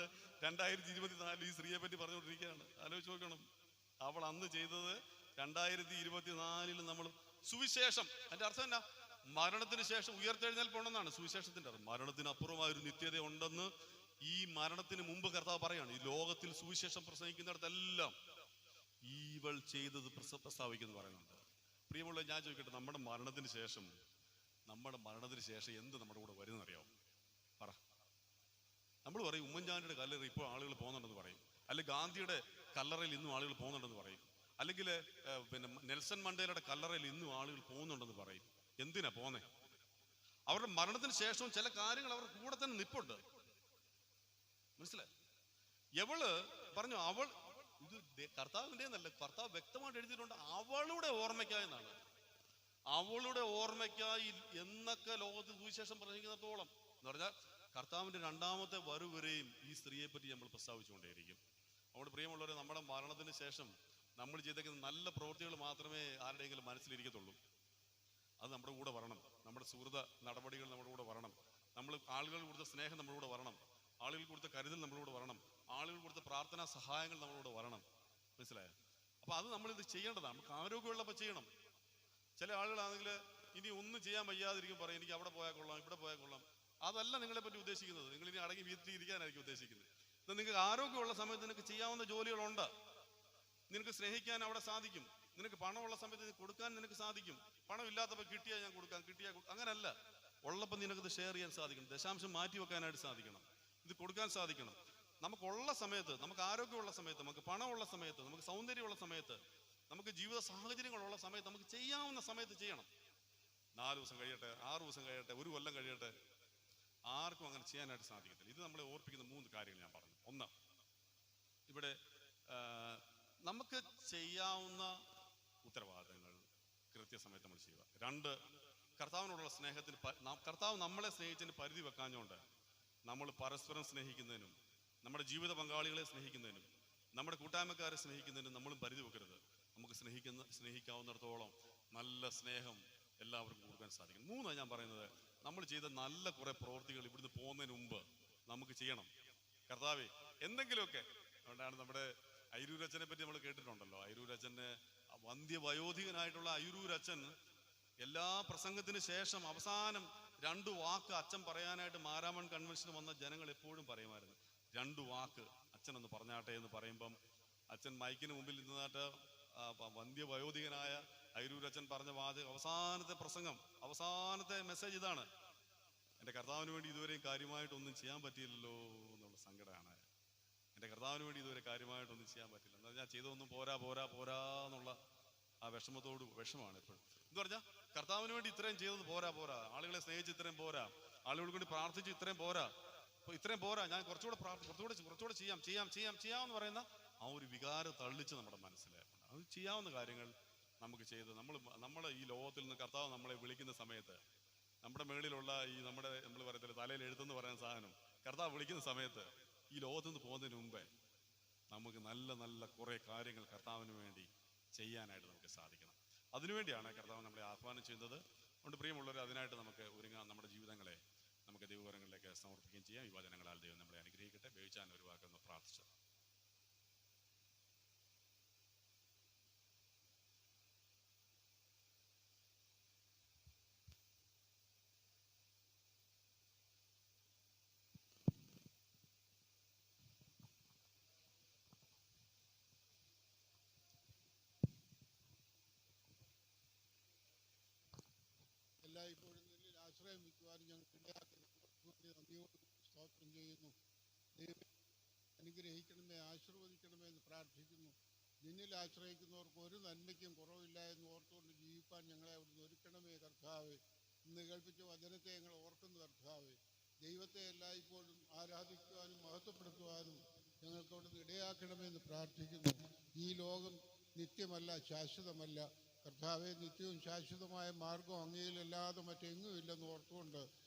2024 ഈ സ്ത്രീയെ പറ്റി പറഞ്ഞുകൊണ്ടിരിക്കുകയാണ്. ആലോചിച്ച് നോക്കണം. അവൾ അന്ന് ചെയ്തത് 2024 നമ്മൾ സുവിശേഷം. അതിന്റെ അർത്ഥം എന്നാ? മരണത്തിന് ശേഷം ഉയർത്തെഴുന്നേൽപ്പുണ്ടെന്നാണ് സുവിശേഷത്തിന്റെ അർത്ഥം. മരണത്തിനപ്പുറമായൊരു നിത്യത ഉണ്ടെന്ന് ഈ മരണത്തിന് മുമ്പ് കർത്താവ് പറയാണ്. ഈ ലോകത്തിൽ സുവിശേഷം പ്രസംഗിക്കുന്നിടത്തെല്ലാം ഇവൾ ചെയ്തത് പ്രസ്താവിക്കുന്നു പറയുന്നുണ്ട്. പ്രിയമുള്ള, ഞാൻ ചോദിക്കട്ടെ, നമ്മുടെ മരണത്തിന് ശേഷം എന്ത് നമ്മുടെ കൂടെ വരുന്നറിയാവും? പറ. നമ്മൾ പറയും ഉമ്മൻചാണ്ടിയുടെ കല്ലറ ഇപ്പോൾ ആളുകൾ പോകുന്നുണ്ടെന്ന് പറയും, അല്ലെങ്കിൽ ഗാന്ധിയുടെ കല്ലറയിൽ ഇന്നും ആളുകൾ പോകുന്നുണ്ടെന്ന് പറയും, അല്ലെങ്കിൽ പിന്നെ നെൽസൺ മണ്ടേലയുടെ കല്ലറയിൽ ഇന്നും ആളുകൾ പോകുന്നുണ്ടെന്ന് പറയും. എന്തിനാ പോന്നെ? അവരുടെ മരണത്തിന് ശേഷവും ചില കാര്യങ്ങൾ അവരുടെ കൂടെ തന്നെ നിപ്പുണ്ട്. മനസ്സിലായി? എവള് പറഞ്ഞു, അവൾ ഇത് കർത്താവിൻ്റെ എന്നല്ല, കർത്താവ് വ്യക്തമായിട്ട് എഴുതിയിട്ടുണ്ട്, അവളുടെ ഓർമ്മയ്ക്കായെന്നാണ്. അവളുടെ ഓർമ്മയ്ക്കായി എന്നൊക്കെ ലോകത്തിൽ സുവിശേഷം പ്രസംഗിക്കുന്നിടത്തോളം എന്ന് പറഞ്ഞാൽ കർത്താവിന്റെ രണ്ടാമത്തെ വരവരെയും ഈ സ്ത്രീയെ പറ്റി നമ്മൾ പ്രസ്താവിച്ചുകൊണ്ടേയിരിക്കും. അതുകൊണ്ട് പ്രിയമുള്ളവരെ, നമ്മുടെ മരണത്തിന് ശേഷം നമ്മൾ ചെയ്തേക്കുന്ന നല്ല പ്രവൃത്തികൾ മാത്രമേ ആരുടെയെങ്കിലും മനസ്സിലിരിക്കത്തുള്ളൂ. അത് നമ്മുടെ കൂടെ വരണം. നമ്മുടെ സുഹൃത നടപടികൾ നമ്മുടെ കൂടെ വരണം. നമ്മൾ ആളുകൾ കൊടുത്ത സ്നേഹം നമ്മുടെ കൂടെ വരണം. ആളുകൾ കൊടുത്ത കരുതൽ നമ്മുടെ കൂടെ വരണം. ആളുകൾ കൊടുത്ത പ്രാർത്ഥനാ സഹായങ്ങൾ നമ്മുടെ കൂടെ വരണം. മനസ്സിലായോ? അപ്പൊ അത് നമ്മളിത് ചെയ്യേണ്ടതാണ്. നമുക്ക് ആരോഗ്യമുള്ളപ്പോൾ ചെയ്യണം. ചില ആളുകളാണെങ്കിൽ ഇനി ഒന്നും ചെയ്യാൻ വയ്യാതിരിക്കും, പറയും എനിക്ക് അവിടെ പോയാൽ കൊള്ളാം, ഇവിടെ പോയാൽ കൊള്ളാം. അതല്ല നിങ്ങളെ പറ്റി ഉദ്ദേശിക്കുന്നത്. നിങ്ങൾ ഇനി അടങ്ങി വീട്ടിലിരിക്കാനായിരിക്കും ഉദ്ദേശിക്കുന്നത്. ഇത് നിങ്ങൾക്ക് ആരോഗ്യമുള്ള സമയത്ത് നിനക്ക് ചെയ്യാവുന്ന ജോലികളുണ്ട്. നിനക്ക് സ്നേഹിക്കാൻ അവിടെ സാധിക്കും. നിനക്ക് പണമുള്ള സമയത്ത് കൊടുക്കാൻ നിനക്ക് സാധിക്കും. പണം ഇല്ലാത്തപ്പോൾ കിട്ടിയാൽ ഞാൻ കൊടുക്കാം, അങ്ങനല്ല. ഉള്ളപ്പോൾ നിനക്കത് ഷെയർ ചെയ്യാൻ സാധിക്കണം. ദശാംശം മാറ്റി വെക്കാനായിട്ട് സാധിക്കണം. ഇത് കൊടുക്കാൻ സാധിക്കണം. നമുക്കുള്ള സമയത്ത്, നമുക്ക് ആരോഗ്യമുള്ള സമയത്ത്, നമുക്ക് പണമുള്ള സമയത്ത്, നമുക്ക് സൗന്ദര്യമുള്ള സമയത്ത്, നമുക്ക് ജീവിത സാഹചര്യങ്ങളുള്ള സമയത്ത്, നമുക്ക് ചെയ്യാവുന്ന സമയത്ത് ചെയ്യണം. 4 ദിവസം കഴിയട്ടെ, 6 ദിവസം കഴിയട്ടെ, 1 കൊല്ലം കഴിയട്ടെ, ആർക്കും അങ്ങനെ ചെയ്യാനായിട്ട് സാധിക്കത്തില്ല. ഇത് നമ്മളെ ഓർപ്പിക്കുന്ന 3 കാര്യങ്ങൾ ഞാൻ പറഞ്ഞു. 1, ഇവിടെ നമുക്ക് ചെയ്യാവുന്ന ഉത്തരവാദിത്തങ്ങൾ കൃത്യസമയത്ത് നമ്മൾ ചെയ്യുക. 2, കർത്താവിനോടുള്ള സ്നേഹത്തിന് കർത്താവ് നമ്മളെ സ്നേഹിച്ചതിന് പരിധി വെക്കാഞ്ഞുകൊണ്ട് നമ്മൾ പരസ്പരം സ്നേഹിക്കുന്നതിനും നമ്മുടെ ജീവിത പങ്കാളികളെ സ്നേഹിക്കുന്നതിനും നമ്മുടെ കൂട്ടായ്മക്കാരെ സ്നേഹിക്കുന്നതിനും നമ്മളും പരിധി വെക്കരുത്. നമുക്ക് സ്നേഹിക്കാവുന്നിടത്തോളം നല്ല സ്നേഹം എല്ലാവർക്കും കൊടുക്കാൻ സാധിക്കും. 3, ഞാൻ പറയുന്നത്, നമ്മൾ ചെയ്ത നല്ല കുറെ പ്രവൃത്തികൾ ഇവിടുന്ന് പോകുന്നതിന് മുമ്പ് നമുക്ക് ചെയ്യണം. കർത്താവേ എന്തെങ്കിലുമൊക്കെ. അതുകൊണ്ടാണ് നമ്മുടെ അയിരൂരച്ഛനെ പറ്റി നമ്മൾ കേട്ടിട്ടുണ്ടല്ലോ. അയിരൂരച്ഛന് വന്ധ്യവയോധികനായിട്ടുള്ള അയിരൂരച്ഛൻ എല്ലാ പ്രസംഗത്തിന് ശേഷം അവസാനം 2 വാക്ക് അച്ഛൻ പറയാനായിട്ട് മാരാമൺ കൺവെൻഷന് വന്ന ജനങ്ങൾ എപ്പോഴും പറയുമായിരുന്നു, 2 വാക്ക് അച്ഛനൊന്ന് പറഞ്ഞാട്ടെ എന്ന് പറയുമ്പം അച്ഛൻ മൈക്കിന് മുമ്പിൽ നിന്നിട്ട് വന്ധ്യവയോധികനായ അയിരൂരച്ഛൻ പറഞ്ഞ വാചകം, അവസാനത്തെ പ്രസംഗം, അവസാനത്തെ മെസ്സേജ് ഇതാണ്: എൻ്റെ കർത്താവിന് വേണ്ടി ഇതുവരെയും കാര്യമായിട്ടൊന്നും ചെയ്യാൻ പറ്റിയില്ലല്ലോ എന്നുള്ള സങ്കടമാണ്. എൻ്റെ കർത്താവിന് വേണ്ടി ഇതുവരെ കാര്യമായിട്ടൊന്നും ചെയ്യാൻ പറ്റില്ല എന്ന് പറഞ്ഞാൽ ചെയ്തൊന്നും പോരാ എന്നുള്ള ആ വിഷമാണ് എപ്പോഴും. എന്ന് പറഞ്ഞാൽ കർത്താവിന് വേണ്ടി ഇത്രയും ചെയ്തത് പോരാ, ആളുകളെ സ്നേഹിച്ച് ഇത്രയും പോരാ, ആളുകൾക്ക് വേണ്ടി പ്രാർത്ഥിച്ച് ഇത്രയും പോരാ, ഞാൻ കുറച്ചുകൂടെ ചെയ്യാമെന്ന് പറയുന്ന ആ ഒരു വികാരം തള്ളിച്ച് നമ്മുടെ മനസ്സിലാക്കണം. അത് ചെയ്യാവുന്ന കാര്യങ്ങൾ നമുക്ക് ചെയ്ത് നമ്മൾ ഈ ലോകത്തിൽ നിന്ന് കർത്താവ് നമ്മളെ വിളിക്കുന്ന സമയത്ത്, നമ്മുടെ മേളിലുള്ള ഈ നമ്മൾ പറയത്തില്ല തലയിൽ എഴുത്തെന്ന് പറയുന്ന സാധനം കർത്താവ് വിളിക്കുന്ന സമയത്ത്, ഈ ലോകത്തു നിന്ന് പോകുന്നതിന് മുമ്പേ നമുക്ക് നല്ല നല്ല കുറെ കാര്യങ്ങൾ കർത്താവിന് വേണ്ടി ചെയ്യാനായിട്ട് നമുക്ക് സാധിക്കണം. അതിനുവേണ്ടിയാണ് കർത്താവ് നമ്മളെ ആഹ്വാനം ചെയ്യുന്നത്. അതുകൊണ്ട് പ്രിയമുള്ളവർ, അതിനായിട്ട് നമുക്ക് ഒരുങ്ങാൻ, നമ്മുടെ ജീവിതങ്ങളെ നമുക്ക് ദൈവകരങ്ങളിലേക്ക് സമർപ്പിക്കുകയും ചെയ്യാം. ഈ വചനങ്ങളാൽ ദൈവം നമ്മളെ അനുഗ്രഹിക്കട്ടെ. ബേച്ചാൻ ഒരു വാക്കൊന്ന് പ്രാർത്ഥിച്ചു. എല്ലായ്പ്പോഴും നിന്നിൽ ആശ്രയം വയ്ക്കുവാനും ഞങ്ങൾക്ക് നന്ദിയോട് സ്തോത്രം ചെയ്യുന്നു. ദൈവം അനുഗ്രഹിക്കണമേ, ആശീർവദിക്കണമേ എന്ന് പ്രാർത്ഥിക്കുന്നു. നിന്നിൽ ആശ്രയിക്കുന്നവർക്ക് ഒരു നന്മയ്ക്കും കുറവില്ല എന്ന് ഓർത്തുകൊണ്ട് ജീവിക്കാൻ ഞങ്ങളെ അവിടുന്ന് ഒരുക്കണമേ കർത്താവേ. ഇന്ന് കേൾപ്പിച്ച വചനത്തെ ഞങ്ങൾ ഓർക്കുന്നു കർത്താവേ. ദൈവത്തെ എല്ലായ്പ്പോഴും ആരാധിക്കുവാനും മഹത്വപ്പെടുത്തുവാനും ഞങ്ങൾക്ക് അവിടുന്ന് ഇടയാക്കണമെന്ന് പ്രാർത്ഥിക്കുന്നു. ഈ ലോകം നിത്യമല്ല, ശാശ്വതമല്ല. കർത്താവെ, നിത്യവും ശാശ്വതമായ മാർഗം അങ്ങയിലല്ലാതെ മറ്റെങ്ങും ഇല്ലെന്ന് ഓർത്തുകൊണ്ട്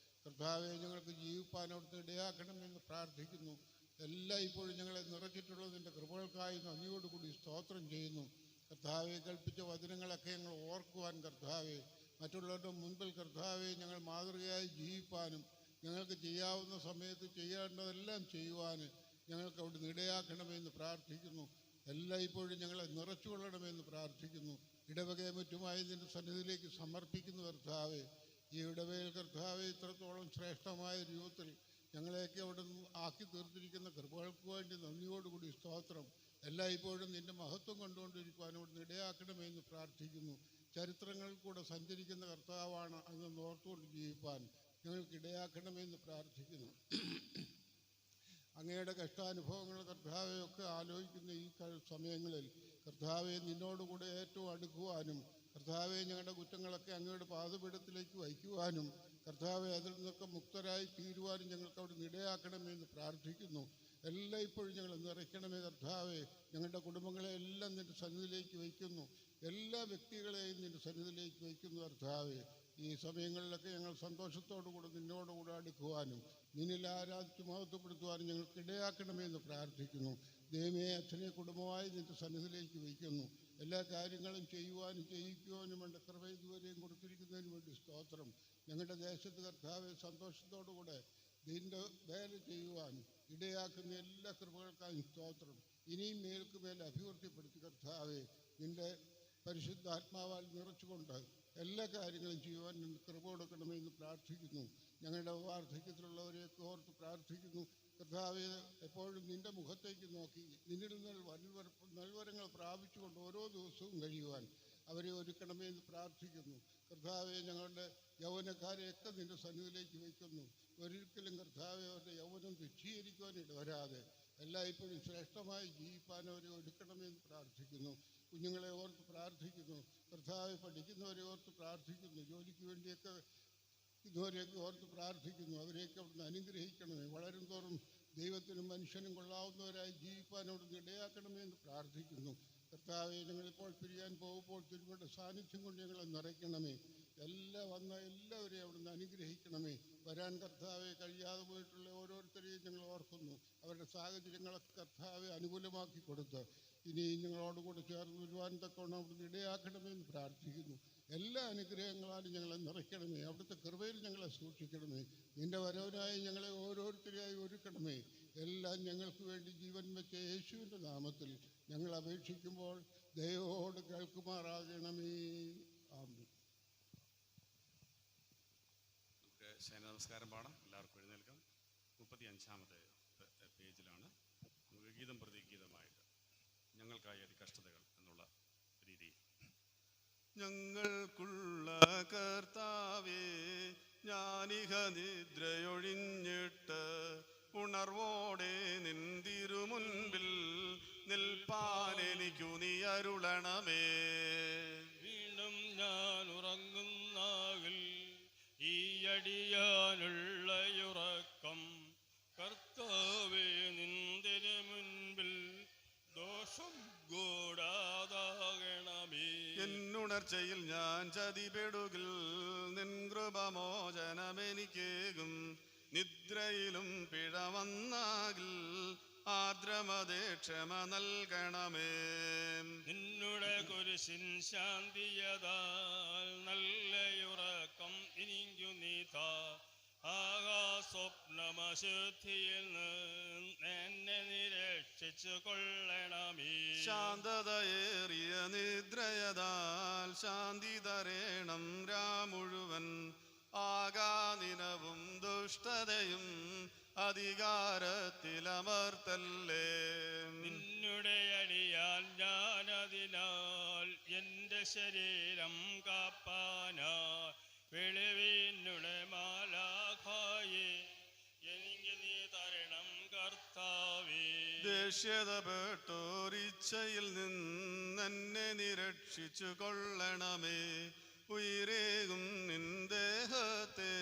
കർത്താവെ, ഞങ്ങൾക്ക് ജീവിപ്പാൻ അവിടുന്ന് ഇടയാക്കണമെന്ന് പ്രാർത്ഥിക്കുന്നു. എല്ലായ്പ്പോഴും ഞങ്ങളെ നിറച്ചിട്ടുള്ളതിൻ്റെ കൃപകൾക്കായി നന്ദിയോടുകൂടി സ്തോത്രം ചെയ്യുന്നു. കർത്താവെ, കൽപ്പിച്ച വചനങ്ങളൊക്കെ ഞങ്ങൾ ഓർക്കുവാൻ കർത്താവെ, മറ്റുള്ളവരുടെ മുൻപിൽ കർത്താവെ ഞങ്ങൾ മാതൃകയായി ജീവിപ്പാനും ഞങ്ങൾക്ക് ചെയ്യാവുന്ന സമയത്ത് ചെയ്യേണ്ടതെല്ലാം ചെയ്യുവാൻ ഞങ്ങൾക്ക് അവിടുന്ന് ഇടയാക്കണമെന്ന് പ്രാർത്ഥിക്കുന്നു. എല്ലായ്പ്പോഴും ഞങ്ങളെ നിറച്ചുകൊള്ളണമെന്ന് പ്രാർത്ഥിക്കുന്നു. ഇടവകയെ മറ്റുമായി നിന്റെ സന്നിധിയിലേക്ക് സമർപ്പിക്കുന്നു കർത്താവെ. ഈ ഇടവകയിൽ കർത്താവെ, ഇത്രത്തോളം ശ്രേഷ്ഠമായ രൂപത്തിൽ ഞങ്ങളെയൊക്കെ അവിടെ ആക്കി തീർത്തിരിക്കുന്ന കൃപകൾക്ക് വേണ്ടി നന്ദിയോടുകൂടി സ്തോത്രം. എല്ലായ്പ്പോഴും നിന്റെ മഹത്വം കണ്ടുകൊണ്ടിരിക്കുവാൻ അവിടുന്ന് ഇടയാക്കണമെന്ന് പ്രാർത്ഥിക്കുന്നു. ചരിത്രങ്ങളിൽ കൂടെ സഞ്ചരിക്കുന്ന കർത്താവാണ് അങ്ങ് ഓർത്തുകൊണ്ട് ജീവിപ്പാൻ ഞങ്ങൾക്ക് ഇടയാക്കണമെന്ന് പ്രാർത്ഥിക്കുന്നു. അങ്ങയുടെ കഷ്ടാനുഭവങ്ങൾ കർത്താവെയൊക്കെ ആലോചിക്കുന്ന ഈ സമയങ്ങളിൽ കർത്താവെ, നിന്നോടുകൂടെ ഏറ്റവും അടുക്കുവാനും കർത്താവെ, ഞങ്ങളുടെ കുറ്റങ്ങളൊക്കെ അങ്ങയുടെ പാദപീഠത്തിലേക്ക് വയ്ക്കുവാനും കർത്താവെ, അതിൽ നിന്നൊക്കെ മുക്തരായി തീരുവാനും ഞങ്ങൾക്ക് അവിടെ ഇടയാക്കണമെന്ന് പ്രാർത്ഥിക്കുന്നു. എല്ലായ്പ്പോഴും ഞങ്ങൾ നിറയ്ക്കണമേ കർത്താവെ. ഞങ്ങളുടെ കുടുംബങ്ങളെ എല്ലാം നിന്റെ സന്നിധിയിലേക്ക് വയ്ക്കുന്നു. എല്ലാ വ്യക്തികളെയും നിന്റെ സന്നിധിയിലേക്ക് വയ്ക്കുന്നു കർത്താവെ. ഈ സമയങ്ങളിലൊക്കെ ഞങ്ങൾ സന്തോഷത്തോടുകൂടി നിന്നോടുകൂടെ അടുക്കുവാനും നിന്നിൽ ആരാധിച്ച് മഹത്വപ്പെടുത്തുവാനും ഞങ്ങൾക്ക് ഇടയാക്കണമെന്ന് പ്രാർത്ഥിക്കുന്നു. ദൈവമേ, അച്ഛനെ കുടുംബമായി നിന്റെ സന്നിധിയിലേക്ക് വയ്ക്കുന്നു. എല്ലാ കാര്യങ്ങളും ചെയ്യുവാനും ചെയ്യിക്കുവാനും വേണ്ട കൃപ ഇതുവരെയും കൊടുത്തിരിക്കുന്നതിന് വേണ്ടി സ്തോത്രം. ഞങ്ങളുടെ ദേശത്ത് കർത്താവെ, സന്തോഷത്തോടുകൂടെ നിന്റെ വേല ചെയ്യുവാൻ ഇടയാക്കുന്ന എല്ലാ കൃപകൾക്കായും സ്തോത്രം. ഇനിയും മേൽക്കുമേൽ അഭിവൃദ്ധിപ്പെടുത്തി കർത്താവെ, നിന്റെ പരിശുദ്ധാത്മാവാൽ നിറച്ചുകൊണ്ട് എല്ലാ കാര്യങ്ങളും ചെയ്യുവാൻ നിന്ന് കൃപ കൊടുക്കണമെന്ന് പ്രാർത്ഥിക്കുന്നു. ഞങ്ങളുടെ വാർദ്ധക്യത്തിലുള്ളവരെയൊക്കെ ഓർത്ത് പ്രാർത്ഥിക്കുന്നു കർത്താവെ. എപ്പോഴും നിന്റെ മുഖത്തേക്ക് നോക്കി നിന്നിൽ നിന്ന് നൽവരങ്ങൾ പ്രാപിച്ചുകൊണ്ട് ഓരോ ദിവസവും കഴിയുവാൻ അവരെ ഒരുക്കണമെന്ന് പ്രാർത്ഥിക്കുന്നു കർത്താവെ. ഞങ്ങളുടെ യൗവനക്കാരെയൊക്കെ നിന്റെ സന്നിധിയിലേക്ക് വയ്ക്കുന്നു. ഒരിക്കലും കർത്താവെ, അവരുടെ യൗവനം തുച്ഛീകരിക്കുവാൻ ഇടവരാതെ എല്ലായ്പ്പോഴും ശ്രേഷ്ഠമായി ജീവിപ്പാൻ അവരെ ഒരുക്കണമെന്ന് പ്രാർത്ഥിക്കുന്നു. കുഞ്ഞുങ്ങളെ ഓർത്ത് പ്രാർത്ഥിക്കുന്നു കർത്താവെ. പഠിക്കുന്നവരെ ഓർത്ത് പ്രാർത്ഥിക്കുന്നു. ജോലിക്ക് വേണ്ടിയൊക്കെ ഇതുവരെയൊക്കെ ഓർത്ത് പ്രാർത്ഥിക്കുന്നു. അവരെയൊക്കെ അവിടുന്ന് അനുഗ്രഹിക്കണമേ. വളരും തോറും ദൈവത്തിനും മനുഷ്യനും കൊള്ളാവുന്നവരായി ജീവിപ്പാൻ അവിടുന്ന് ഇടയാക്കണമെന്ന് പ്രാർത്ഥിക്കുന്നു കർത്താവെ. ഞങ്ങളിപ്പോൾ പിരിയാൻ പോകുമ്പോൾ തിരുവയുടെ സാന്നിധ്യം കൊണ്ട് ഞങ്ങളെ നിറയ്ക്കണമേ. വന്ന എല്ലാവരെയും അവിടുന്ന് അനുഗ്രഹിക്കണമേ. വരാൻ കർത്താവെ കഴിയാതെ പോയിട്ടുള്ള ഓരോരുത്തരെയും ഞങ്ങൾ ഓർക്കുന്നു. അവരുടെ സാഹചര്യങ്ങളൊക്കെ കർത്താവെ അനുകൂലമാക്കി കൊടുത്ത് ഇനി ഞങ്ങളോടുകൂടെ ചേർന്ന് വരുവാൻ തക്കവണ്ണം അവിടുന്ന് ഇടയാക്കണമെന്ന് പ്രാർത്ഥിക്കുന്നു. എല്ലാ അനുഗ്രഹങ്ങളാലും ഞങ്ങളെ നിറയ്ക്കണമേ. അവിടുത്തെ കൃപയിൽ ഞങ്ങളെ സൂക്ഷിക്കണമേ. നിന്റെ വരവനായി ഞങ്ങളെ ഓരോരുത്തരെയായി ഒരുക്കണമേ. എല്ലാം ഞങ്ങൾക്ക് വേണ്ടി ജീവൻ വെച്ച യേശുവിൻ്റെ നാമത്തിൽ ഞങ്ങൾ അപേക്ഷിക്കുമ്പോൾ ദയവോട് കേൾക്കുമാറാകണമേ. ആമേൻ. നമുക്ക് ശയന നമസ്കാരം പാടാം. എല്ലാവർക്കും എഴുന്നേൽക്കാം. 35-ാമത്തെ പേജിലാണ് നമുക്ക് ഗീതം പ്രതിഗീതമായിട്ട് ഞങ്ങൾക്കായി അതികഷ്ടതകൾ എന്നുള്ള രീതിയിൽ ഞങ്ങൾക്കുള്ള കർത്താവേ, ഞാനിഹ നിദ്രയൊഴിഞ്ഞിട്ട് ഉണർവോടെ നിന്തിരുമുൻപിൽ നിൽപ്പാൻ എനിക്കു നീ അരുളണമേ. വീണ്ടും ഞാൻ ഉറങ്ങുന്നാകിൽ ഈ അടിയാനുള്ള ഉറക്കം കർത്താവേ, നിന്തിരു മുൻപിൽ ദോഷം കൂടാതാകണമേ. എന്നുണർച്ചയിൽ ഞാൻ ചതിപെടുകിൽ നിൻ കൃപമോചനമെനിക്കേകും. നിദ്രയിലും പിഴ വന്നാകിൽ ആർദ്രമതേ ക്ഷമ നൽകണമേ. നിന്നുടെ കുരിശിൻ ശാന്തിയതാൽ നല്ലയുറക്കം എനിക്കു നീതാ. ആകാ സ്വപ്നമശുദ്ധിയിൽ എന്നെ നിരക്ഷിച്ചു കൊള്ളണമേ. ശാന്തതയേറിയ നിദ്രയതാൽ ശാന്തി തരേണം രാമുഴുവൻ. ആകാനിനവും ദുഷ്ടതയും അധികാരത്തിലമർത്തല്ലേ. നിന്നുടെ അടിയാൽ ഞാനതിനാൽ എൻ്റെ ശരീരം കാപ്പാനായി വെളിവിനുടെ മാലാഖായേ എനിക്ക് നീ തരണം കർത്താവേ. ദേഷ്യതപ്പെട്ടോരിച്ഛയിൽ നിന്നെന്നെ നിരക്ഷിച്ചു കൊള്ളണമേ. ഉയരേകും നിൻ ദേഹത്തെ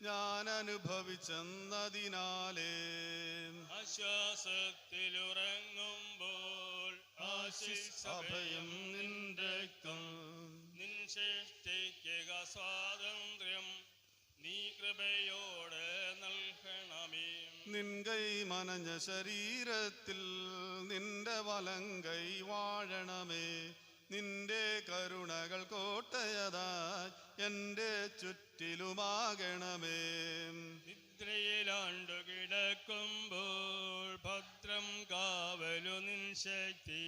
ഞാൻ അനുഭവിച്ചെന്നതിനാലേ ആശ്വാസത്തിലുറങ്ങുമ്പോൾ അഭയം നിന്റെ നിൻ സൃഷ്ടിക്കുക സ്വാതന്ത്ര്യം നീ കൃപയോടെ നൽകണമേ. നിൻ കൈ മനഞ്ഞ ശരീരത്തിൽ നിന്റെ വലങ്കൈ വാഴണമേ. നിന്റെ കരുണകൾ കോട്ടയതായി എൻ്റെ ചുറ്റിലുമാകണമേ. നിദ്രയിലാണ്ടു കിടക്കുമ്പോൾ ഭദ്രം കാവലു നിൻ ശക്തി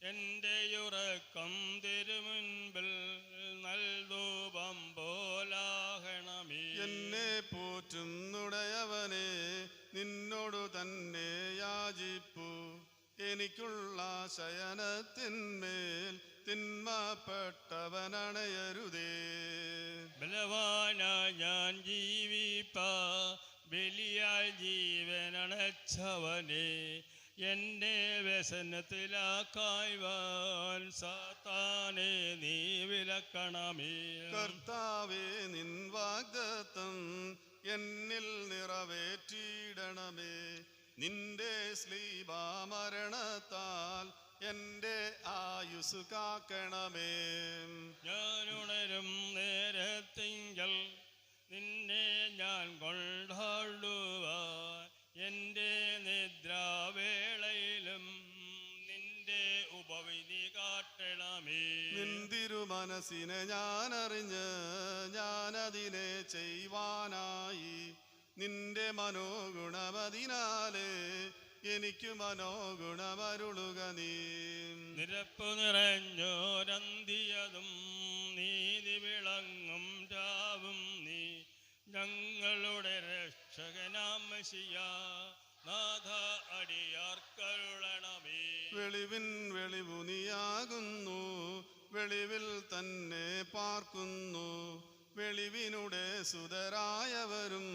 എൻ്റെ ഉറക്കം തിരുമുൻപിൽ നൽതൂപം പോലാകണമേ. എന്നെ പോറ്റുന്നുടയവനെ നിന്നോടു തന്നെ യാചിപ്പു. എനിക്കുള്ള ശയനത്തിന്മേൽ തിന്മപ്പെട്ടവനണയരുതേ. ബലവാനായി ഞാൻ ജീവിപ്പ ബലിയായി ജീവനണച്ചവനെ എന്നെ വ്യസനത്തിലാക്കായ്വാൻ സാത്താനെ നീ വിലക്കണമേ. കർത്താവേ നിൻ വാഗ്ദത്തം എന്നിൽ നിറവേറ്റിയിടണമേ. നിന്റെ ശ്ലീബാമരണത്താൽ എൻ്റെ ആയുസ് കാക്കണമേ. ഞാനുണരും നേരത്തിങ്കൽ നിന്നെ ഞാൻ കൊണ്ടാടുവാൻ എൻ്റെ നിദ്രാവേളയിലും നിന്റെ ഉപവിധി കാട്ടണമേ. നിന്തിരു മനസ്സിനെ ഞാനറിഞ്ഞ് ഞാനതിനെ ചെയ്യുവാനായി നിന്റെ മനോഗുണമതിനാലേ എനിക്ക് മനോഗുണമരുളുക നീ. നിരപ്പു നിറഞ്ഞോരന്തിയതും നീതി വിളങ്ങും രാവും നീ ഞങ്ങളുടെ രക്ഷകനാം മെശിയാ നാഥ അടിയാർക്കരുളണമേ. വെളിവിൻ വെളിവു നീയാകുന്നു, വെളിവിൽ തന്നെ പാർക്കുന്നു. വെളിവിനുടെ സുതരായവരും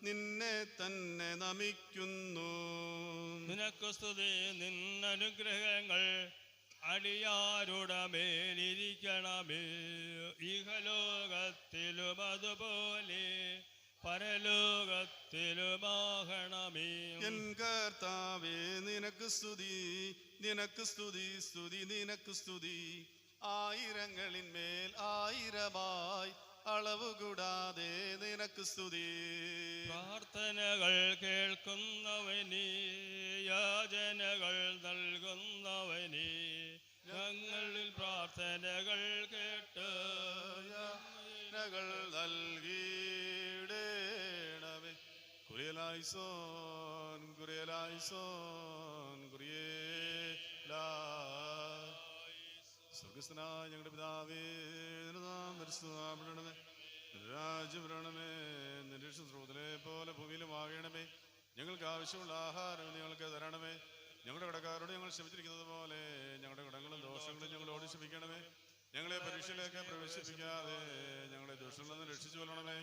നിന്നെ തന്നെ നമിക്കുന്നു. നിനക്കു സ്തുതി നിന്നനുഗ്രഹങ്ങൾ അടിയാരുടെ മേലിരിക്കണമേ. ഇഹലോകത്തിലും അതുപോലെ പരലോകത്തിലുമാകണമേ. എൻ കർത്താവേ നിനക്ക് സ്തുതി, നിനക്ക് സ്തുതി, സ്തുതി നിനക്ക് സ്തുതി. ആയിരങ്ങളിന്മേൽ ആയിരമായി അളവുകൂടാതെ നിനക്ക് സ്തുതി. പ്രാർത്ഥനകൾ കേൾക്കുന്നവനെ യാചനകൾ നൽകുന്നവനെ ഞങ്ങളിൽ പ്രാർത്ഥനകൾ കേട്ട് യാചനകൾ നൽകിയിടേണമേ. കുറിയലായിസോൻ കുറിയലായിസോൻ കുറിയേലാ. സ്വർഗസ്ഥനായ ഞങ്ങളുടെ പിതാവേ നിന്റെ നാമം പരിശുദ്ധമാക്കപ്പെടണമേ. നിന്റെ രാജ്യം വരണമേ. നിന്റെ സ്രോതലെ പോലെ ഭൂമിയിലും ആകണമേ. ഞങ്ങൾക്ക് ആവശ്യമുള്ള ആഹാരം ഞങ്ങൾക്ക് തരണമേ. ഞങ്ങളുടെ കടക്കാരോട് ഞങ്ങൾ ക്ഷമിച്ചിരിക്കുന്നത് പോലെ ഞങ്ങളുടെ കടങ്ങളും ദോഷങ്ങളും ഞങ്ങളോട് ക്ഷമിക്കണമേ. ഞങ്ങളെ പരീക്ഷയിലേക്ക് പ്രവേശിപ്പിക്കാതെ ഞങ്ങളെ ദോഷങ്ങളിൽ നിന്ന് രക്ഷിച്ചു കൊള്ളണമേ.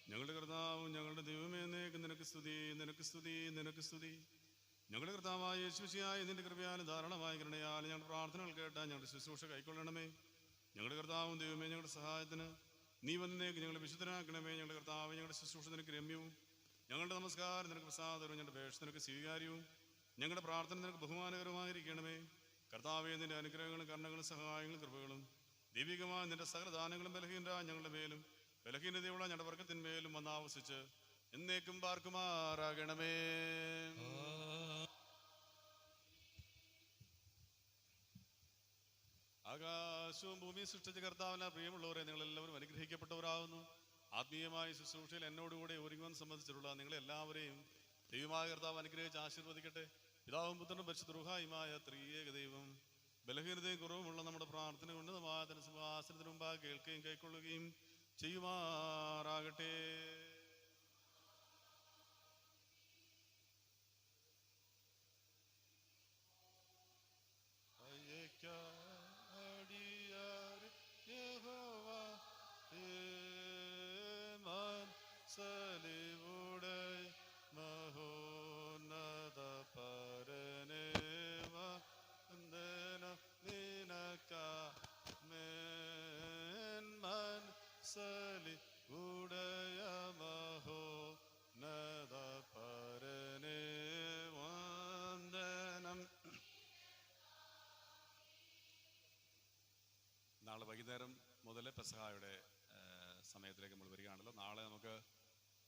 ഞങ്ങളുടെ കർത്താവും ഞങ്ങളുടെ ദൈവമേ നിനക്ക് സ്തുതി, നിനക്ക് സ്തുതി, നിനക്ക് സ്തുതി. ഞങ്ങളുടെ കർത്താവായ യേശുവിശിയായ നിന്റെ കൃപയാലും ധാരാളമായ കരുണയാൽ ഞങ്ങളുടെ പ്രാർത്ഥനകൾ കേട്ട ഞങ്ങളുടെ ശുശ്രൂഷ കൈക്കൊള്ളണമേ. ഞങ്ങളുടെ കർത്താവും ദൈവമേ ഞങ്ങളുടെ സഹായത്തിന് നീ വന്നേക്ക് ഞങ്ങളെ വിശുദ്ധനാക്കണമേ. ഞങ്ങളുടെ കർത്താവ് ഞങ്ങളുടെ ശുശ്രൂഷ നിനക്ക് രമ്യവും, ഞങ്ങളുടെ നമസ്കാരം നിനക്ക് പ്രസാദവും, ഞങ്ങളുടെ വേഷ നിനക്ക് സ്വീകാര്യവും, ഞങ്ങളുടെ പ്രാർത്ഥന നിനക്ക് ബഹുമാനകരമായിരിക്കണമേ. കർത്താവേ നിന്റെ അനുഗ്രഹങ്ങളും കരുണകളും സഹായങ്ങളും കൃപകളും ദൈവികമായ നിന്റെ സകലദാനങ്ങളും ബലഹീനരായ ഞങ്ങളുടെ മേലും ബലഹീനതയുള്ള ഞങ്ങളുടെ വർഗത്തിന്മേലും വന്നാവസിച്ച് എന്നേക്കും പാർക്കുമാറാകണമേ. ആകാശവും ഭൂമിയും സൃഷ്ടിച്ച കർത്താവിനെ പ്രിയമുള്ളവരെ നിങ്ങളെല്ലാവരും അനുഗ്രഹിക്കപ്പെട്ടവരാകുന്നു. ആത്മീയമായ ശുശ്രൂഷയിൽ എന്നോടുകൂടെ ഒരുങ്ങുവാൻ സംബന്ധിച്ചിട്ടുള്ള നിങ്ങളെല്ലാവരെയും ദൈവമായ കർത്താവ് അനുഗ്രഹിച്ച് ആശീർവദിക്കട്ടെ. പിതാവും പുത്രനും പരിശുദ്ധ റൂഹായുമായ ത്രിയേക ദൈവം ബലഹീനതയും കുറവുമുള്ള നമ്മുടെ പ്രാർത്ഥന ഉന്നതമായ സിംഹാസനത്തിന് മുമ്പാകെ കേൾക്കുകയും കൈക്കൊള്ളുകയും ചെയ്യുമാറാകട്ടെ. മഹോന്നത പരനേവ നിനക്ക മേ വാത്സലി ഉടയ മഹോ നദ പരനേ വന്ദനം. നാളെ വൈകുന്നേരം മുതൽ പെസഹായുടെ സമയത്തിലേക്ക് നമ്മൾ വരികയാണല്ലോ. നാളെ നമുക്ക്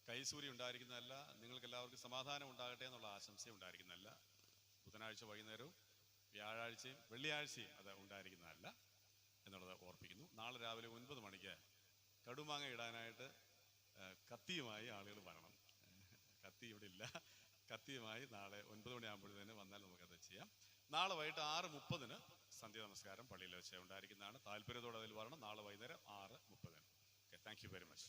കൈസൂരി ഉണ്ടായിരിക്കുന്നതല്ല, നിങ്ങൾക്ക് എല്ലാവർക്കും സമാധാനം ഉണ്ടാകട്ടെ എന്നുള്ള ആശംസ ഉണ്ടായിരിക്കുന്നതല്ല. ബുധനാഴ്ച വൈകുന്നേരവും വ്യാഴാഴ്ചയും വെള്ളിയാഴ്ചയും അത് ഉണ്ടായിരിക്കുന്നതല്ല എന്നുള്ളത് ഓർപ്പിക്കുന്നു. നാളെ രാവിലെ 9 മണിക്ക് കടുമാങ്ങ ഇടാനായിട്ട് കത്തിയുമായി ആളുകൾ വരണം. കത്തി ഇവിടെ ഇല്ല. കത്തിയുമായി നാളെ 9 മണിയാകുമ്പോഴത്തേന് വന്നാൽ നമുക്കത് ചെയ്യാം. നാളെ വൈകിട്ട് 6:30 സന്ധ്യ നമസ്കാരം പള്ളിയിൽ വെച്ച് ഉണ്ടായിരിക്കുന്നതാണ്. താല്പര്യത്തോടെ അതിൽ വരണം. നാളെ വൈകുന്നേരം 6:30. Okay, thank you very much.